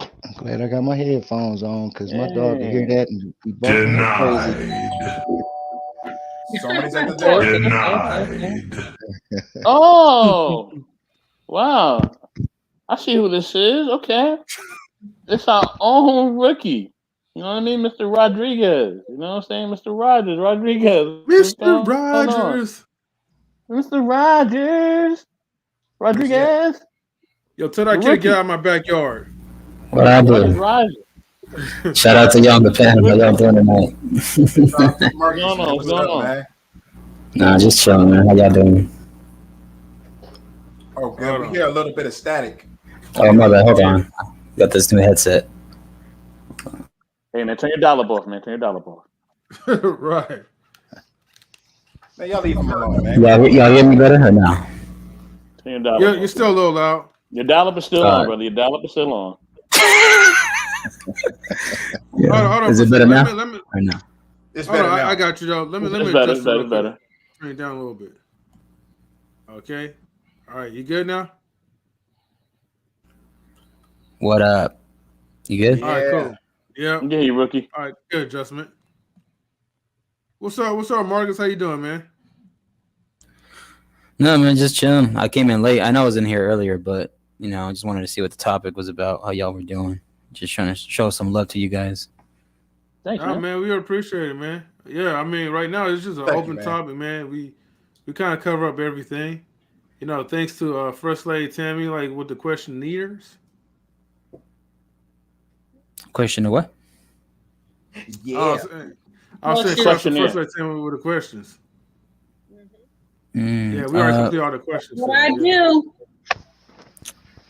I'm glad I got my headphones on because my dog can hear Hey. that and be barking like crazy. Somebody's at the door. Denied. Oh, wow. I see who this is. Okay. It's our own rookie. You know what I mean? Mr. Rodriguez. You know what I'm saying? Mr. Rodriguez. What's Mr. going on? Rogers. Mr. Rogers. Where's he at? Rodriguez. Yo, tell The that kid to get rookie. out of my backyard. What I Rogers. do? Shout out to y'all in the panel. How y'all doing tonight? What's What's going on? What's going up, on? man? Nah, just chilling, man. How y'all doing? Oh, good. We hear a little bit of static. Oh, my bad. Hold on. Got this new headset. Hey, man, turn your dial-up off, man. Turn your dial-up off. Right. Man, y'all leave him alone, man. Y'all hear me better or no? Turn your dial-up Yeah, off. you're still a little loud. Your dial-up is still All on, right. brother. Your dial-up is still on. Yeah. Hold on Is for a it better second. now? Let me Or no? It's hold better on. now. I got you though. Let me It's better. adjust It's it real better. quick. Better. Turn it down a little bit. Okay. All right. You good now? What up? You good? All right. Yeah. Cool. Yeah. Yeah, you rookie. All right. Good adjustment. What's up? What's up, Marcus? How you doing, man? No, man, just chilling. I came in late. I know I was in here earlier, but you know, I just wanted to see what the topic was about, how y'all were doing. Just trying to show some love to you guys. Thanks, Oh man. man, we appreciate it, man. Yeah, I mean, right now it's just an Thank you, open man. topic, man. We kind of cover up everything. You know, thanks to First Lady Tammy, like with the questionnaires. Question of what? Yeah. I was saying shout out to Questionnaire. First Lady Tammy with the questions. Mm, Yeah, we already complete all the questions. What so, I yeah. do?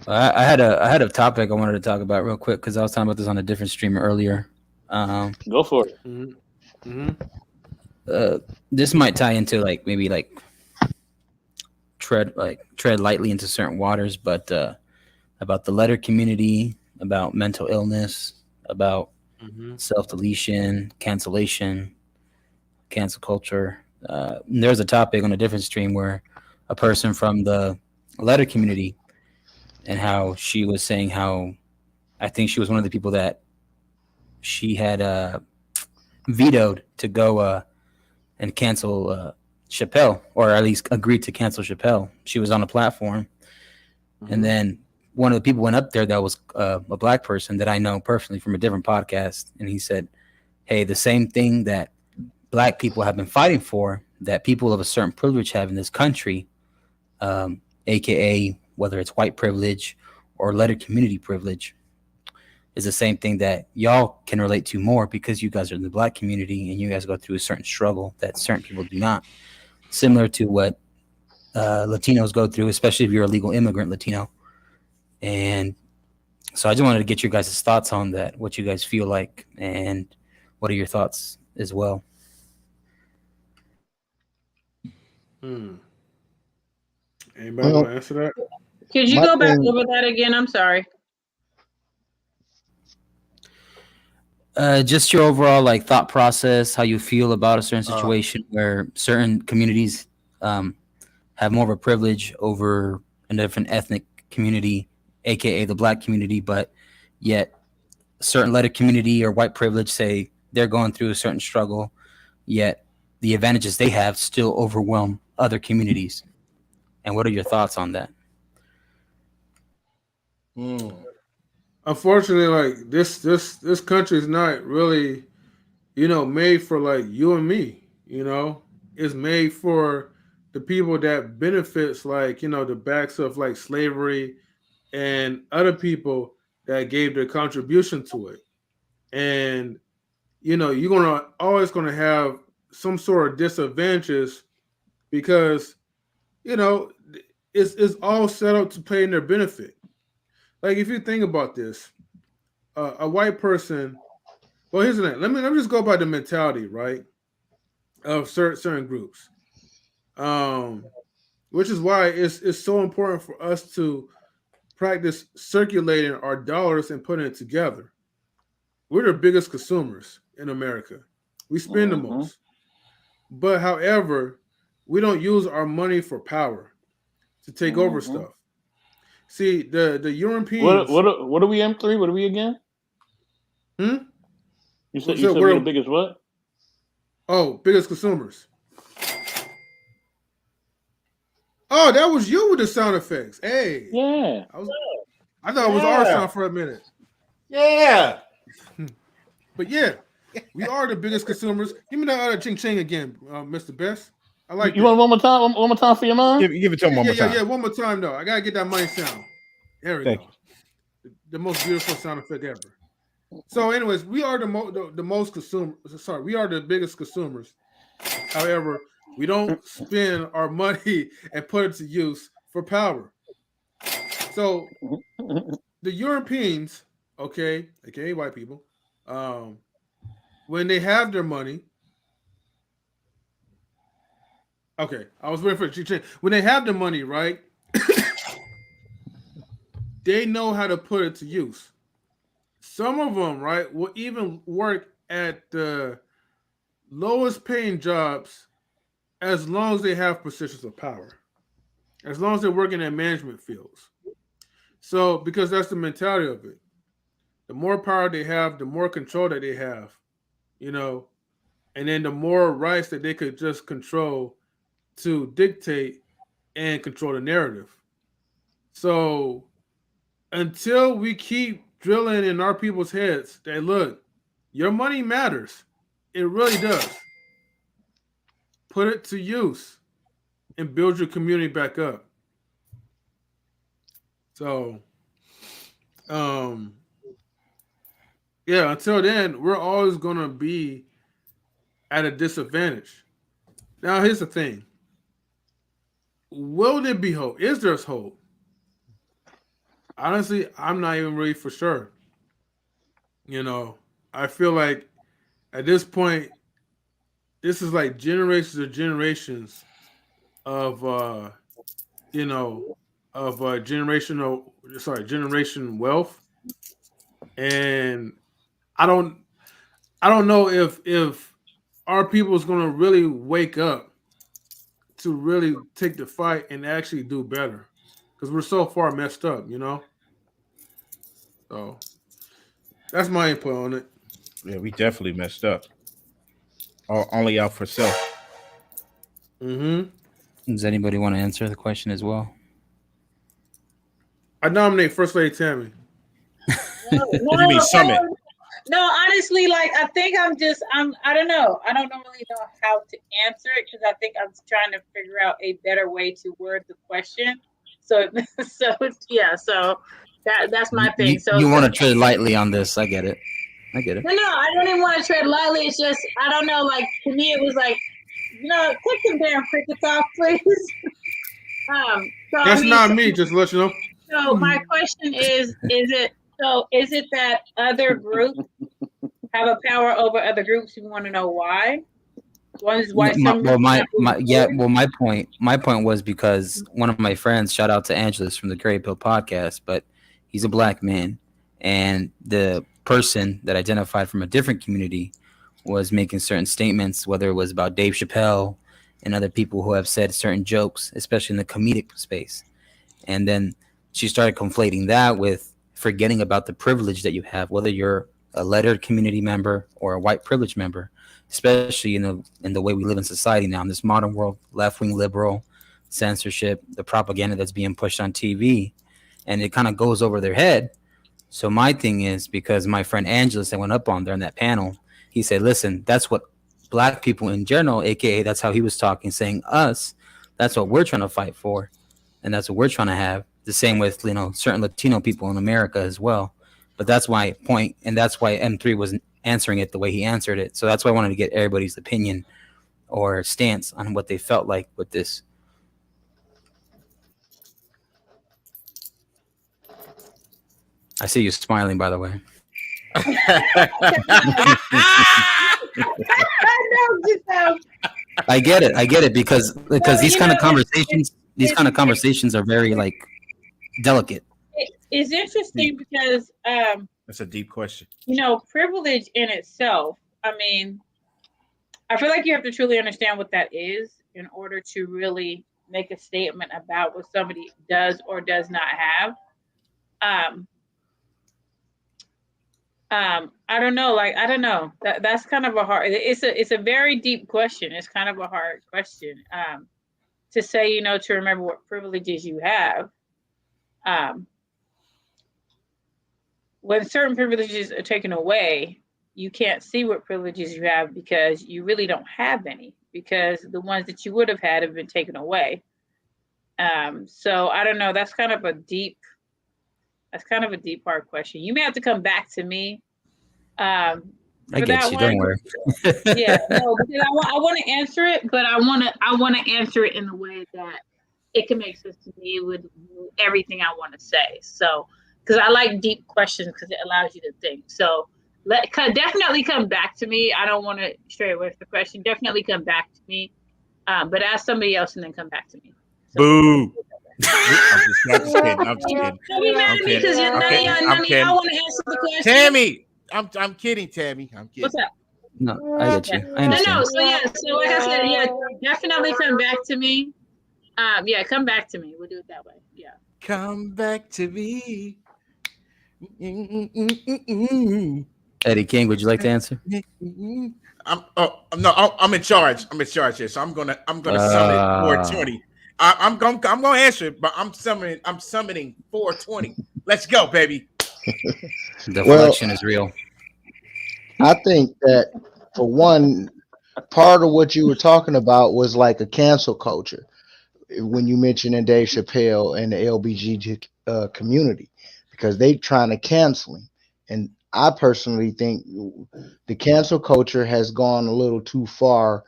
I had a topic I wanted to talk about real quick because I was talking about this on a different stream earlier. Go for it. This might tie into maybe tread lightly into certain waters, but about the letter community, about mental illness, about self-deletion, cancellation, cancel culture. There's a topic on a different stream where a person from the letter community and how she was saying how I think she was one of the people that she had vetoed to go and cancel Chappelle, or at least agreed to cancel Chappelle. She was on a platform, and then one of the people went up there that was a black person that I know personally from a different podcast, and he said, hey, the same thing that black people have been fighting for, that people of a certain privilege have in this country, aka whether it's white privilege or letter community privilege, is the same thing that y'all can relate to more because you guys are in the black community and you guys go through a certain struggle that certain people do not. Similar to what Latinos go through, especially if you're a legal immigrant Latino. And so I just wanted to get your guys' thoughts on that, what you guys feel like, and what are your thoughts as well. Anybody want to answer that? Could you go back over that again? I'm sorry. Just your overall thought process, how you feel about a certain situation where certain communities have more of a privilege over a different ethnic community, aka the black community, but yet a certain letter community or white privilege say they're going through a certain struggle, yet the advantages they have still overwhelm other communities. And what are your thoughts on that? Unfortunately, this country is not really, made for you and me. It's made for the people that benefits, the backs of slavery and other people that gave their contribution to it. And you're always gonna have some sort of disadvantages because it's all set up to pay in their benefit. Like if you think about this, a white person. Well, here's the thing. Let me just go by the mentality, right, of certain groups, which is why it's so important for us to practice circulating our dollars and putting it together. we're the biggest consumers in America. We spend the most. But however, we don't use our money for power to take over stuff. See, the Europeans. What are we M3? What are we again? Hmm? You said we're the biggest what? Oh, biggest consumers. Oh, that was you with the sound effects. Hey. Yeah. I thought it was our sound for a minute. Yeah. But yeah, we are the biggest consumers. Give me that other ching ching again, Mr. Best. I like you that. want one more time? One more time for your mom? Give it to him one more time. Yeah, one more time though. I gotta get that money sound. There we go. The most beautiful sound effect ever. So, anyways, we are the most consumers. Sorry, we are the biggest consumers. However, we don't spend our money and put it to use for power. So, the Europeans, okay, aka white people, when they have their money, okay, I was waiting for it to change. When they have the money, right, they know how to put it to use. Some of them, right, will even work at the lowest paying jobs as long as they have positions of power, as long as they're working in management fields. So, because that's the mentality of it. The more power they have, the more control that they have, you know, and then the more rights that they could just control to dictate and control the narrative. So, until we keep drilling in our people's heads that, look, your money matters. It really does. Put it to use and build your community back up. So, yeah, until then, we're always going to be at a disadvantage. Now, here's the thing. Will there be hope? Is there hope? Honestly, I'm not even really for sure. You know, I feel like at this point, this is like generations of generations of, generation wealth. And I don't know if our people is going to really wake up to really take the fight and actually do better, because we're so far messed up, you know. So that's my input on it. Yeah, we definitely messed up. Only out for self. Does anybody want to answer the question as well? I nominate First Lady Tammy. You mean Summit? No, honestly, like I think I don't know. I don't really know how to answer it because I think I'm trying to figure out a better way to word the question. So that's my thing. You want to tread lightly on this. I get it. No, I don't even want to tread lightly. It's just, I don't know, like, to me, it was like, take some damn crickets off, please. That's not me, just to let you know. So my question is it that other groups have a power over other groups? You want to know why? One is why some my point was because one of my friends, shout out to Angelus from the Gray Pill podcast, but he's a black man, and the person that identified from a different community was making certain statements, whether it was about Dave Chappelle and other people who have said certain jokes, especially in the comedic space. And then she started conflating that with forgetting about the privilege that you have, whether you're a lettered community member or a white privileged member, especially in the way we live in society now, in this modern world, left-wing liberal censorship, the propaganda that's being pushed on TV, and it kind of goes over their head. So my thing is, because my friend Angelus that went up on there in that panel, he said, listen, that's what black people in general, aka that's how he was talking, saying us, that's what we're trying to fight for, and that's what we're trying to have. The same with certain Latino people in America as well. But that's my point, and that's why M3 was answering it the way he answered it. So that's why I wanted to get everybody's opinion or stance on what they felt like with this. I see you smiling, by the way. I get it because these kind of conversations are very delicate. It's interesting because That's a deep question. Privilege in itself, I mean, I feel like you have to truly understand what that is in order to really make a statement about what somebody does or does not have. Um, I don't know. Like, I don't know. That's kind of a hard. It's a very deep question. It's kind of a hard question. To say, to remember what privileges you have. When certain privileges are taken away, you can't see what privileges you have because you really don't have any, because the ones that you would have had have been taken away. So I don't know. That's kind of a deep, hard question. You may have to come back to me I for get that you. one. Don't worry. Yeah, no, because I want to answer it, but I want to answer it in a way that it can make sense to me with everything I want to say. So, because I like deep questions because it allows you to think. So, definitely come back to me. I don't want to stray away from the question. Definitely come back to me, but ask somebody else and then come back to me. So, Boo. I'm just kidding. I'm just kidding. Don't be mad at me because none of y'all want to answer the question. Tammy, I'm kidding, Tammy. I'm kidding. What's up? No, I get you. I understand. No. So like I said, definitely come back to me. Come back to me. We'll do it that way. Yeah. Come back to me. Eddie King, would you like to answer? I'm in charge. I'm in charge here, so I'm gonna summon 420. I'm gonna answer it, but I'm summoning 420. Let's go, baby. Deflection is real. I think that for one, part of what you were talking about was like a cancel culture when you mentioned Dave Chappelle and the LBGT community, because they trying to cancel him. And I personally think the cancel culture has gone a little too far.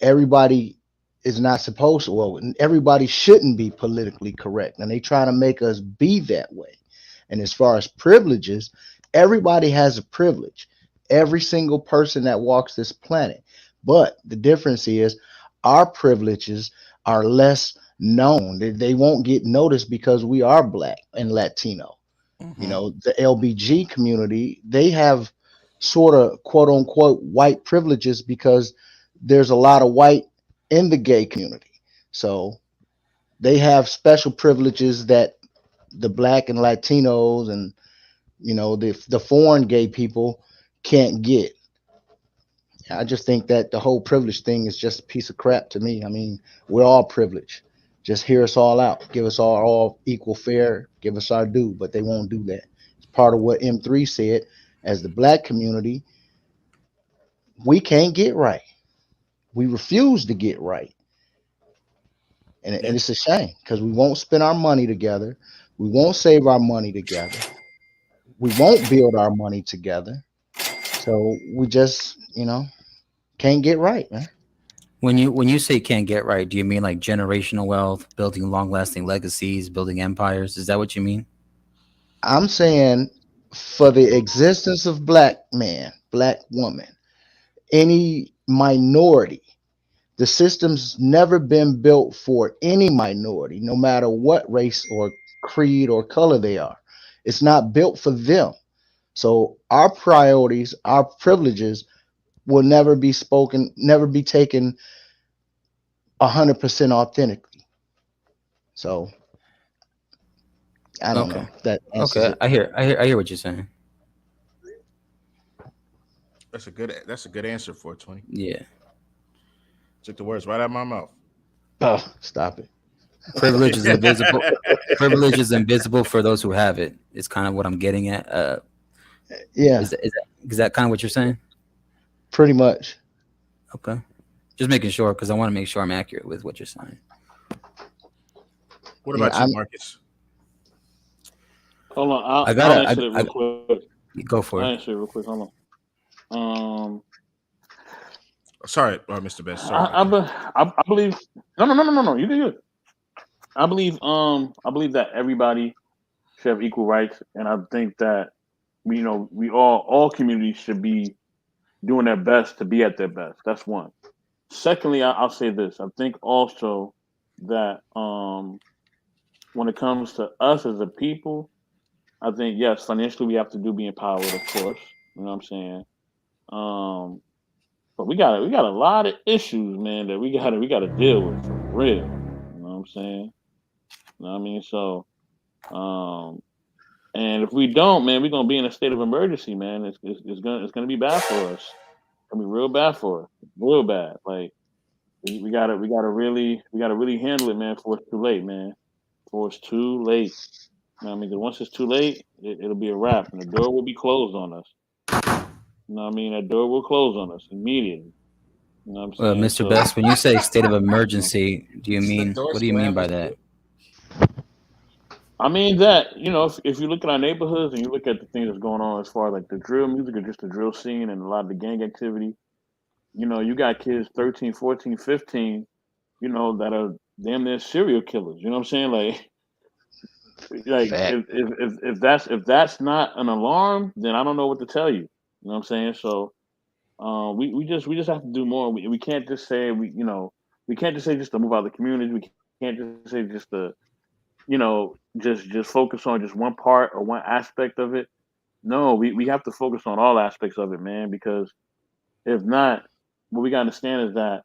Everybody is not supposed to, well, everybody shouldn't be politically correct, and they trying to make us be that way. And as far as privileges, everybody has a privilege. Every single person that walks this planet. But the difference is our privileges are less known. They won't get noticed because we are Black and Latino. The LBG community, they have sort of quote unquote white privileges because there's a lot of white in the gay community. So they have special privileges that the Black and Latinos and the foreign gay people can't get. I just think that the whole privilege thing is just a piece of crap to me. I mean, we're all privileged. Just hear us all out. Give us all equal fair. Give us our due. But they won't do that. It's part of what M3 said. As the Black community, we can't get right. We refuse to get right. And it's a shame because we won't spend our money together. We won't save our money together. We won't build our money together. So we just, can't get right, man. When you say can't get right, do you mean like generational wealth, building long-lasting legacies, building empires? Is that what you mean? I'm saying for the existence of Black man, Black woman, any minority, the system's never been built for any minority, no matter what race or creed or color they are. It's not built for them. So our priorities, our privileges will never be taken 100% authentically. So I don't know. That answers Okay, it. I hear what you're saying. That's a good answer, 420. Yeah. Took the words right out of my mouth. Oh, stop it. Privilege is invisible. Privilege is invisible for those who have it. It's kind of what I'm getting at. Yeah. Is that kind of what you're saying? Pretty much. Okay. Just making sure because I want to make sure I'm accurate with what you're saying. What about you, Marcus? Hold on, I'll answer it real quick. Go for it. I'll answer it real quick. Hold on. Sorry, Mr. Best. Sorry. I believe. No. You did good. I believe that everybody should have equal rights, and I think that we all communities should be doing their best to be at their best. That's one. Secondly, I'll say this. I think also that when it comes to us as a people, I think yes, financially we have to be empowered, of course. You know what I'm saying? But we got a lot of issues, man, that we gotta deal with for real. You know what I'm saying? You know what I mean? So, and if we don't, man, we're gonna be in a state of emergency, man. It's gonna be bad for us. It's gonna be real bad for us, real bad. Like we gotta really handle it, man. Before it's too late, man. Before it's too late. You know what I mean? 'Cause once it's too late, it'll be a wrap, and the door will be closed on us. You know what I mean? That door will close on us immediately. You know what I'm saying? Mr. So, Best, when you say state of emergency, Door what do you mean by slammed. that? I mean that, if you look at our neighborhoods and you look at the things that's going on as far as like the drill music or just the drill scene and a lot of the gang activity, you got kids 13, 14, 15, that are damn near serial killers. You know what I'm saying? Like Fact. if that's not an alarm, then I don't know what to tell you. You know what I'm saying? So we just have to do more. We can't just say we can't just say just to move out of the community. We can't just say just to just focus on just one part or one aspect of it. No, we have to focus on all aspects of it, man. Because if not, what we gotta understand is that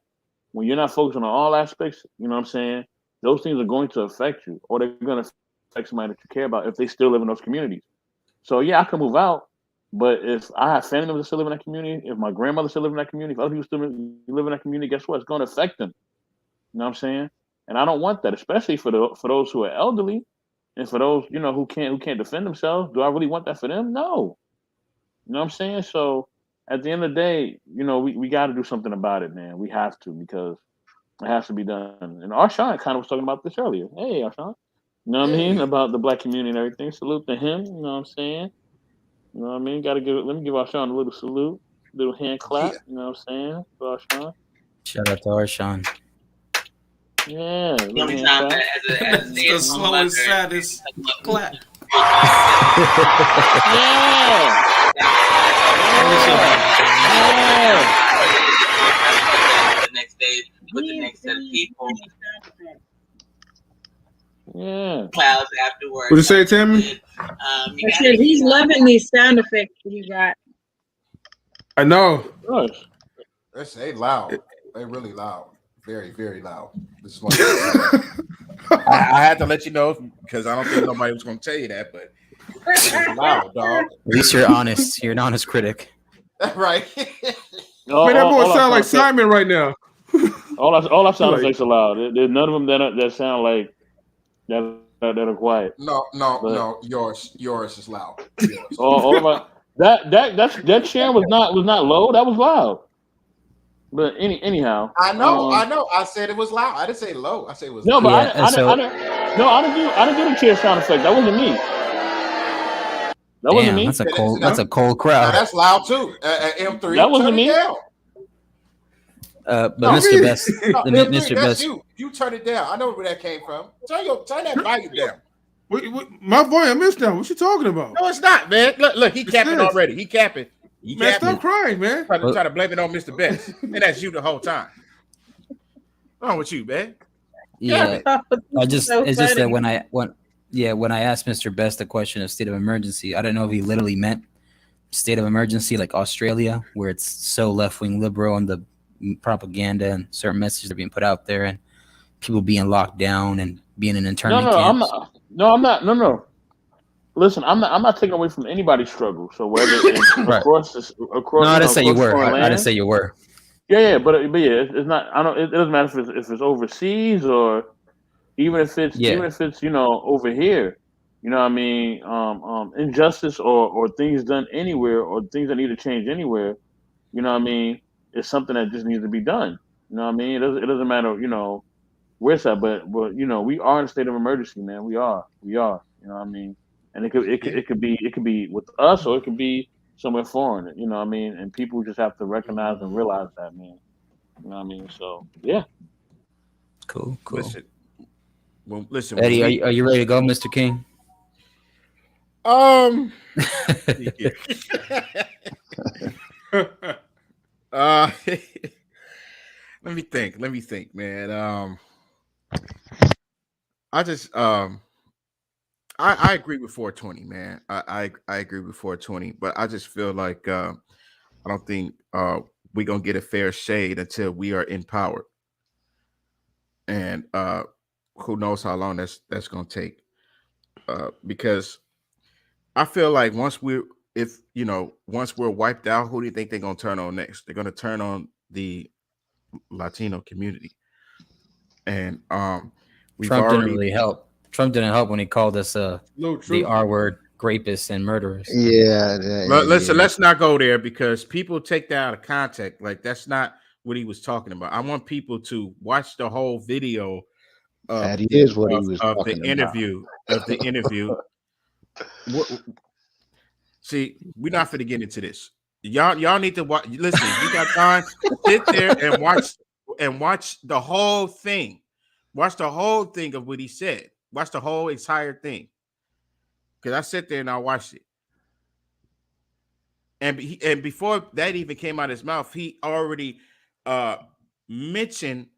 when you're not focusing on all aspects, you know what I'm saying, those things are going to affect you, or they're going to affect somebody that you care about if they still live in those communities. So yeah, I can move out, but if I have family members that still live in that community, if my grandmother still live in that community, if other people still live in that community, guess what? It's going to affect them. You know what I'm saying? And I don't want that, especially for those who are elderly and for those who can't defend themselves. Do I really want that for them? No. You know what I'm saying? So at the end of the day, we got to do something about it, man. We have to because it has to be done. And Arshawn kind of was talking about this earlier. Hey, Arshawn. You know what I mean? Hey. About the black community and everything. Salute to him. You know what I'm saying? You know what I mean? Let me give Arshawn a little salute, little hand clap. Yeah. You know what I'm saying? For Arshawn. Shout out to Arshawn. Yeah, The little only hand time clap. as a That's the stay-at-home mother, slowest, saddest clap. Yeah. The next day with the next set of people. Yeah. Clouds afterwards. What you say, Tammy? I said he's loving these sound effects that he got. I know. They loud. They really loud. Very, very loud. This is one. I had to let you know because I don't think nobody was going to tell you that, but it's loud, dog. At least you're honest. You're an honest critic. Right. Man, that boy sound like Simon right now. All our sound effects are loud. There's none of them that sound like that are quiet. No. Yours is loud. Yours. All of our that chair was not low. That was loud. But anyhow, I know. I said it was loud. I didn't say low. I said it was no, loud. but I didn't do the chair sound effect. That wasn't me. That wasn't me. That's a cold crowd. Now, that's loud too. M3. That wasn't turn me. It down. But Mr. Best, M3, Mr. that's Best, you turn it down. I know where that came from. Turn that volume down. My volume is down. What you talking about? No, it's not, man. Look, he capping already. He capping. Man, stop crying, man. Try to blame it on Mr. Best, and that's you the whole time. What's wrong with you, man? yeah. It's so just that funny. when I asked Mr. Best the question of state of emergency, I don't know if he literally meant state of emergency like Australia, where it's so left wing liberal and the propaganda and certain messages are being put out there and people being locked down and being in internment camps. I'm not. No. Listen, I'm not taking away from anybody's struggle. So whether it's across, no, I didn't say you were. I didn't say you were. Yeah, but yeah, it's not. I don't. It doesn't matter if it's overseas or even if it's over here. You know what I mean? Injustice or things done anywhere or things that need to change anywhere. You know what I mean? It's something that just needs to be done. You know what I mean? It doesn't matter. Where it's at, but we are in a state of emergency, man. We are. You know what I mean? And it could be with us or it could be somewhere foreign. You know what I mean? And people just have to recognize and realize that, man. You know what I mean? So yeah. Cool. Listen, Eddie, are you ready to go, Mr. King? Let me think, man. I just I agree with 420, man. I agree with 420, but I just feel like I don't think we're gonna get a fair shade until we are empowered, and who knows how long that's gonna take. Because I feel like once we're wiped out, who do you think they're gonna turn on next? They're gonna turn on the Latino community, and we've Trump didn't already really help. Trump didn't help when he called us No the truth. R word, rapists and murderers. Yeah, let's not go there because people take that out of context. Like that's not what he was talking about. I want people to watch the whole video that is what he was of the talking about. interview See, we're not going to get into this. Y'all need to watch. Listen, you got time. Sit there and watch the whole thing. Watch the whole thing of what he said. Watch the whole entire thing. Because I sit there and I watched it. And before that even came out of his mouth, he already mentioned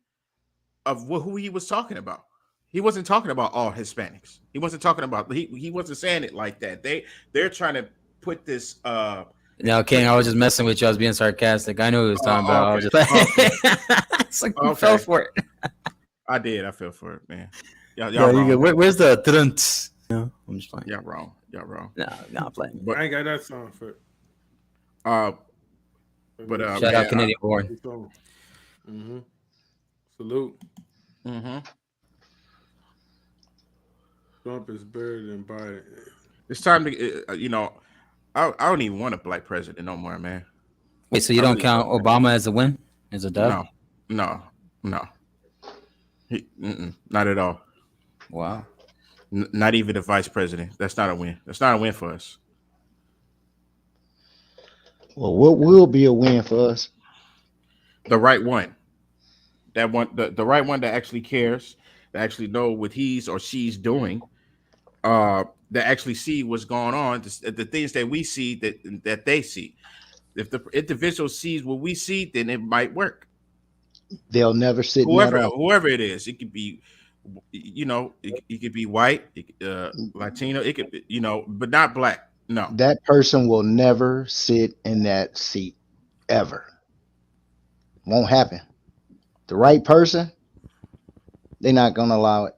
of who he was talking about. He wasn't talking about all Hispanics. He wasn't talking about. He wasn't saying it like that. They're trying to put this. No, King, I was just messing with you. I was being sarcastic. I knew what he was talking about. I was just it's like you fell for it. I did. I fell for it, man. Y'all wrong. Where's the no, I'm just playing. Y'all wrong. No, I'm playing. But I ain't got that song for it. But shout out Canadian born. Mm-hmm. Salute. Mm-hmm. Trump is better than Biden. It's time to, I don't even want a black president no more, man. Wait, so you don't count Obama as a win? As a dub? No. Not at all. Wow. Not even the vice president. That's not a win. That's not a win for us. Well, what will be a win for us? The right one. That one, the right one that actually cares, that actually know what he's or she's doing, that actually see what's going on, the things that we see that they see. If the individual sees what we see, then it might work. They'll never sit. Whoever it is, it could be, it could be white, Latino, it could, but not black. No, that person will never sit in that seat ever. Won't happen. The right person, they're not gonna allow it.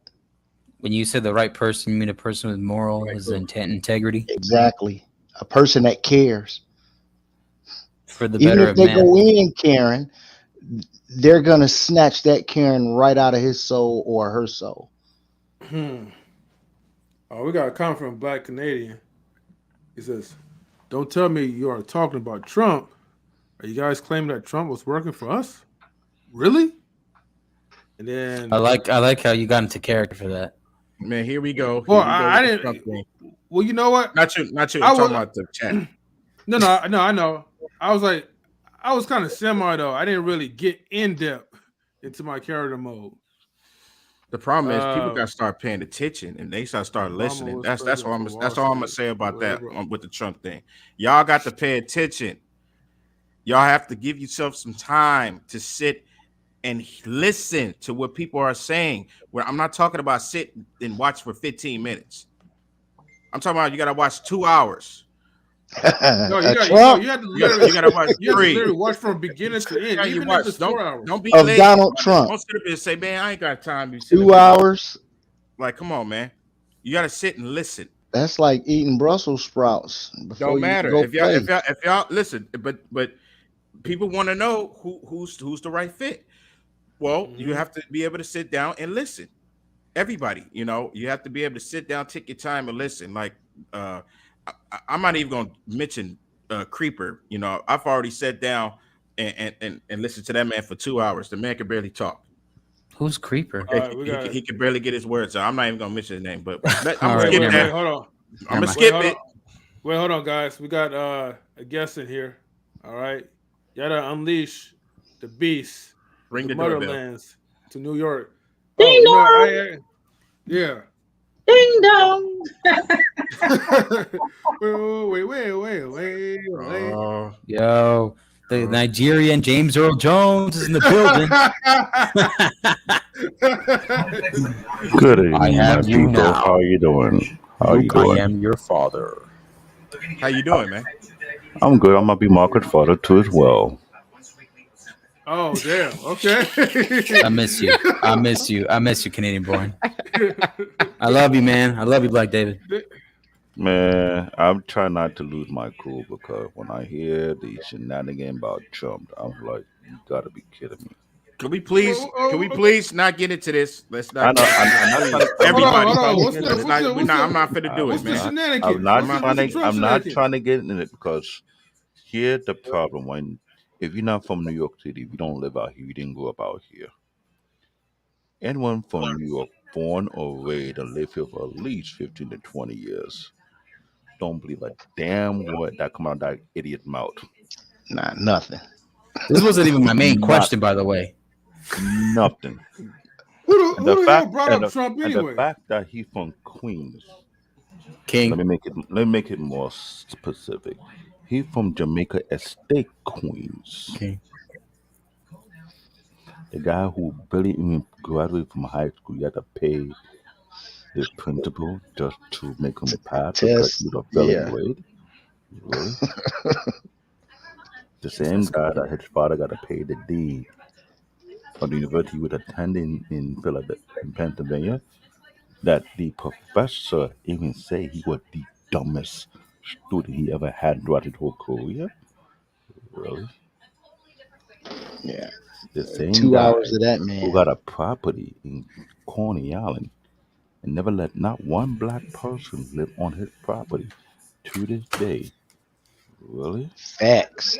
When you said the right person, you mean a person with moral, integrity? Exactly. A person that cares. For the even better if they of man. go in caring, they're gonna snatch that caring right out of his soul or her soul. Oh, we got a comment from Black Canadian. He says, "Don't tell me you are talking about Trump. Are you guys claiming that Trump was working for us? Really?" And then I like how you got into character for that. Man, here we go. Well, I didn't. Well, you know what? Not you. I'm talking about the chat. No, I know. I was kind of semi though. I didn't really get in depth into my character mode. The problem is people got to start paying attention and they start listening. That's all I'm gonna say about that with the Trump thing. Y'all got to pay attention. Y'all have to give yourself some time to sit and listen to what people are saying. Where I'm not talking about sit and watch for 15 minutes. I'm talking about you got to watch 2 hours. No, you have to literally watch 3. Literally watch from beginning to end. Even if it's 4 hours. Don't be of lazy. Donald Trump. Don't sit up and say, "Man, I ain't got time." 2 hours. Like, come on, man. You got to sit and listen. That's like eating Brussels sprouts. Don't matter if y'all listen, but people want to know who's the right fit. Well, you have to be able to sit down and listen. Everybody, you have to be able to sit down, take your time, and listen. Like, I'm not even going to mention Creeper. I've already sat down and listened to that man for 2 hours. The man can barely talk. Who's Creeper? He can barely get his words out. I'm not even going to mention his name, but I'm going to skip that. Hold on. I'm going to skip it. Wait, hold on, guys. We got a guest in here. All right. You got to unleash the beast. Ring the Motherlands to New York. Ding dong. Yeah. Ding dong. Wait. Yo, the Nigerian James Earl Jones is in the building. Good evening, my people. How you doing? How you Luke, I doing? am your father. How you doing, man? I'm good. I'm gonna be Margaret's father too as well. Oh, damn. Okay. I miss you. I miss you. I miss you, Canadian born. I love you, man. I love you, Black David. Man, I'm trying not to lose my cool because when I hear the shenanigan about Trump, I'm like, you gotta be kidding me. Can we please not get into this? Let's I not know. get into this, I'm not please. trying. I'm not Everybody, trying to What's get the in let's it. what's not. the We what's not. the I'm not finna do it, what's the man. I'm shenanigans? not What's the trying to. Trump I'm not shenanigans? trying to get in it because here's the problem. When if you're not from New York City, if you don't live out here, you didn't grow up out here. Anyone from New York, born or raised and lived here for at least 15 to 20 years, don't believe a damn word that come out of that idiot mouth. Nah, nothing. This wasn't even my main Not question, by the way. nothing. And Who the the hell fact brought and up the, Trump and the anyway? fact that he's from Queens. King. Let me make it more specific. He's from Jamaica Estate, Queens. King. The guy who barely even graduated from high school, you had to pay the principal just to make him pass because he Test. was a failing Yeah. grade. Really? The same guy that his father got to pay the dean of the university he was attending in Philadelphia, in Pennsylvania, that the professor even say he was the dumbest student he ever had throughout his whole career. Really? Yeah. The same 2 hours guy of that who man. got a property in Coney Island and never let not one black person live on his property to this day. Really? Facts.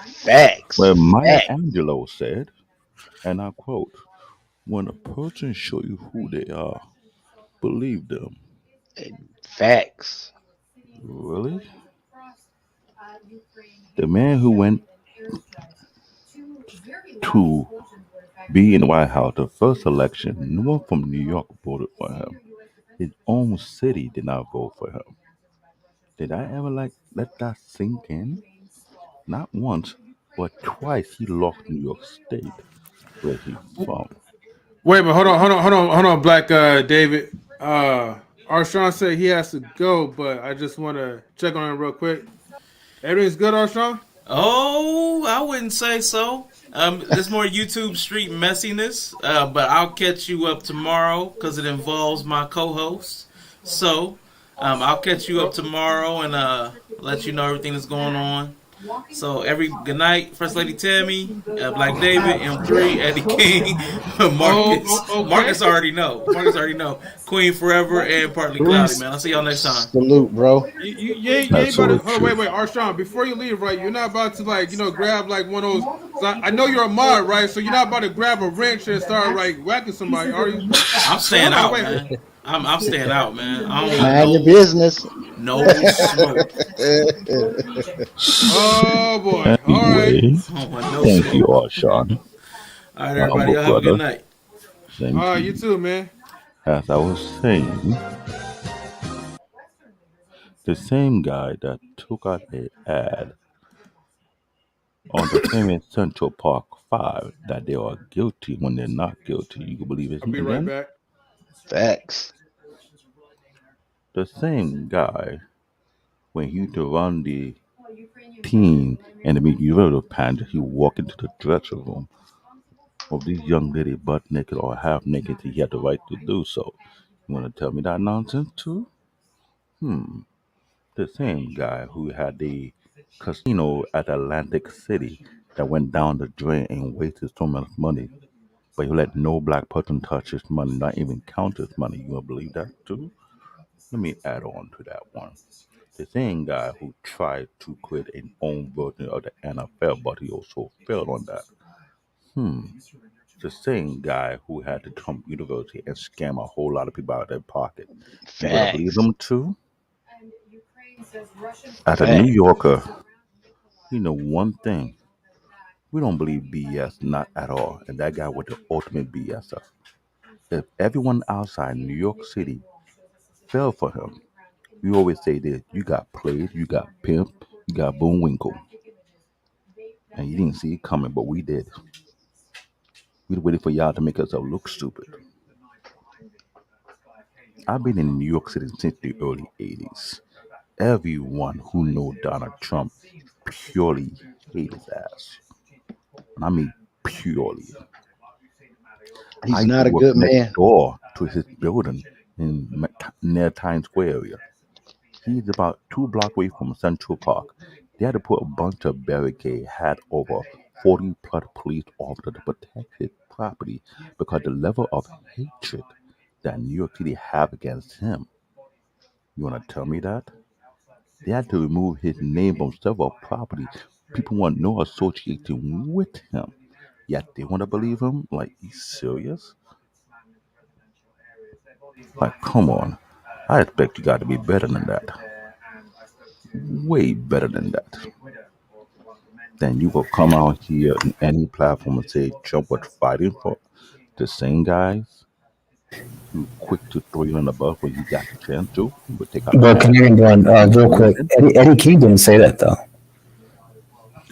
Facts. Well, Maya Facts. Angelou said, and I quote, when a person show you who they are, believe them. Facts. Really? The man who went to be in the White House the first election, no one from New York voted for him. His own city did not vote for him. Did I ever let that sink in? Not once, but twice he lost New York State, where he's from. Wait, but hold on, Black David. Arshawn said he has to go, but I just want to check on him real quick. Everything's good, Arshawn? Oh, I wouldn't say so. There's more YouTube street messiness, but I'll catch you up tomorrow because it involves my co-host. So, I'll catch you up tomorrow and let you know everything that's going on. So, good night, First Lady Tammy, Black David, M3, Eddie King, Marcus. Okay. Marcus already know. Queen Forever, and Partly Cloudy. Man, I'll see y'all next time. Salute, bro. You ain't about to. Absolute Hold on, wait, truth. Arshawn. Before you leave, right? You're not about to grab like one of those. So I know you're a mod, right? So you're not about to grab a wrench and start like whacking somebody, are you? I'm So staying hold on, out, wait. man. I'm staying out, man. I don't want Mind your business. no smoke. Oh boy. All right. Anyway, I don't want no thank you, smoke. Arshawn, All right, my everybody. humble Y'all have a good brother. night. Same All to right, you you. too, man. As I was saying, the same guy that took out an ad on the famous Central Park 5 that they are guilty when they're not guilty. You can believe his I'll be name right again? back. Facts. The same guy, when he used to run the team and the Universal pageant, he walk into the dressing room of these young lady butt naked or half naked. He had the right to do so. You want to tell me that nonsense too? The same guy who had the casino at Atlantic City that went down the drain and wasted so much money, but he let no black person touch his money, not even count his money. You want to believe that too? Let me add on to that one. The same guy who tried to create an own version of the NFL, but he also failed on that. Hmm. The same guy who had to Trump University and scam a whole lot of people out of their pocket. You gonna believe Facts. them too? As a New Facts. Yorker, you know one thing. We don't believe BS, not at all. And that guy was the ultimate BSer. If everyone outside New York City fell for him, we always say this: you got played, you got pimped, you got boomwinkle, and you didn't see it coming, but we did. We waited for y'all to make us look stupid. I've been in New York City since the early 80s. Everyone who know Donald Trump purely hate his ass. And I mean purely. I He's used to not a work good next man. door to his building near Times Square area. He's about 2 blocks away from Central Park. They had to put a bunch of barricade, had over 40 plus police officers to protect his property because the level of hatred that New York City have against him. You want to tell me that? They had to remove his name from several properties. People want no association with him. Yet they want to believe him? Like, he's serious? Like, come on. I expect you got to be better than that. Way better than that. Then you will come out here on any platform and say Trump was fighting for the same guys who quick to throw you in the bus when you got the chance to, but take out a Well, gun. Canadian one, You real quick. listen. Eddie King didn't say that though.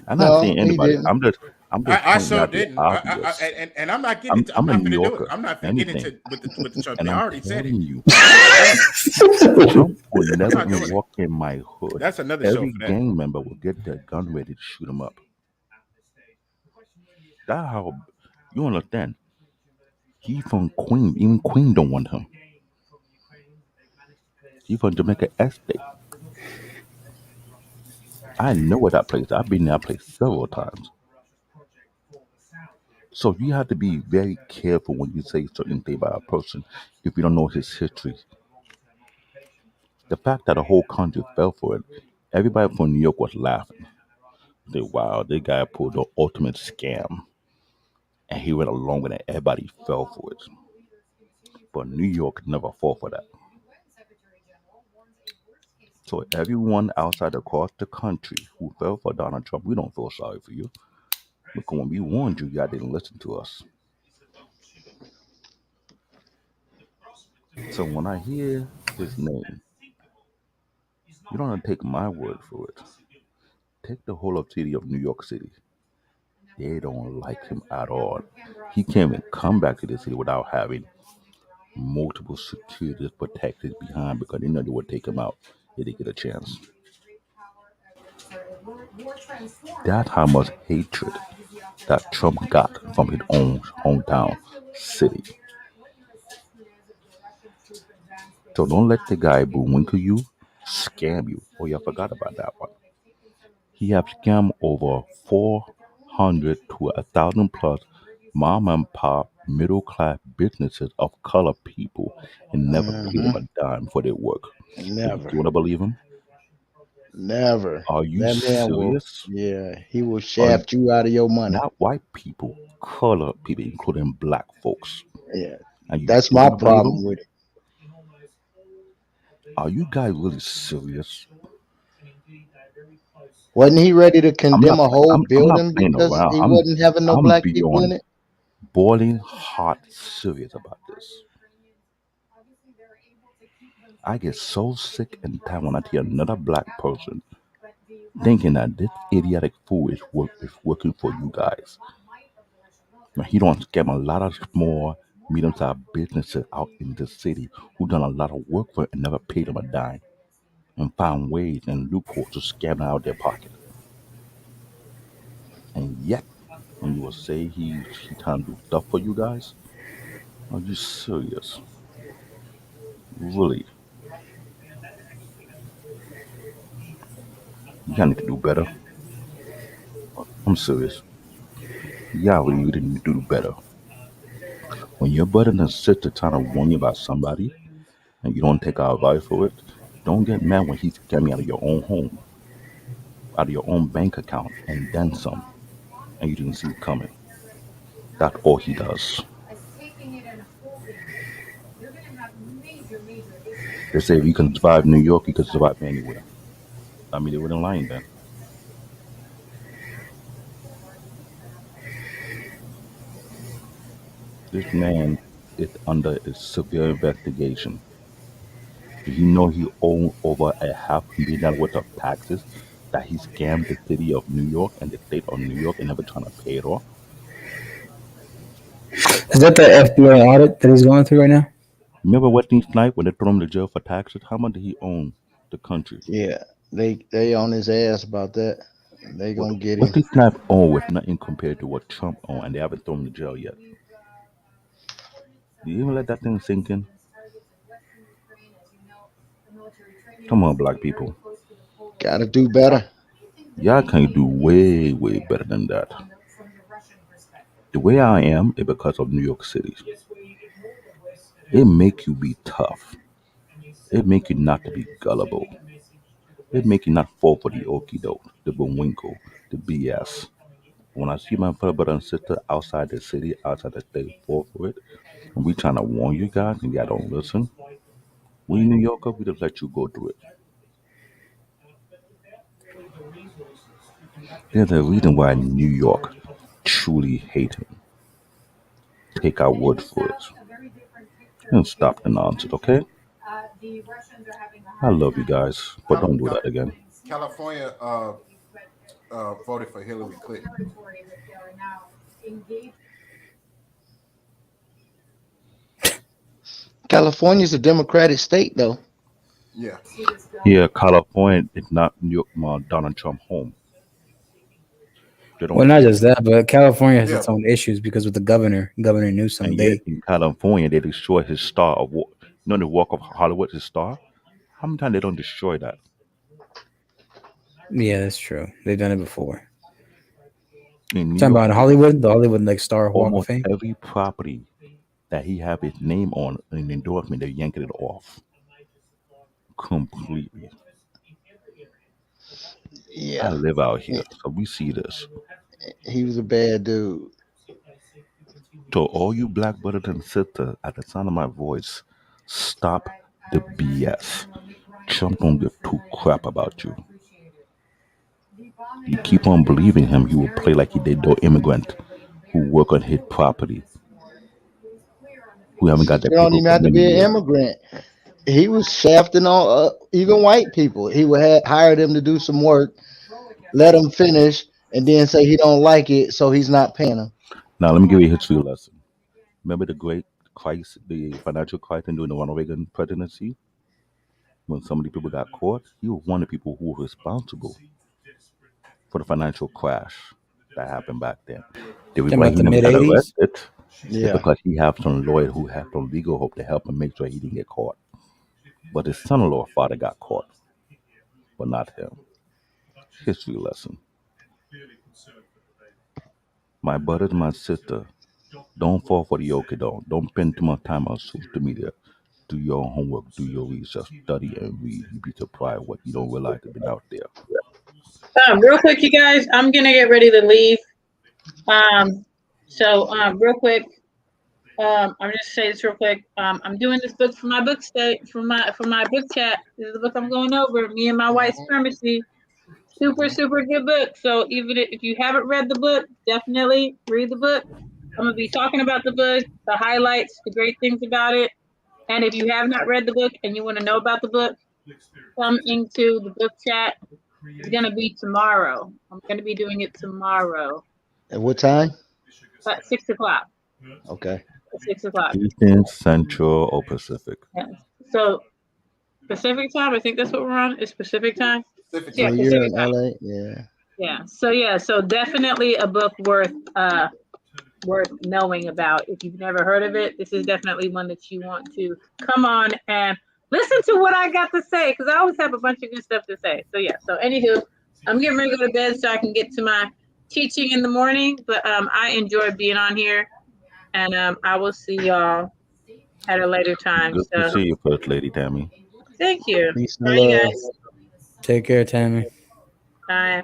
I'm not No, saying he anybody. didn't. I'm just I pointing so out the didn't. obvious. And I'm not getting I'm into. I'm I'm a not New finna do it. Yorker. I'm not finna get Anything. into with the Trump And thing. I I'm already said it. telling you, I'm not doing it. Trump will I'm never not even doing it. walk in my hood. That's another show Every for that. gang member will get their gun ready to shoot him up. That's how you understand. He from Queen. Even Queen don't want him. He from Jamaica Estate. I know what that place. I've been in that place several times. So you have to be very careful when you say certain thing about a person if you don't know his history. The fact that the whole country fell for it, everybody from New York was laughing. They wow, this guy pulled the ultimate scam, and he went along with it. Everybody fell for it, but New York never fall for that. So everyone outside across the country who fell for Donald Trump, we don't feel sorry for you because when we warned you, y'all didn't listen to us. So when I hear his name, you don't have to take my word for it. Take the whole of city of New York City. They don't like him at all. He can't even come back to the city without having multiple securities protected behind because they know they would take him out if they get a chance. That's how much hatred that Trump got from his own hometown city. So don't let the guy Bullwinkle you scam you. Oh, you forgot about that one. He have scammed over 400 to 1,000 plus mom and pop middle class businesses of color people and never paid Hmm. them a dime for their work. And you Never, want to believe him? never. Are you That man will. serious? Yeah, he will Are shaft you out of your money. not white people, color people, including black folks. Yeah, And you that's still my want to believe him? problem with it. Are you guys really serious? Wasn't he ready to I'm condemn not a playing. whole I'm not building playing because around. he wasn't having no I'm black people in beyond it? boiling hot serious about this. I get so sick and tired when I hear another black person thinking that this idiotic fool is working for you guys. Now, he don't scam a lot of small, medium-sized businesses out in the city who done a lot of work for it and never paid them a dime and found ways and loopholes to scam out their pocket. And yet, when you will say he trying to do stuff for you guys, are you serious? Really? You gotta need to do better. I'm serious. Yeah, we need to do better. When your brother and sister trying to warn you about somebody and you don't take our advice for it, don't get mad when he's scamming out of your own home, out of your own bank account, and then some, and you didn't see it coming. That's all he does. They say if you can survive New York, you can survive anywhere. I mean, they wouldn't lying then. This man is under a severe investigation. Do you know he owned over a $500,000 worth of taxes that he scammed the city of New York and the state of New York and never trying to pay it off? Is that the FBI audit that he's going through right now? Remember Wesley Snipes when they threw him to jail for taxes? How much did he own the country? Yeah, they on his ass about that. They What gonna get him. Wesley Snipes owned was nothing compared to what Trump owned, and they haven't thrown him to jail yet. Do you even let that thing sink in? Come on, black people. Gotta do better. Y'all can do way, way better than that. The way I am is because of New York City. It make you be tough. It make you not to be gullible. It make you not fall for the okie doke, the winkle, the BS. When I see my brother and sister outside the city, outside the state, fall for it, and we trying to warn you guys, and y'all don't listen. We New Yorker, we just let you go through it. There's a reason why New York truly hate him. Take our word for it. And stop the nonsense, okay? I love you guys, but don't do that again. California voted for Hillary Clinton. California's a Democratic state, though. Yeah. Yeah, California is not New York, Donald Trump home. They don't Well, not care. just that, but California has Yeah. its own issues because with the Governor Newsom, And yet in California, they destroy his star of what? You know, the Walk of Hollywood, his star. How many times they don't destroy that? yeah, that's true. They've done it before. In New Talking York, about Hollywood, the Hollywood like Star Walk of almost Fame. every property that he have his name on an endorsement, they're yanking it off completely. I Yeah, live out here, so we see this. he was a bad dude. To all you black brothers and sisters, at the sound of my voice, stop the BS. Trump don't give two crap about you. You keep on believing him, he will play like he did the immigrant who work on his property, who haven't got You that don't paper even for have to many be an years. immigrant. He was shafting on even white people. He would hire them to do some work, let them finish, and then say he don't like it, so he's not paying them. Now let me give you a history lesson. Remember the great crisis, the financial crisis during the Ronald Reagan presidency, when so many people got caught? He was one of the people who were responsible for the financial crash that happened back then. The reason Talking why about he the never mid got '80s. arrested is Yeah. because he had some lawyer who had some legal hope to help him make sure he didn't get caught. But his son-in-law father got caught, but not him. History lesson. My brothers, my sister, don't fall for the okie doke. Don't spend too much time on social media. Do your homework, do your research, study and read. You'd be surprised what you don't realize has been out there. Real quick, you guys, I'm gonna get ready to leave. Real quick, I'm just say this real quick. I'm doing this book for my book state for my book chat. This is the book I'm going over. Me and my white supremacy. Super good book. So even if you haven't read the book, definitely read the book. I'm gonna be talking about the book, the highlights, the great things about it. And if you have not read the book and you want to know about the book, come into the book chat. It's gonna be tomorrow. I'm gonna be doing it tomorrow At what time? at 6 o'clock. Okay. At 6 o'clock. Eastern, Central, or Pacific. Yeah. So Pacific time. I think that's what we're on. Is Pacific time? Pacific Yeah, Well, time. you're Pacific in time. LA. Yeah. Yeah. So definitely a book worth knowing about. If you've never heard of it, this is definitely one that you want to come on and listen to what I got to say, because I always have a bunch of good stuff to say. So yeah. So anywho, I'm getting ready to go to bed so I can get to my teaching in the morning. But I enjoy being on here, and I will see y'all at a later time. Good to So see you, First Lady Tammy. thank you. Peace and All right, you love. guys. Take care, Tammy. Bye.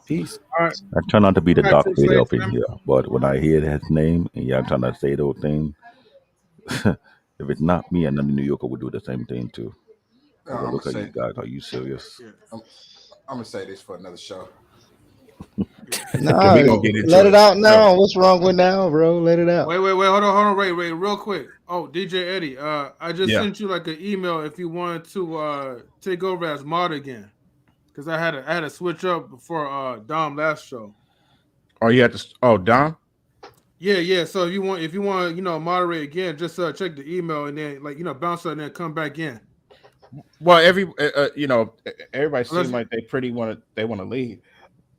Peace. All right. I try not to be the All right, dark First lady Lady up in Tammy. here, but when I hear his name and y'all trying to say those things, if it's not me, another New Yorker would do the same thing too. I would I'm gonna look at you say, guys. Are you serious? yeah, I'm gonna say this for another show. Because Nah, we're gonna get into let it it. out So now. What's wrong with now, bro? Let it out. Wait, hold on, Ray, real quick. Oh, DJ Eddie, I just yeah. sent you like an email if you wanted to take over as mod again, because I had to switch up before Dom last show. Or you have to. Oh, Don. Yeah. So if you want, moderate again, just check the email and then bounce out and then come back in. Well, everybody seems like they want to leave.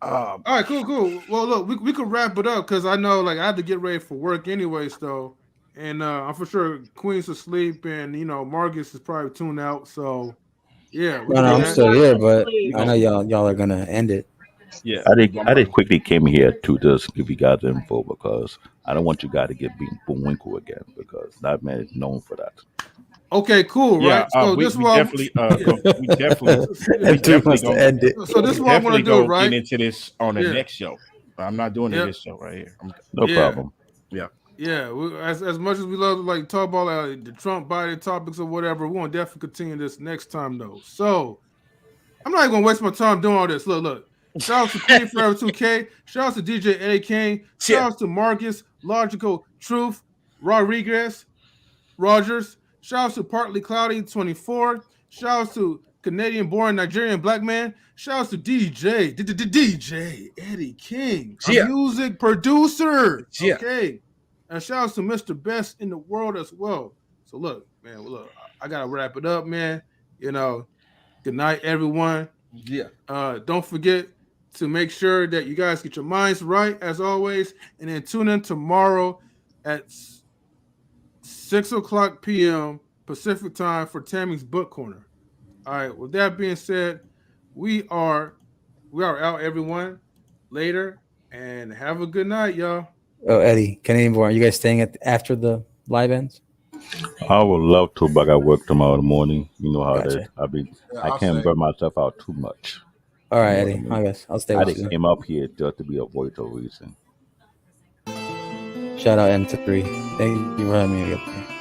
All right, cool. Well, look, we could wrap it up because I know I have to get ready for work anyways, though, and I'm for sure Queen's asleep and Marcus is probably tuned out. So yeah, we No, can no, do I'm that. still here, but We I know gonna- y'all are gonna end it. Yeah, I did quickly came here to just give you guys the info because I don't want you guys to get beaten Bullwinkle again because that man is known for that. Okay, cool, Yeah, right? So we this is what definitely we definitely wants gonna end it. So this is what I'm gonna do, go right? get into this on the Yeah. next show. I'm not doing Yep. this show right here. No Yeah. problem. Yeah. Yeah, as much as we love to talk about the Trump Biden topics or whatever, we want to definitely continue this next time though. So I'm not gonna waste my time doing all this. Look. Shout out to Queen Forever 2K. Shout out to DJ Eddie Kane. Shout out to Marcus, Logical Truth, Rodriguez, Rogers. Shout out to Partly Cloudy 24. Shout out to Canadian born Nigerian black man. Shout out to DJ Eddie King, a music producer. Yeah. Okay. And shout out to Mr. Best in the world as well. So look, man, I gotta wrap it up, man. Good night, everyone. Yeah. Don't forget to make sure that you guys get your minds right as always, and then tune in tomorrow at 6:00 p.m. Pacific time for Tammy's Book Corner. All right. With that being said, we are out, everyone. Later, and have a good night, y'all. Oh, Eddie, Canadian born. Are you guys staying after the live ends? I would love to, but I got work tomorrow morning. You know how Gotcha. it is. I I'll can't stay. burn myself out too much. All right, You know Eddie. what I mean? I guess I'll stay I with just you. came up here just to be a voice of reason. Shout out M3. Thank you for having me.